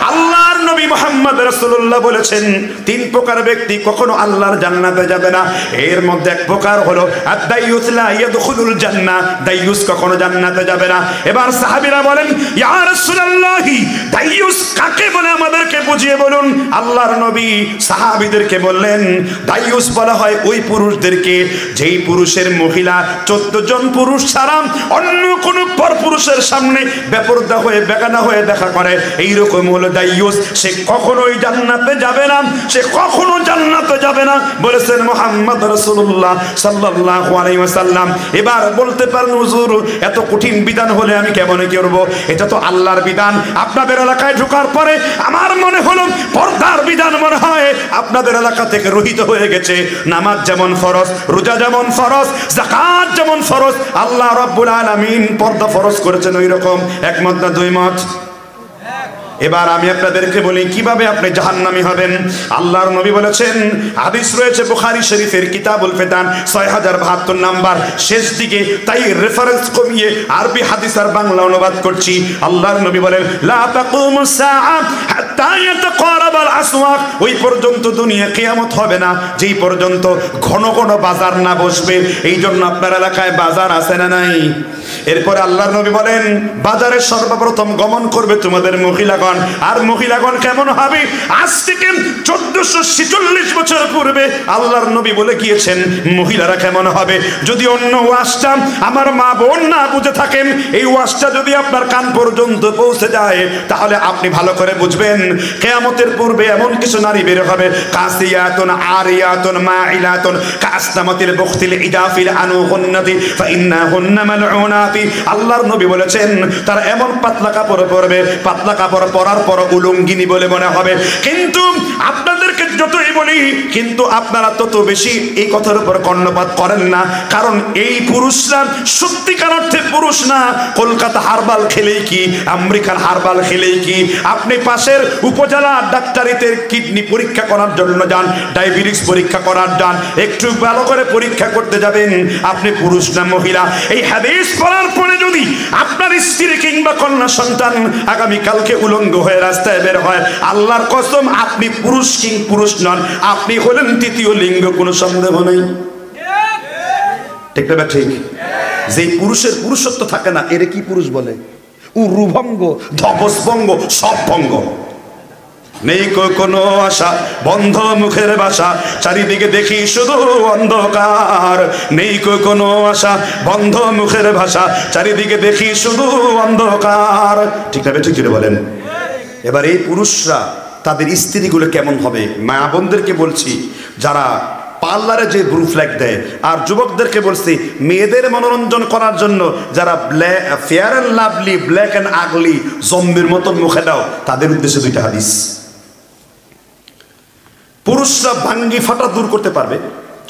আল্লাহর নবী মুহাম্মদ রাসূলুল্লাহ বলেছেন 3 প্রকার ব্যক্তি কখনো আল্লাহর জান্নাতে যাবে না। এর মধ্যে এক প্রকার হলো আদ-দাইয়ুস লা ইয়াদখুলুল জান্নাহ, দাইয়ুস কখনো জান্নাতে যাবে না। এবার সাহাবীরা বলেন, ইয়া রাসূলুল্লাহ, দাইয়ুস কাকে বলে আমাদেরকে বুঝিয়ে বলুন। আল্লাহর নবী সাহাবীদেরকে বললেন, দাইয়ুস বলা হয় ওই পুরুষদেরকে যেই পুরুষের মহিলা 14 জন পুরুষ ছাড়া অন্য কোনো পরপুরুষের সামনে বেপরদা হয়ে বেগানা হয়ে দেখা করে, এইরকম হলো দাইয়ুস। সে কখনোই জান্নাতে যাবে না, সে কখনো জান্নাতে যাবে না বলেছেন মুহাম্মদ রাসূলুল্লাহ সাল্লাল্লাহু আলাইহি ওয়াসাল্লাম। এবার বলতে পারেন, হুজুর এত কঠিন বিধান হলে আমি কেমনে করব? এটা তো আল্লাহর বিধান। আপনাদের এলাকায় ঢোকার পরে আমার মনে হলো পর্দার বিধান মনে হয় আপনাদের এলাকা থেকে রহিত হয়ে গেছে। নামাজ যেমন ফরজ, রোজা যেমন ফরজ, যাকাত যেমন ফরজ, আল্লাহ রাব্বুল আলামিন পর্দা ফরজ করেছেন ওই রকম। একমত না 2 মত? এবার আমি আপনাদেরকে বলি কিভাবে আপনি জাহান্নামী হবেন। আল্লাহর নবী বলেছেন, হাদিস রয়েছে বুখারী শরীফের কিতাবুল ফিতান 6072 নাম্বার শেষ দিকে, তাই রেফারেন্স কমিয়ে আরবি হাদিস আর বাংলা অনুবাদ করছি। আল্লাহর নবী বলেন, লা তাকুমুস সাআ হাত্তা ইয়াতাকারাবাল আসওয়াক, ওই পর্যন্ত দুনিয়া কিয়ামত হবে না যেই পর্যন্ত ঘন ঘন বাজার না বসবে। এই জন্য আপনার এলাকায় বাজার আছে না নাই? এরপরে আল্লাহর নবী বলেন, বাজারে সর্বপ্রথম গমন করবে তোমাদের মহিলাগণ। আর মহিলাগণ কেমন হবে? আজ থেকে 1446 বছর পূর্বে আল্লাহর নবী বলে গিয়েছেন মহিলারা কেমন হবে। যদি অন্য ওয়াজটা আমার মা বোন না বুঝে থাকেন, এই ওয়াজটা যদি আপনার কান পর্যন্ত পৌঁছে যায়, তাহলে আপনি ভালো করে বুঝবেন কিয়ামতের পূর্বে এমন কিছু নারী বের হবে, কাসিয়াতুন আরিয়াতুন মাইলাতুন কাসনামাতিল বুখতিল ইদাফিল আনুহুন্নাতি ফাইন্নাহুন্না মালউনাতি। আল্লাহর নবী বলেছেন তারা এমন পাতলা কাপড় পরবে, পাতলা কাপড় পরার পর উলঙ্গিনী বলে মনে হবে। কিন্তু আপনাদেরকে যতই বলি, কিন্তু আপনারা তত বেশি এই কথার উপর কর্ণপাত করেন না। কারণ এই পুরুষরা সত্যিকার অর্থে পুরুষ না। কলকাতা হারবাল খেলেই কি, আমেরিকার হারবাল খেলেই কি, আপনি পাশের উপজেলা ডাক্তারিতে কিডনি পরীক্ষা করার জন্য যান, ডায়াবেটিস পরীক্ষা করার যান, একটু ভালো করে পরীক্ষা করতে যাবেন আপনি পুরুষ না মহিলা। এই হাদিস পড়ার পরে যদি আপনার স্ত্রী কিংবা কন্যা সন্তান আগামীকালকে উলঙ্গ হয়ে রাস্তায় বের হয়, আল্লাহর কসম আপনি পুরুষ পুরুষ নন, আপনি হলেন তৃতীয় লিঙ্গ, কোনো সন্দেহ নেই। ঠিক না? ঠিক। যেই পুরুষের পুরুষত্ব থাকে না, এর কি পুরুষ বলে? উরুভঙ্গ, ধবসভঙ্গ, সব ভঙ্গ। নেই কোনো আশা, বন্ধ মুখের ভাষা, চারিদিকে দেখি শুধু অন্ধকার। নেই কোনো আশা, বন্ধ মুখের ভাষা, চারিদিকে দেখি শুধু অন্ধকার। ঠিক না? ঠিক বলেন। এবার এই পুরুষরা তাদের স্ত্রীগুলো কেমন হবে? মা বোনদেরকে বলছি যারা পার্লারে যে ব্লু ফ্ল্যাগ দেয়, আর যুবকদেরকে বলছি মেয়েদের মনোরঞ্জন করার জন্য যারা fair and lovely, black and ugly জম্বির মতন মুখে দাও, তাদের উদ্দেশ্যে দুইটা হাদিস। পুরুষরা ভাঙ্গি ফাটা দূর করতে পারবে,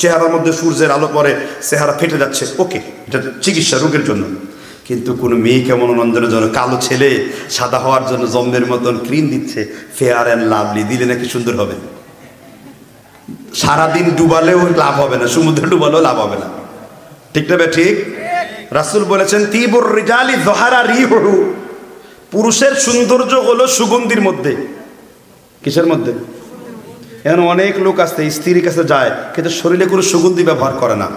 চেহারার মধ্যে সূর্যের আলো পরে চেহারা ফেটে যাচ্ছে, ওকে, এটা চিকিৎসা রোগের জন্য। কিন্তু কোনো মেয়েকে মনোরঞ্জনের জন্য কালো ছেলে সাদা হওয়ার জন্য জম্বের মতন ক্রিম দিচ্ছে, ফেয়ার অ্যান্ড লাভলি দিলে নাকি সুন্দর হবে? সারাদিন ডুবালেও লাভ হবে না, সমুদ্রে ডুবালেও লাভ হবে না। ঠিক না? ঠিক। রাসূল বলেছেন তিবুর রিজালি যহারা রিহুহু, পুরুষের সৌন্দর্য হলো সুগন্ধির মধ্যে। কিসের মধ্যে? এখন অনেক লোক আসতে স্ত্রীর কাছে যায় কিন্তু শরীরে কোনো সুগন্ধি ব্যবহার করে না,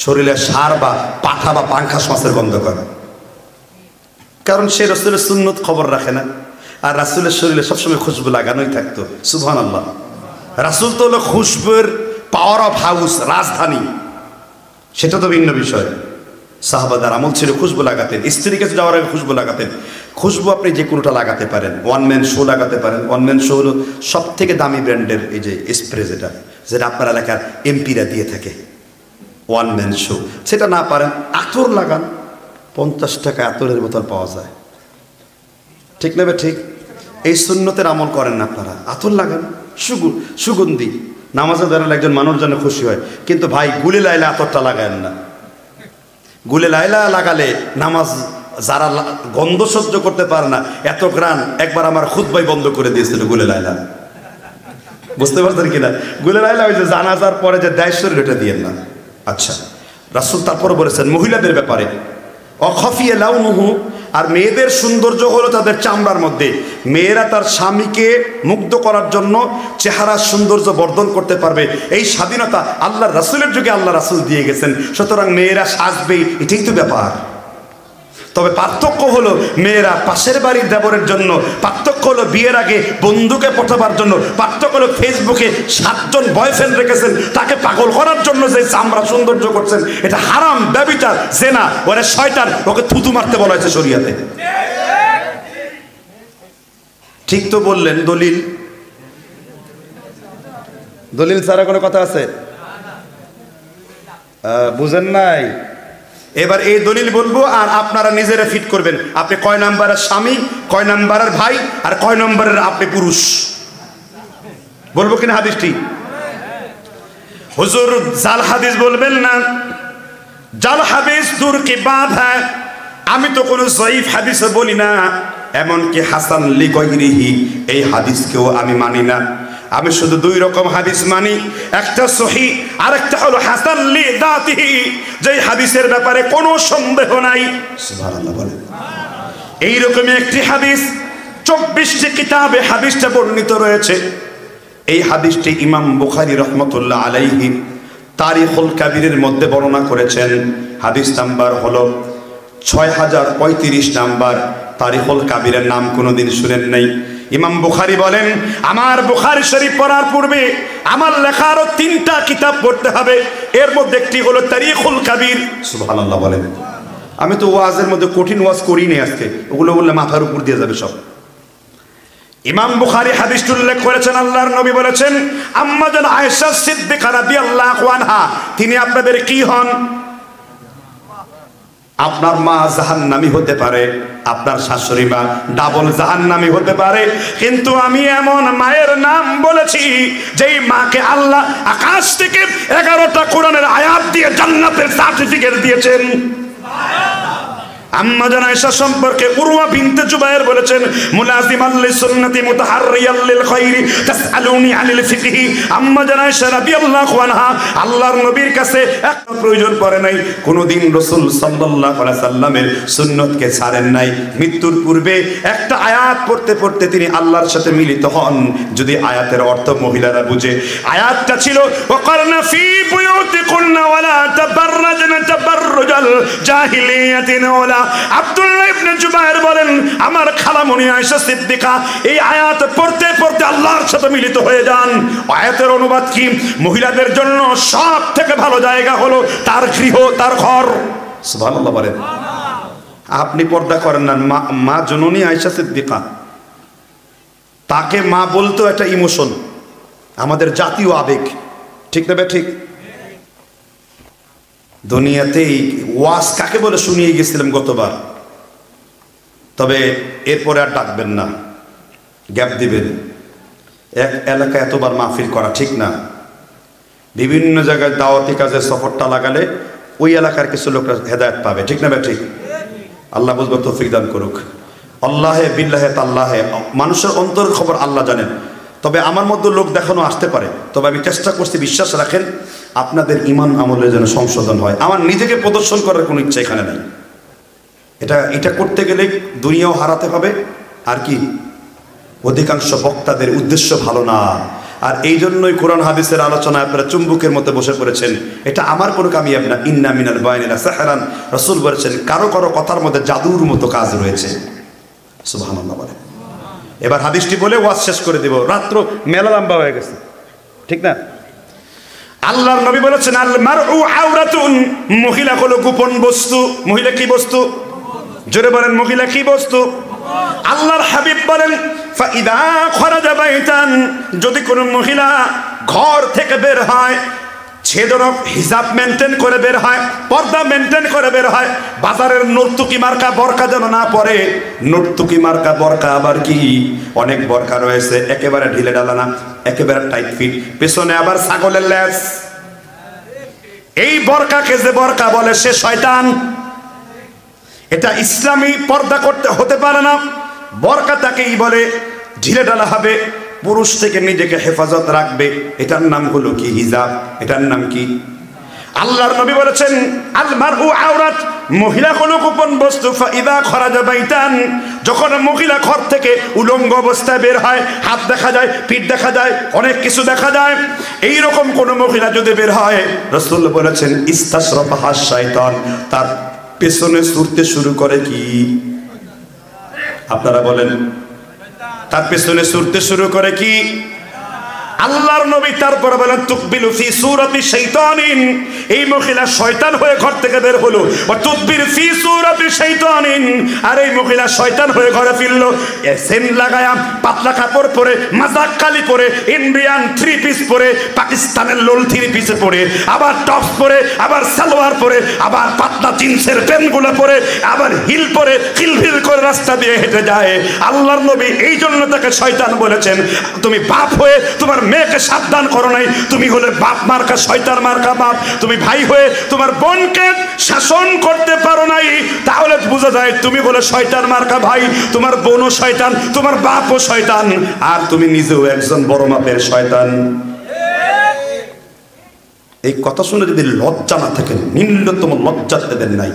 শরীরে সার বা পাঠা বা পাঙ্খাস মাছের গন্ধ করে, কারণ সে রাসূলের সুন্নত খবর রাখে না। আর রাসূলের শরীরে সবসময় খুশবু লাগানোই থাকতো। সুবহানাল্লাহ। রাসূল তো হলো খুশবুর পাওয়ার অফ হাউস, রাজধানী, সেটা তো ভিন্ন বিষয়। সাহাবাদের আমল ছিল খুশবু লাগাতেন, স্ত্রীর কাছে যাওয়ার আগে খুশবু লাগাতেন। খুশবু আপনি যে কোনোটা লাগাতে পারেন, ওয়ান ম্যান শো লাগাতে পারেন। ওয়ান ম্যান শো হলো সব থেকে দামি ব্র্যান্ডের এই যে স্প্রে, যেটা আপনার এলাকার এমপিরা দিয়ে থাকে, ওয়ান ম্যান শো। সেটা না পারেন আতর লাগান, 50 টাকা আতরের বোতল পাওয়া যায়। ঠিক না? ঠিক। এই সুন্নতের আমল করেন না আপনারা, আতর লাগান, সুগন্ধি। নামাজে দাঁড়ালে একজন মানুষ যেন খুশি হয়। কিন্তু ভাই গুলে লাইলা আতরটা লাগায়েন না। গুলে লাইলা লাগালে নামাজ যারা গন্ধ সহ্য করতে পারে না, এত গ্রান, একবার আমার খুতবাই বন্ধ করে দিয়েছিল গুলে লাইলা। বুঝতে পারছেন কিনা? গুলে লাইলা ওই যে জানাজার পরে যে দায় শরীর, এটা দিয়েন না। আচ্ছা, রাসূল তারপরে বলেছেন মহিলাদের ব্যাপারে অখফিয়ে লাউনুহু, আর মেয়েদের সৌন্দর্য হলো তাদের চামড়ার মধ্যে। মেয়েরা তার স্বামীকে মুগ্ধ করার জন্য চেহারার সৌন্দর্য বর্ধন করতে পারবে, এই স্বাধীনতা আল্লাহর রাসূলের যুগে আল্লাহ রাসূল দিয়ে গেছেন। সুতরাং মেয়েরা সাজবেই, এটাই তো ব্যাপার। তবে পার্থক্য হলো মেয়েরা পাশের বাড়ির দেবরের জন্য, পার্থক্য হলো বিয়ের আগে বন্ধুকে পটাবার জন্য, পার্থক্য হলো ফেসবুকে 7 জন বয়ফ্রেন্ড রেখেছেন তাকে পাগল করার জন্য যে চামড়া সৌন্দর্য করছেন, এটা হারাম, ব্যভিচার, জেনা, ওরে শয়তান, ওকে থুতু মারতে বলা হয়েছে শরীয়তে। ঠিক তো বললেন। দলিল, দলিল ছাড়া কোনো কথা আছে? বুঝেন নাই? এবার এই দলিল বলবো আর আপনারা নিজেরা ফিট করবেন। আপনি কয় নাম্বারের স্বামী, কয় নাম্বারের ভাই, আর কয় নাম্বারের আপনি পুরুষ, বলবো কিনা হাদিসটি? হুজুর জাল হাদিস বলবেন না, জাল হাদিস দূর কি বাত হ্যায়। আমি তো কোনো জয়ীফ হাদিস বলি না, এমনকি হাসান লি গায়রিহি এই হাদিসকেও আমি মানি না। আমি শুধু 2 রকম হাদিস মানি, একটা সহিহ আর একটা হলো হাসান লি যাতিহি, যে হাদিসের ব্যাপারে কোনো সন্দেহ নাই। সুবহানাল্লাহ বলেন। এই রকমই একটি হাদিস 24টি কিতাবে হাদিসটা বর্ণিত রয়েছে। এই হাদিসটি ইমাম বুখারী রাহমাতুল্লাহ আলাইহি তারিখুল কাবীরের মধ্যে বর্ণনা করেছেন। হাদিস নাম্বার হলো 6035 নাম্বার। তারিখুল কাবীরের নাম কোনোদিন শুনেন নাই? ইমাম বুখারী বলেন, আমার বুখারী শরীফ পড়ার পূর্বে আমার লেখা আরো 3টা কিতাব পড়তে হবে, এর মধ্যে একটি হলো তারিখুল কাবীর। সুবহানাল্লাহ বলেন। আমি তো ওয়াজের মধ্যে কঠিন ওয়াজ করিনি আজকে, ওগুলো বললে মাথার উপর দিয়ে যাবে সব। ইমাম বুখারী হাদিসটি উল্লেখ করেছেন, আল্লাহর নবী বলেছেন, আম্মা জান আয়েশা সিদ্দিকা রাদিয়াল্লাহু আনহা, তিনি আপনাদের কি হন? আপনার মা জাহান্নামী হতে পারে, আপনার শাশুড়ি মা ডাবল জাহান্নামী হতে পারে, কিন্তু আমি এমন মায়ের নাম বলেছি যেই মাকে আল্লাহ আকাশ থেকে 11টা কোরআনের আয়াত দিয়ে জান্নাতের সার্টিফিকেট দিয়েছেন। আম্মা জান আয়েশা সম্পর্কে উরওয়া বিনতে জুবায়ের বলেছেন, মুলাজিমান লিসুন্নতি মুতাহাররিয়াল লিল খায়রি তাসআলুনি আনিল ফিকহি। আম্মা জান আয়েশা রাদিয়াল্লাহু আনহা আল্লাহর নবীর কাছে একটা প্রয়োজন পড়ে নাই, কোনদিন রাসূল সাল্লাল্লাহু আলাইহি সাল্লামের সুন্নতকে ছাড়েন নাই। মৃত্যুর পূর্বে একটা আয়াত পড়তে পড়তে তিনি আল্লাহর সাথে মিলিত হন। যদি আয়াতের অর্থ মহিলারা বুঝে, আয়াতটা ছিল ওয়াকারনা ফি বুয়ুতিকুন্না ওয়ালা তাবাররাজনা তাবাররুজাল জাহিলিয়াতিন ওয়ালা। আব্দুল্লাহ ইবনে জুবায়ের বলেন, আমার খালা খালামুনি আয়েশা সিদ্দিকা এই আয়াত পড়তে পড়তে আল্লাহর সাথে মিলিত হয়ে যান। আয়াতের অনুবাদ কি? মহিলাদের জন্য সব থেকে ভালো জায়গা হলো তার গৃহ, তার ঘর। সুবহানাল্লাহ বলেন। আপনি পর্দা করেন না, মা জননী আয়েশা সিদ্দিকা, তাকে মা বলতো একটা ইমোশন, আমাদের জাতীয় আবেগ, ঠিক না ঠিক? দুনিয়াতেই ওয়াজ কাকে বলে শুনিয়ে গেছিলাম গতবার, তবে এরপরে আর ডাকবেন না, গ্যাপ দিবেন। এক এলাকায় এতবার মাহফিল করা ঠিক না। বিভিন্ন জায়গায় দাওয়াতি কাজের সফরটা লাগালে ওই এলাকার কিছু লোকরা হেদায়েত পাবে, ঠিক না ঠিক? আল্লাহ বুঝবার তৌফিক দান করুক। আল্লাহে বিল্লাহে তাল্লাহে, মানুষের অন্তরের খবর আল্লাহ জানেন। তবে আমার মধ্যে লোক দেখানো আসতে পারে, তবে আমি চেষ্টা করছি, বিশ্বাস রাখেন আপনাদের ইমান আমলের যেন সংশোধন হয়। আমার নিজেকে প্রদর্শন করার কোনো ইচ্ছা এখানে নাই। এটা করতে গেলে দুনিয়াও হারাতে হবে, আর কি অধিকাংশ বক্তাদের উদ্দেশ্য ভালো না। আর এই জন্যই কোরআন হাদিসের আলোচনায় আপনারা চুম্বুকের মধ্যে বসে পড়েছেন। এটা আমার কোনো কামিয়াব না। ইন্না মিনাল বায়নিনা সাহরান, রাসূল বলেছেন কারো কারো কথার মধ্যে জাদুর মতো কাজ রয়েছে। সুবহানাল্লাহ বলে। এবার হাদিসটি বলে ওয়াজ শেষ করে দেব, রাত্র মেলা লম্বা হয়ে গেছে, ঠিক না? আল্লাহর নবী বলেছেন আল মারউ আওরাতুন, মহিলা হলো গোপন বস্তু। মহিলা কি বস্তু? জোরে বলেন, মহিলা কি বস্তু? আল্লাহর হাবিব বলেন ফাইদা খরাজা বাইতান, যদি কোনো মহিলা ঘর থেকে বের হয়, সে যেন হিজাব মেনটেন করে বের হয়, পর্দা মেনটেন করে বের হয়। বাজারের নর্তুকি মার্কা বরকা যেন না পরে। নর্তুকি মার্কা বরকা আবার কি? অনেক বরকা রয়েছে একেবারে ঢিলে ডালা না, একেবারে টাইট ফিট, পেছনে আবার ছাগলের লেজ। এই বরকাকে যে বরকা বলে সে শয়তান। এটা ইসলামী পর্দা করতে হতে পারে না। বরকা তাকেই বলে, ঢিলে ডালা হবে, পুরুষ থেকে নিজেকে হেফাজত রাখবে। এটার নাম হলো কি? হিজাব। এটার নাম কি? আল্লাহর নবী বলেছেন আল মারউ আওরাত, মহিলা হলো গোপন বস্তু। ফাইদা খরাজা বাইতান, যখন মহিলা ঘর থেকে উলঙ্গ অবস্থায় বের হয়, হাত দেখা যায়, পিঠ দেখা যায়, অনেক কিছু দেখা যায়, এই রকম কোন মহিলা যদি বের হয়, রাসূল বলেছেন ইস্তাশরাফা শাইতান, তার পেছনে ছুটতে শুরু করে কি? আপনারা বলেন, তার পেছনে ছুটতে শুরু করে কি? আল্লাহর নবী তারপরে বলেন তুকবিলু ফি সূরাতি শাইতানিন, এই মহিলা শয়তান হয়ে ঘর থেকে বের হলো। ওয়া তুদবির ফি সূরাতি শাইতানিন, আর এই মহিলা শয়তান হয়ে ঘরে ফিরলো। সেন লাগায়া, পাতলা কাপড় পরে, মাজাক কালি পরে, ইন্ডিয়ান থ্রি পিস পরে, পাকিস্তানের লোল থ্রি পিস পরে, আবার টপস পরে, আবার সালোয়ার পরে, আবার পাতলা জিন্সের প্যান্টগুলো পরে, আবার হিল পরে খিলখিল করে রাস্তা দিয়ে হেঁটে যায়। আল্লাহর নবী এই জন্য তাকে শয়তান বলেছেন। তুমি বাপ হয়ে তোমার মেয়েকে সাবধান করো নাই, তুমি হলে বাপ মার্কা শয়তান মার্কা বাপ। তুমি ভাই হয়ে তোমার বোনকে শাসন করতে পারো নাই, তাহলে বোঝা যায় তুমি হলে শয়তান মার্কা ভাই। তোমার বোনও শয়তান, তোমার বাপও শয়তান, আর তুমি নিজেও একজন বড় মাপের শয়তান। এই কথা শুনে যদি লজ্জা না থাকে, ন্যূনতম লজ্জা দেবেন নাই,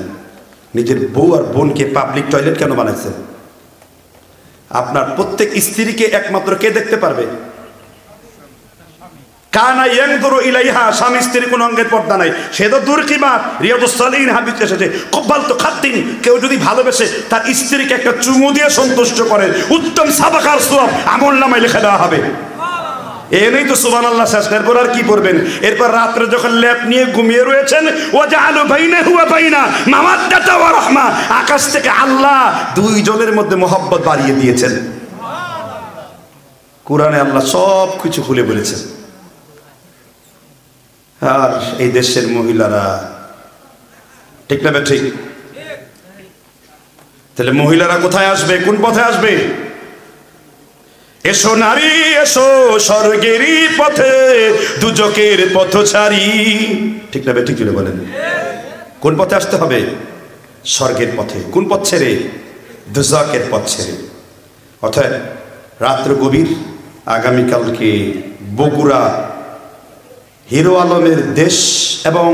নিজের বউ আর বোনকে পাবলিক টয়লেট কেন বানাইছেন? আপনার প্রত্যেক স্ত্রীকে একমাত্র কে দেখতে পারবে? কানা ইয়ানজুরু ইলাইহা, স্বামী স্ত্রীর কোনো অঙ্গের পর্দা নাই, সে তো দূর কি বাত। রিয়াদুস সালিহিন হাদিস এসেছে কব্বালতু খাদ্দিন, কেউ যদি ভালোবেসে তার স্ত্রীকে একটা চুমু দিয়ে সন্তুষ্ট করে, উত্তম সাদাকার সওয়াব আমলনামায় লিখে দেওয়া হবে। এনেই তো সুবহানাল্লাহ শেষ। এরপর আর কি পড়বেন? এরপর রাত্রে যখন ল্যাপ নিয়ে ঘুমিয়ে রয়েছেন, ওয়া জাআলু বাইনাহু ওয়া বাইনা মাওয়াদ্দাতা ওয়া রাহমা, আকাশ থেকে আল্লাহ দুইজনের মধ্যে মহব্বত বাড়িয়ে দিয়েছেন। কোরআনে আল্লাহ সব কিছু খুলে বলেছেন। আর এই দেশের মহিলারা, ঠিক না ঠিক? তাহলে মহিলারা কোথায় আসবে? কোন পথে আসবে? এসো নারী এসো স্বর্গেরই পথে, দুজকের পথচারী, ঠিক না ঠিক বলেন? কোন পথে আসতে হবে? স্বর্গের পথে। কোন পথ ছেড়ে? দুজকের পথ ছেড়ে। অর্থাৎ রাত্র গভীর, আগামীকালকে বগুড়া হিরো আলমের দেশ এবং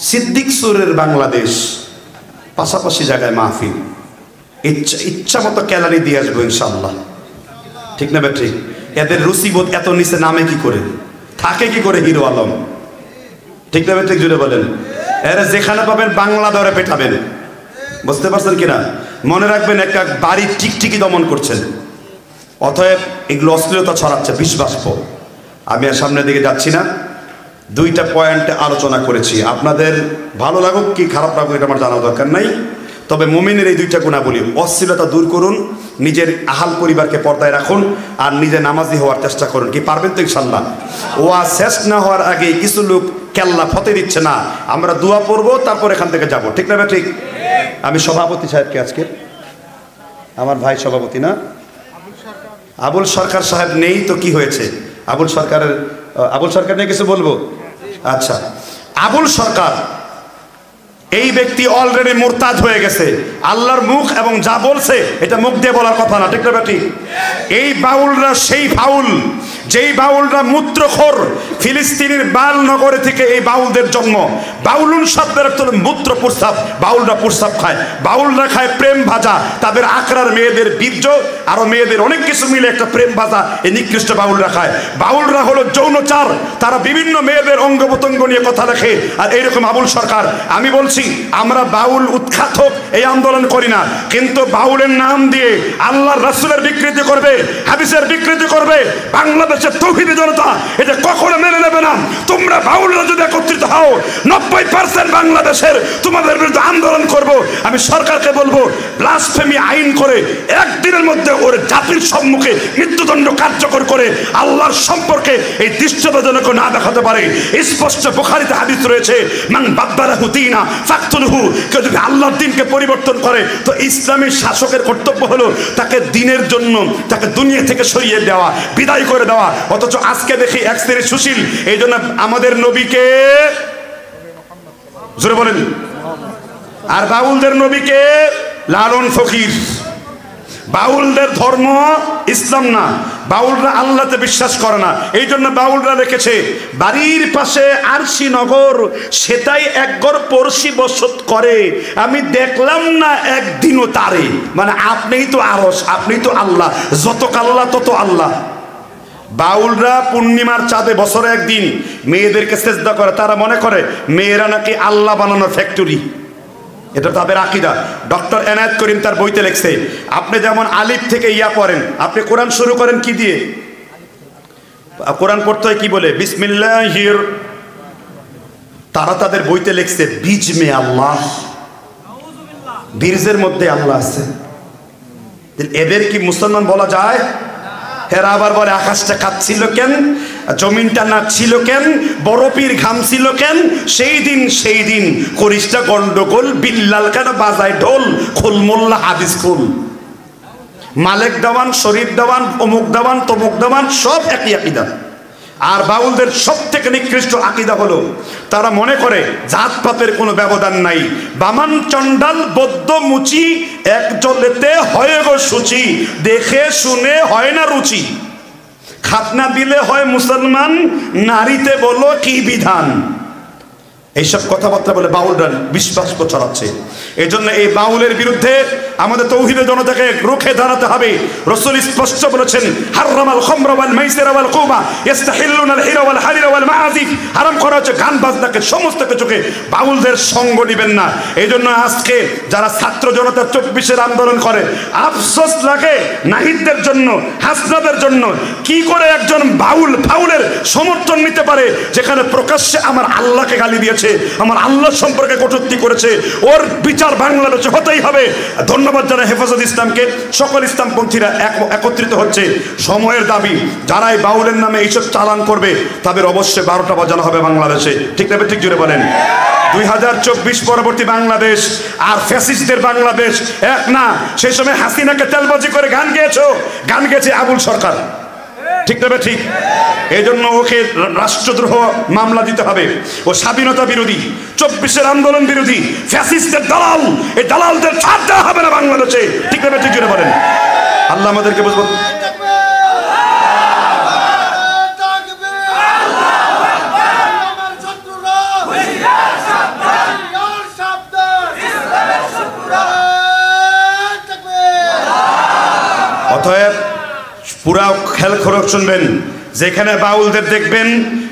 সিদ্দিক সুরের বাংলাদেশ, পাশাপাশি জায়গায় মাহফিল। ইচ্ছা মতো ক্যালারি দিয়ে আসবো ইনশাল্লাহ, ঠিক না ঠিক? এদের রুচিবোধ এত নিচে নামে কি করে, থাকে কি করে হিরো আলম, ঠিক না ঠিক? জুড়ে বলেন। এরা যেখানে পাবেন বাংলা ধরে পেটাবেন, বুঝতে পারছেন কিনা? মনে রাখবেন একটা বাড়ির টিকটিকি দমন করছেন, অতএব এগুলো অশ্লীলতা ছড়াচ্ছে, বিশ্বাসপ। আমি আর সামনের দিকে যাচ্ছি না, দুইটা পয়েন্টে আলোচনা করেছি। আপনাদের ভালো লাগুক কি খারাপ লাগুক এটা আমার জানার দরকার নাই, তবে মুমিনের এই দুইটা গুণাবলী, অশ্লীলতা দূর করুন, নিজের আহাল পরিবারকে পর্দায় রাখুন, আর নিজে নামাজি হওয়ার চেষ্টা করুন। কি পারবেন তো ইনশাল্লাহ? ওয়া শেষ না হওয়ার আগে কিছু লোক কেল্লা ফতে দিচ্ছে না, আমরা দোয়া পড়বো তারপর এখান থেকে যাব, ঠিক না? ঠিক। আমি সভাপতি সাহেবকে আজকে, আমার ভাই সভাপতি না, আবুল সরকার সাহেব নেই তো কি হয়েছে? আবুল সরকার নিয়ে কিছু বলবো? আচ্ছা, আবুল সরকার এই ব্যক্তি অলরেডি মুরতাদ হয়ে গেছে। আল্লাহর মুখ এবং যা বলছে এটা মুখ দিয়ে বলার কথা না, ঠিক না ঠিক? এই বাউলরা সেই বাউল, যেই বাউলরা মূত্রখোর। ফিলিস্তিনের বাল নগরে থেকে এই বাউলদের জন্ম। বাউলুন শব্দের অর্থ মূত্র প্রস্রাব, বাউলরা প্রস্রাব খায়। বাউলরা খায় প্রেম ভাজা, তাদের আকরার মেয়েদের বীর্য আরো মেয়েদের অনেক কিছু মিলে একটা প্রেম ভাজা এই নিকৃষ্ট বাউলরা খায়। বাউলরা হলো যৌনচার, তারা বিভিন্ন মেয়েদের অঙ্গ প্রত্যঙ্গ নিয়ে কথা লেখে। আর এইরকম আবুল সরকার, আমি বলছি আমরা বাউল উৎখাত হোক এই আন্দোলন করি না, কিন্তু বাউলের নাম দিয়ে আল্লাহর রাসূলের বিকৃতি করবে, হাদিসের বিকৃতি করবে, বাংলাদেশের তৌহিদি জনতা এটা কখনো মেনে নেবে না। তোমরা বাউলরা যদি একত্রিত হও, 90% বাংলাদেশের তোমাদের বিরুদ্ধে আন্দোলন করব। আমি সরকারকে বলবো, ব্লাসফেমি আইন করে একদিনের মধ্যে ওর জাতির সম্মুখে মৃত্যুদণ্ড কার্যকর করে আল্লাহর সম্পর্কে এই দৃশ্যজনক না দেখাতে পারে। স্পষ্ট বুখারীতে হাদিস রয়েছে, মান বাদদালাহু দীনা ফাকতুলহু। কেউ যদি আল্লাহর দ্বীনকে পরিবর্তন করে তো ইসলামী শাসকের কর্তব্য হলো তাকে দ্বীনের জন্য তাকে দুনিয়া থেকে সরিয়ে দেওয়া, বিদায় করে দেওয়া। অথচ আজকে দেখি এক শ্রেণীর সুশীল এই জন্য আমাদের নবীকে জোরে বলেন, আর বাউলদের নবীকে লালন ফকির। বাউলদের ধর্ম ইসলাম না, বাউলরা আল্লাহতে বিশ্বাস করে না। এই জন্য বাউলরা লিখেছে, বাড়ির পাশে আরশি নগর, সেটাই একগর পড়শি বসত করে, আমি দেখলাম না একদিনও তারে। মানে আপনিই তো আরশ, আপনিই তো আল্লাহ, যত আল্লাহ তত আল্লাহ। বাউলরা পূর্ণিমার চাঁদে বছরে একদিন মেয়েদেরকে সেজদা করে, তারা মনে করে মেয়েরা নাকি আল্লাহ বানানোর ফ্যাক্টরি। এটা তাদের আকীদা। ডক্টর এনায়েত করিম তার বইতে লিখছে, আপনি যেমন আলিফ থেকে ইয়া পড়েন, আপনি কোরআন শুরু করেন কি দিয়ে? কোরআন পড়তে হয় কি বলে? বিসমিল্লাহির। তারা তাদের বইতে লিখছে বীজ মে আল্লাহ, বীজের মধ্যে আল্লাহ আছে। এদের কি মুসলমান বলা যায়? এরা আবার বলে আকাশটা কাঁপছিল কেন, জমিনটা নাচছিল কেন, বরফির ঘামছিল কেন, সেই দিন করিসটা গন্ডগোল, বিল্লাল কেন বাজায় ঢোল, খোল মোল্লা হাদিস খুল। মালেক দেওয়ান, শরীফ দেওয়ান, অমুক দেওয়ান, তমুক দেওয়ান, সব একই আকীদা। আর বাউলদের সব থেকে নিকৃষ্ট আকীদা হলো তারা মনে করে জাতপাতের কোনো ব্যবধান নাই। বামান চণ্ডাল বৌদ্ধ মুচি এক জলেতে হয় গো সূচি, দেখে শুনে হয় না রুচি। খাতনা দিলে হয় মুসলমান, নারীতে বলো কি বিধান। এইসব কথাবার্তা বলে বাউলরা বিশ্বাস ছড়াচ্ছে। এই জন্য এই বাউলের বিরুদ্ধে আমাদের তৌহিদের জনতাকে রুখে দাঁড়াতে হবে। রাসূল স্পষ্ট বলেছেন, হারামাল খামরা ওয়াল মাইসিরা ওয়াল কুবা ইস্তাহিল্লুনাল হিরা ওয়াল হারিরা ওয়াল মাআজিফ। হারাম করা হচ্ছে গান বাজনাকে, সমস্ত কিছুকে। বাউলদের সঙ্গ নেবেন না। এই জন্য আজকে যারা ছাত্র জনতা 24-এর আন্দোলন করে, আফসোস লাগে নাহিদদের জন্য, হাসনাদের জন্য। কি করে একজন বাউলের সমর্থন নিতে পারে যেখানে প্রকাশ্যে আমার আল্লাহকে গালি দিয়েছে, আমার আল্লাহ সম্পর্কে কটূক্তি করেছে? ওর বিচার বাংলাদেশে হতেই হবে। ধন্যবাদ জানাই হেফাজত ইসলামকে। সকল ইসলামপন্থীরা একত্রিত হচ্ছে। সময়ের দাবি, যারাই বাউলের নামে এইসব চালান করবে তাদের অবশ্যই 12টা বাজানো হবে বাংলাদেশে, ঠিক না? ঠিক জুড়ে বলেন। 2024 পরবর্তী বাংলাদেশ আর ফ্যাসিস্টদের বাংলাদেশ এক না। সেই সময় হাসিনাকে তেলবাজি করে গান গেয়েছে আবুল সরকার, ঠিক না? ঠিক। এই জন্য ওকে রাষ্ট্রদ্রোহ মামলা দিতে হবে। ও স্বাধীনতা বিরোধী, 24-এর আন্দোলন বিরোধী, ফ্যাসিস্টের দালাল। এই দালালদের ছাড় দেওয়া হবে না বাংলাদেশে, ঠিক না? ঠিক জুড়ে বলেন। আল্লাহ আমাদেরকে বুঝবো। অতএব পুরা খেল খরচ শুনবেন। যেখানে বাউলদের দেখবেন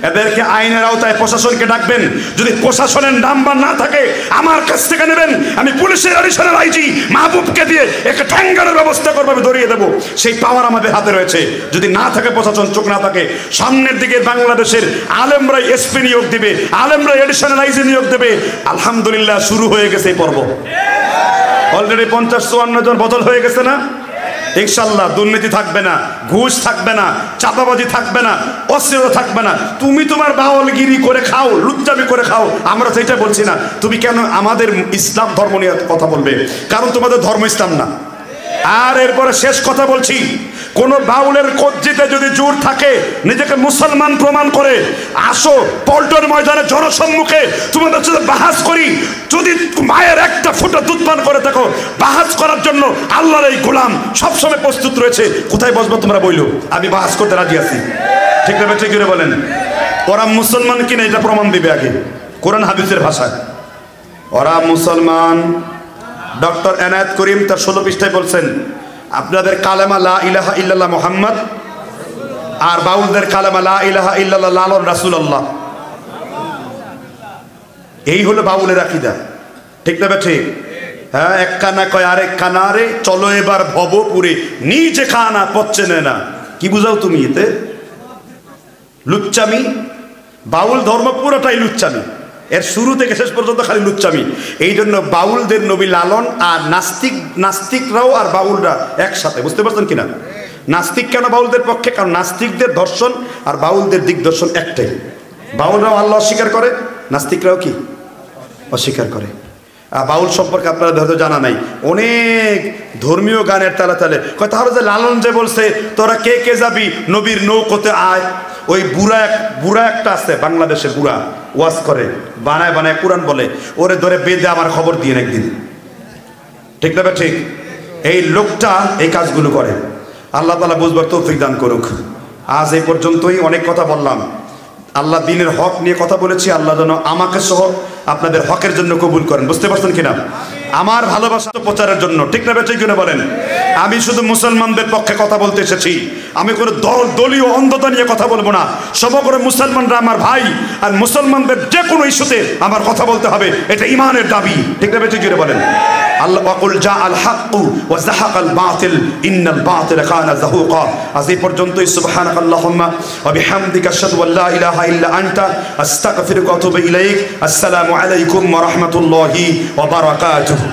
এদেরকে আইনের আওতায় প্রশাসনকে ডাকবেন। যদি প্রশাসনের নাম্বার না থাকে আমার কাছ থেকে নেবেন, আমি পুলিশের অডিশনাল আইজি মাহবুবকে দিয়ে একটা ঠ্যাঙ্গানোর ব্যবস্থা করবো, আমি ধরিয়ে দেবো। সেই পাওয়ার আমাদের হাতে রয়েছে। যদি না থাকে প্রশাসন, চোখ না থাকে, সামনের দিকে বাংলাদেশের আলেমরাই এসপি নিয়োগ দিবে, আলেমরাই অডিশনাল আইজি নিয়োগ দেবে। আলহামদুলিল্লাহ শুরু হয়ে গেছে এই পর্ব। অলরেডি 50-54 জন বদল হয়ে গেছে না? ইনশাল্লাহ দুর্নীতি থাকবে না, ঘুষ থাকবে না, চাঁদাবাজি থাকবে না, অশ্লীলতা থাকবে না। তুমি তোমার বাউলগিরি করে খাও, লুচ্চামি করে খাও, আমরা সেটা বলছি না। তুমি কেন আমাদের ইসলাম ধর্ম নিয়ে কথা বলবে? কারণ তোমাদের ধর্ম ইসলাম না। আর এরপরে শেষ কথা বলছি, কোন বাউলের কজ্জিতে যদি জোর থাকে, নিজেকে মুসলমান প্রমাণ করে আসো পল্টন ময়দানে জনসম্মুখে তোমাদের সাথে বাহাস করি। যদি মায়ের একটা ফোঁটা দুধ পান করে থাকো, বাহাস করার জন্য আল্লাহর এই গোলাম সবসময় প্রস্তুত রয়েছে। কোথায় বসবো তোমরা বইলো, আমি বাহাস করতে রাজি আছি। ঠিক না? ঠিক করে বলেন। ওরা মুসলমান কিনা এটা প্রমাণ দিবে আগে কোরআন হাদিসের ভাষায়। ওরা মুসলমান। ডক্টর এনায়েত করিম তার 16 পৃষ্ঠায় বলছেন, আপনাদের কালেমা লা ইলাহা ইল্লাল্লাহ মুহাম্মদ, আর বাউলদের কালেমা লা ইলাহা ইল্লাল্লাহ লালন রাসূলুল্লাহ। এই হলো বাউলের আকীদা। ঠিক না? ঠিক। হ্যাঁ, এক কানা কয় আরেক কানা রে, চলো এবার ভবপুরে, নিজে খানা পচ্ছে না। কি বুঝাও তুমি এতে? লুচ্চামি। বাউল ধর্ম পুরোটাই লুচ্চামি, এর শুরু থেকে শেষ পর্যন্ত খালি লুচ্চামি। এই জন্য বাউলদের নবী লালন, আর নাস্তিকরাও আর বাউলরা একসাথে। বুঝতে পারছেন কিনা? নাস্তিক কেন বাউলদের পক্ষে? কারণ নাস্তিকদের দর্শন আর বাউলদের দিক দর্শন একটাই। বাউলরাও আল্লাহ অস্বীকার করে, নাস্তিকরাও কি অস্বীকার করে। বাউল সম্পর্কে আপনারা হয়তো জানা নাই, অনেক ধর্মীয় গানের তালে তালে কয়, তাহলে যে লালন যে বলছে তোরা কে কে যাবি নবীর নৌকোতে আয়, ওই বুড়া একটা আছে বাংলাদেশে, বুড়া ওয়াজ করে, বানায় বানায় কোরআন বলে, ওরে ধরে বেঁধে আমার খবর দিয়ে একদিন। ঠিক না? ঠিক। এই লোকটা এই কাজগুলো করে। আল্লাহ তাআলা বুঝবার তৌফিক দান করুক। আজ এই পর্যন্তই, অনেক কথা বললাম। আল্লাহ দিনের হক নিয়ে কথা বলেছি। আল্লাহ যেন আমাকে সহ আপনাদের হকের জন্য কবুল করেন। বুঝতে পারছেন কিনা? আমার ভালোবাসা প্রচারের জন্য। ঠিক না? ঠিক কিনা বলেন? আমি শুধু মুসলমানদের পক্ষে কথা বলতে এসেছি। আমি কোনো দলীয় অন্ধতা নিয়ে কথা বলবো না। সমগ্র মুসলমানরা আমার ভাই, আর মুসলমানদের যে কোনো ইস্যুতে আমার কথা বলতে হবে, এটা ইমানের দাবি। ঠিক না? ঠিক কিনা বলেন? আল্লাহ ওয়াকুল জাআল হাক্কু ওয়া যাহাকাল বাতিল ইন্নাল বাতিলা কানা যাহুকা। আজ এই পর্যন্তই। সুবহানাকাল্লাহুম্মা ওয়া বিহামদিকা আশহাদু আল্লা ইলাহা ইল্লা আনতা আস্তাগফিরুকা ওয়া আতুবু ইলাইক। আসসালামু আলাইকুম ওয়া রাহমাতুল্লাহি ওয়া বারাকাতুহু।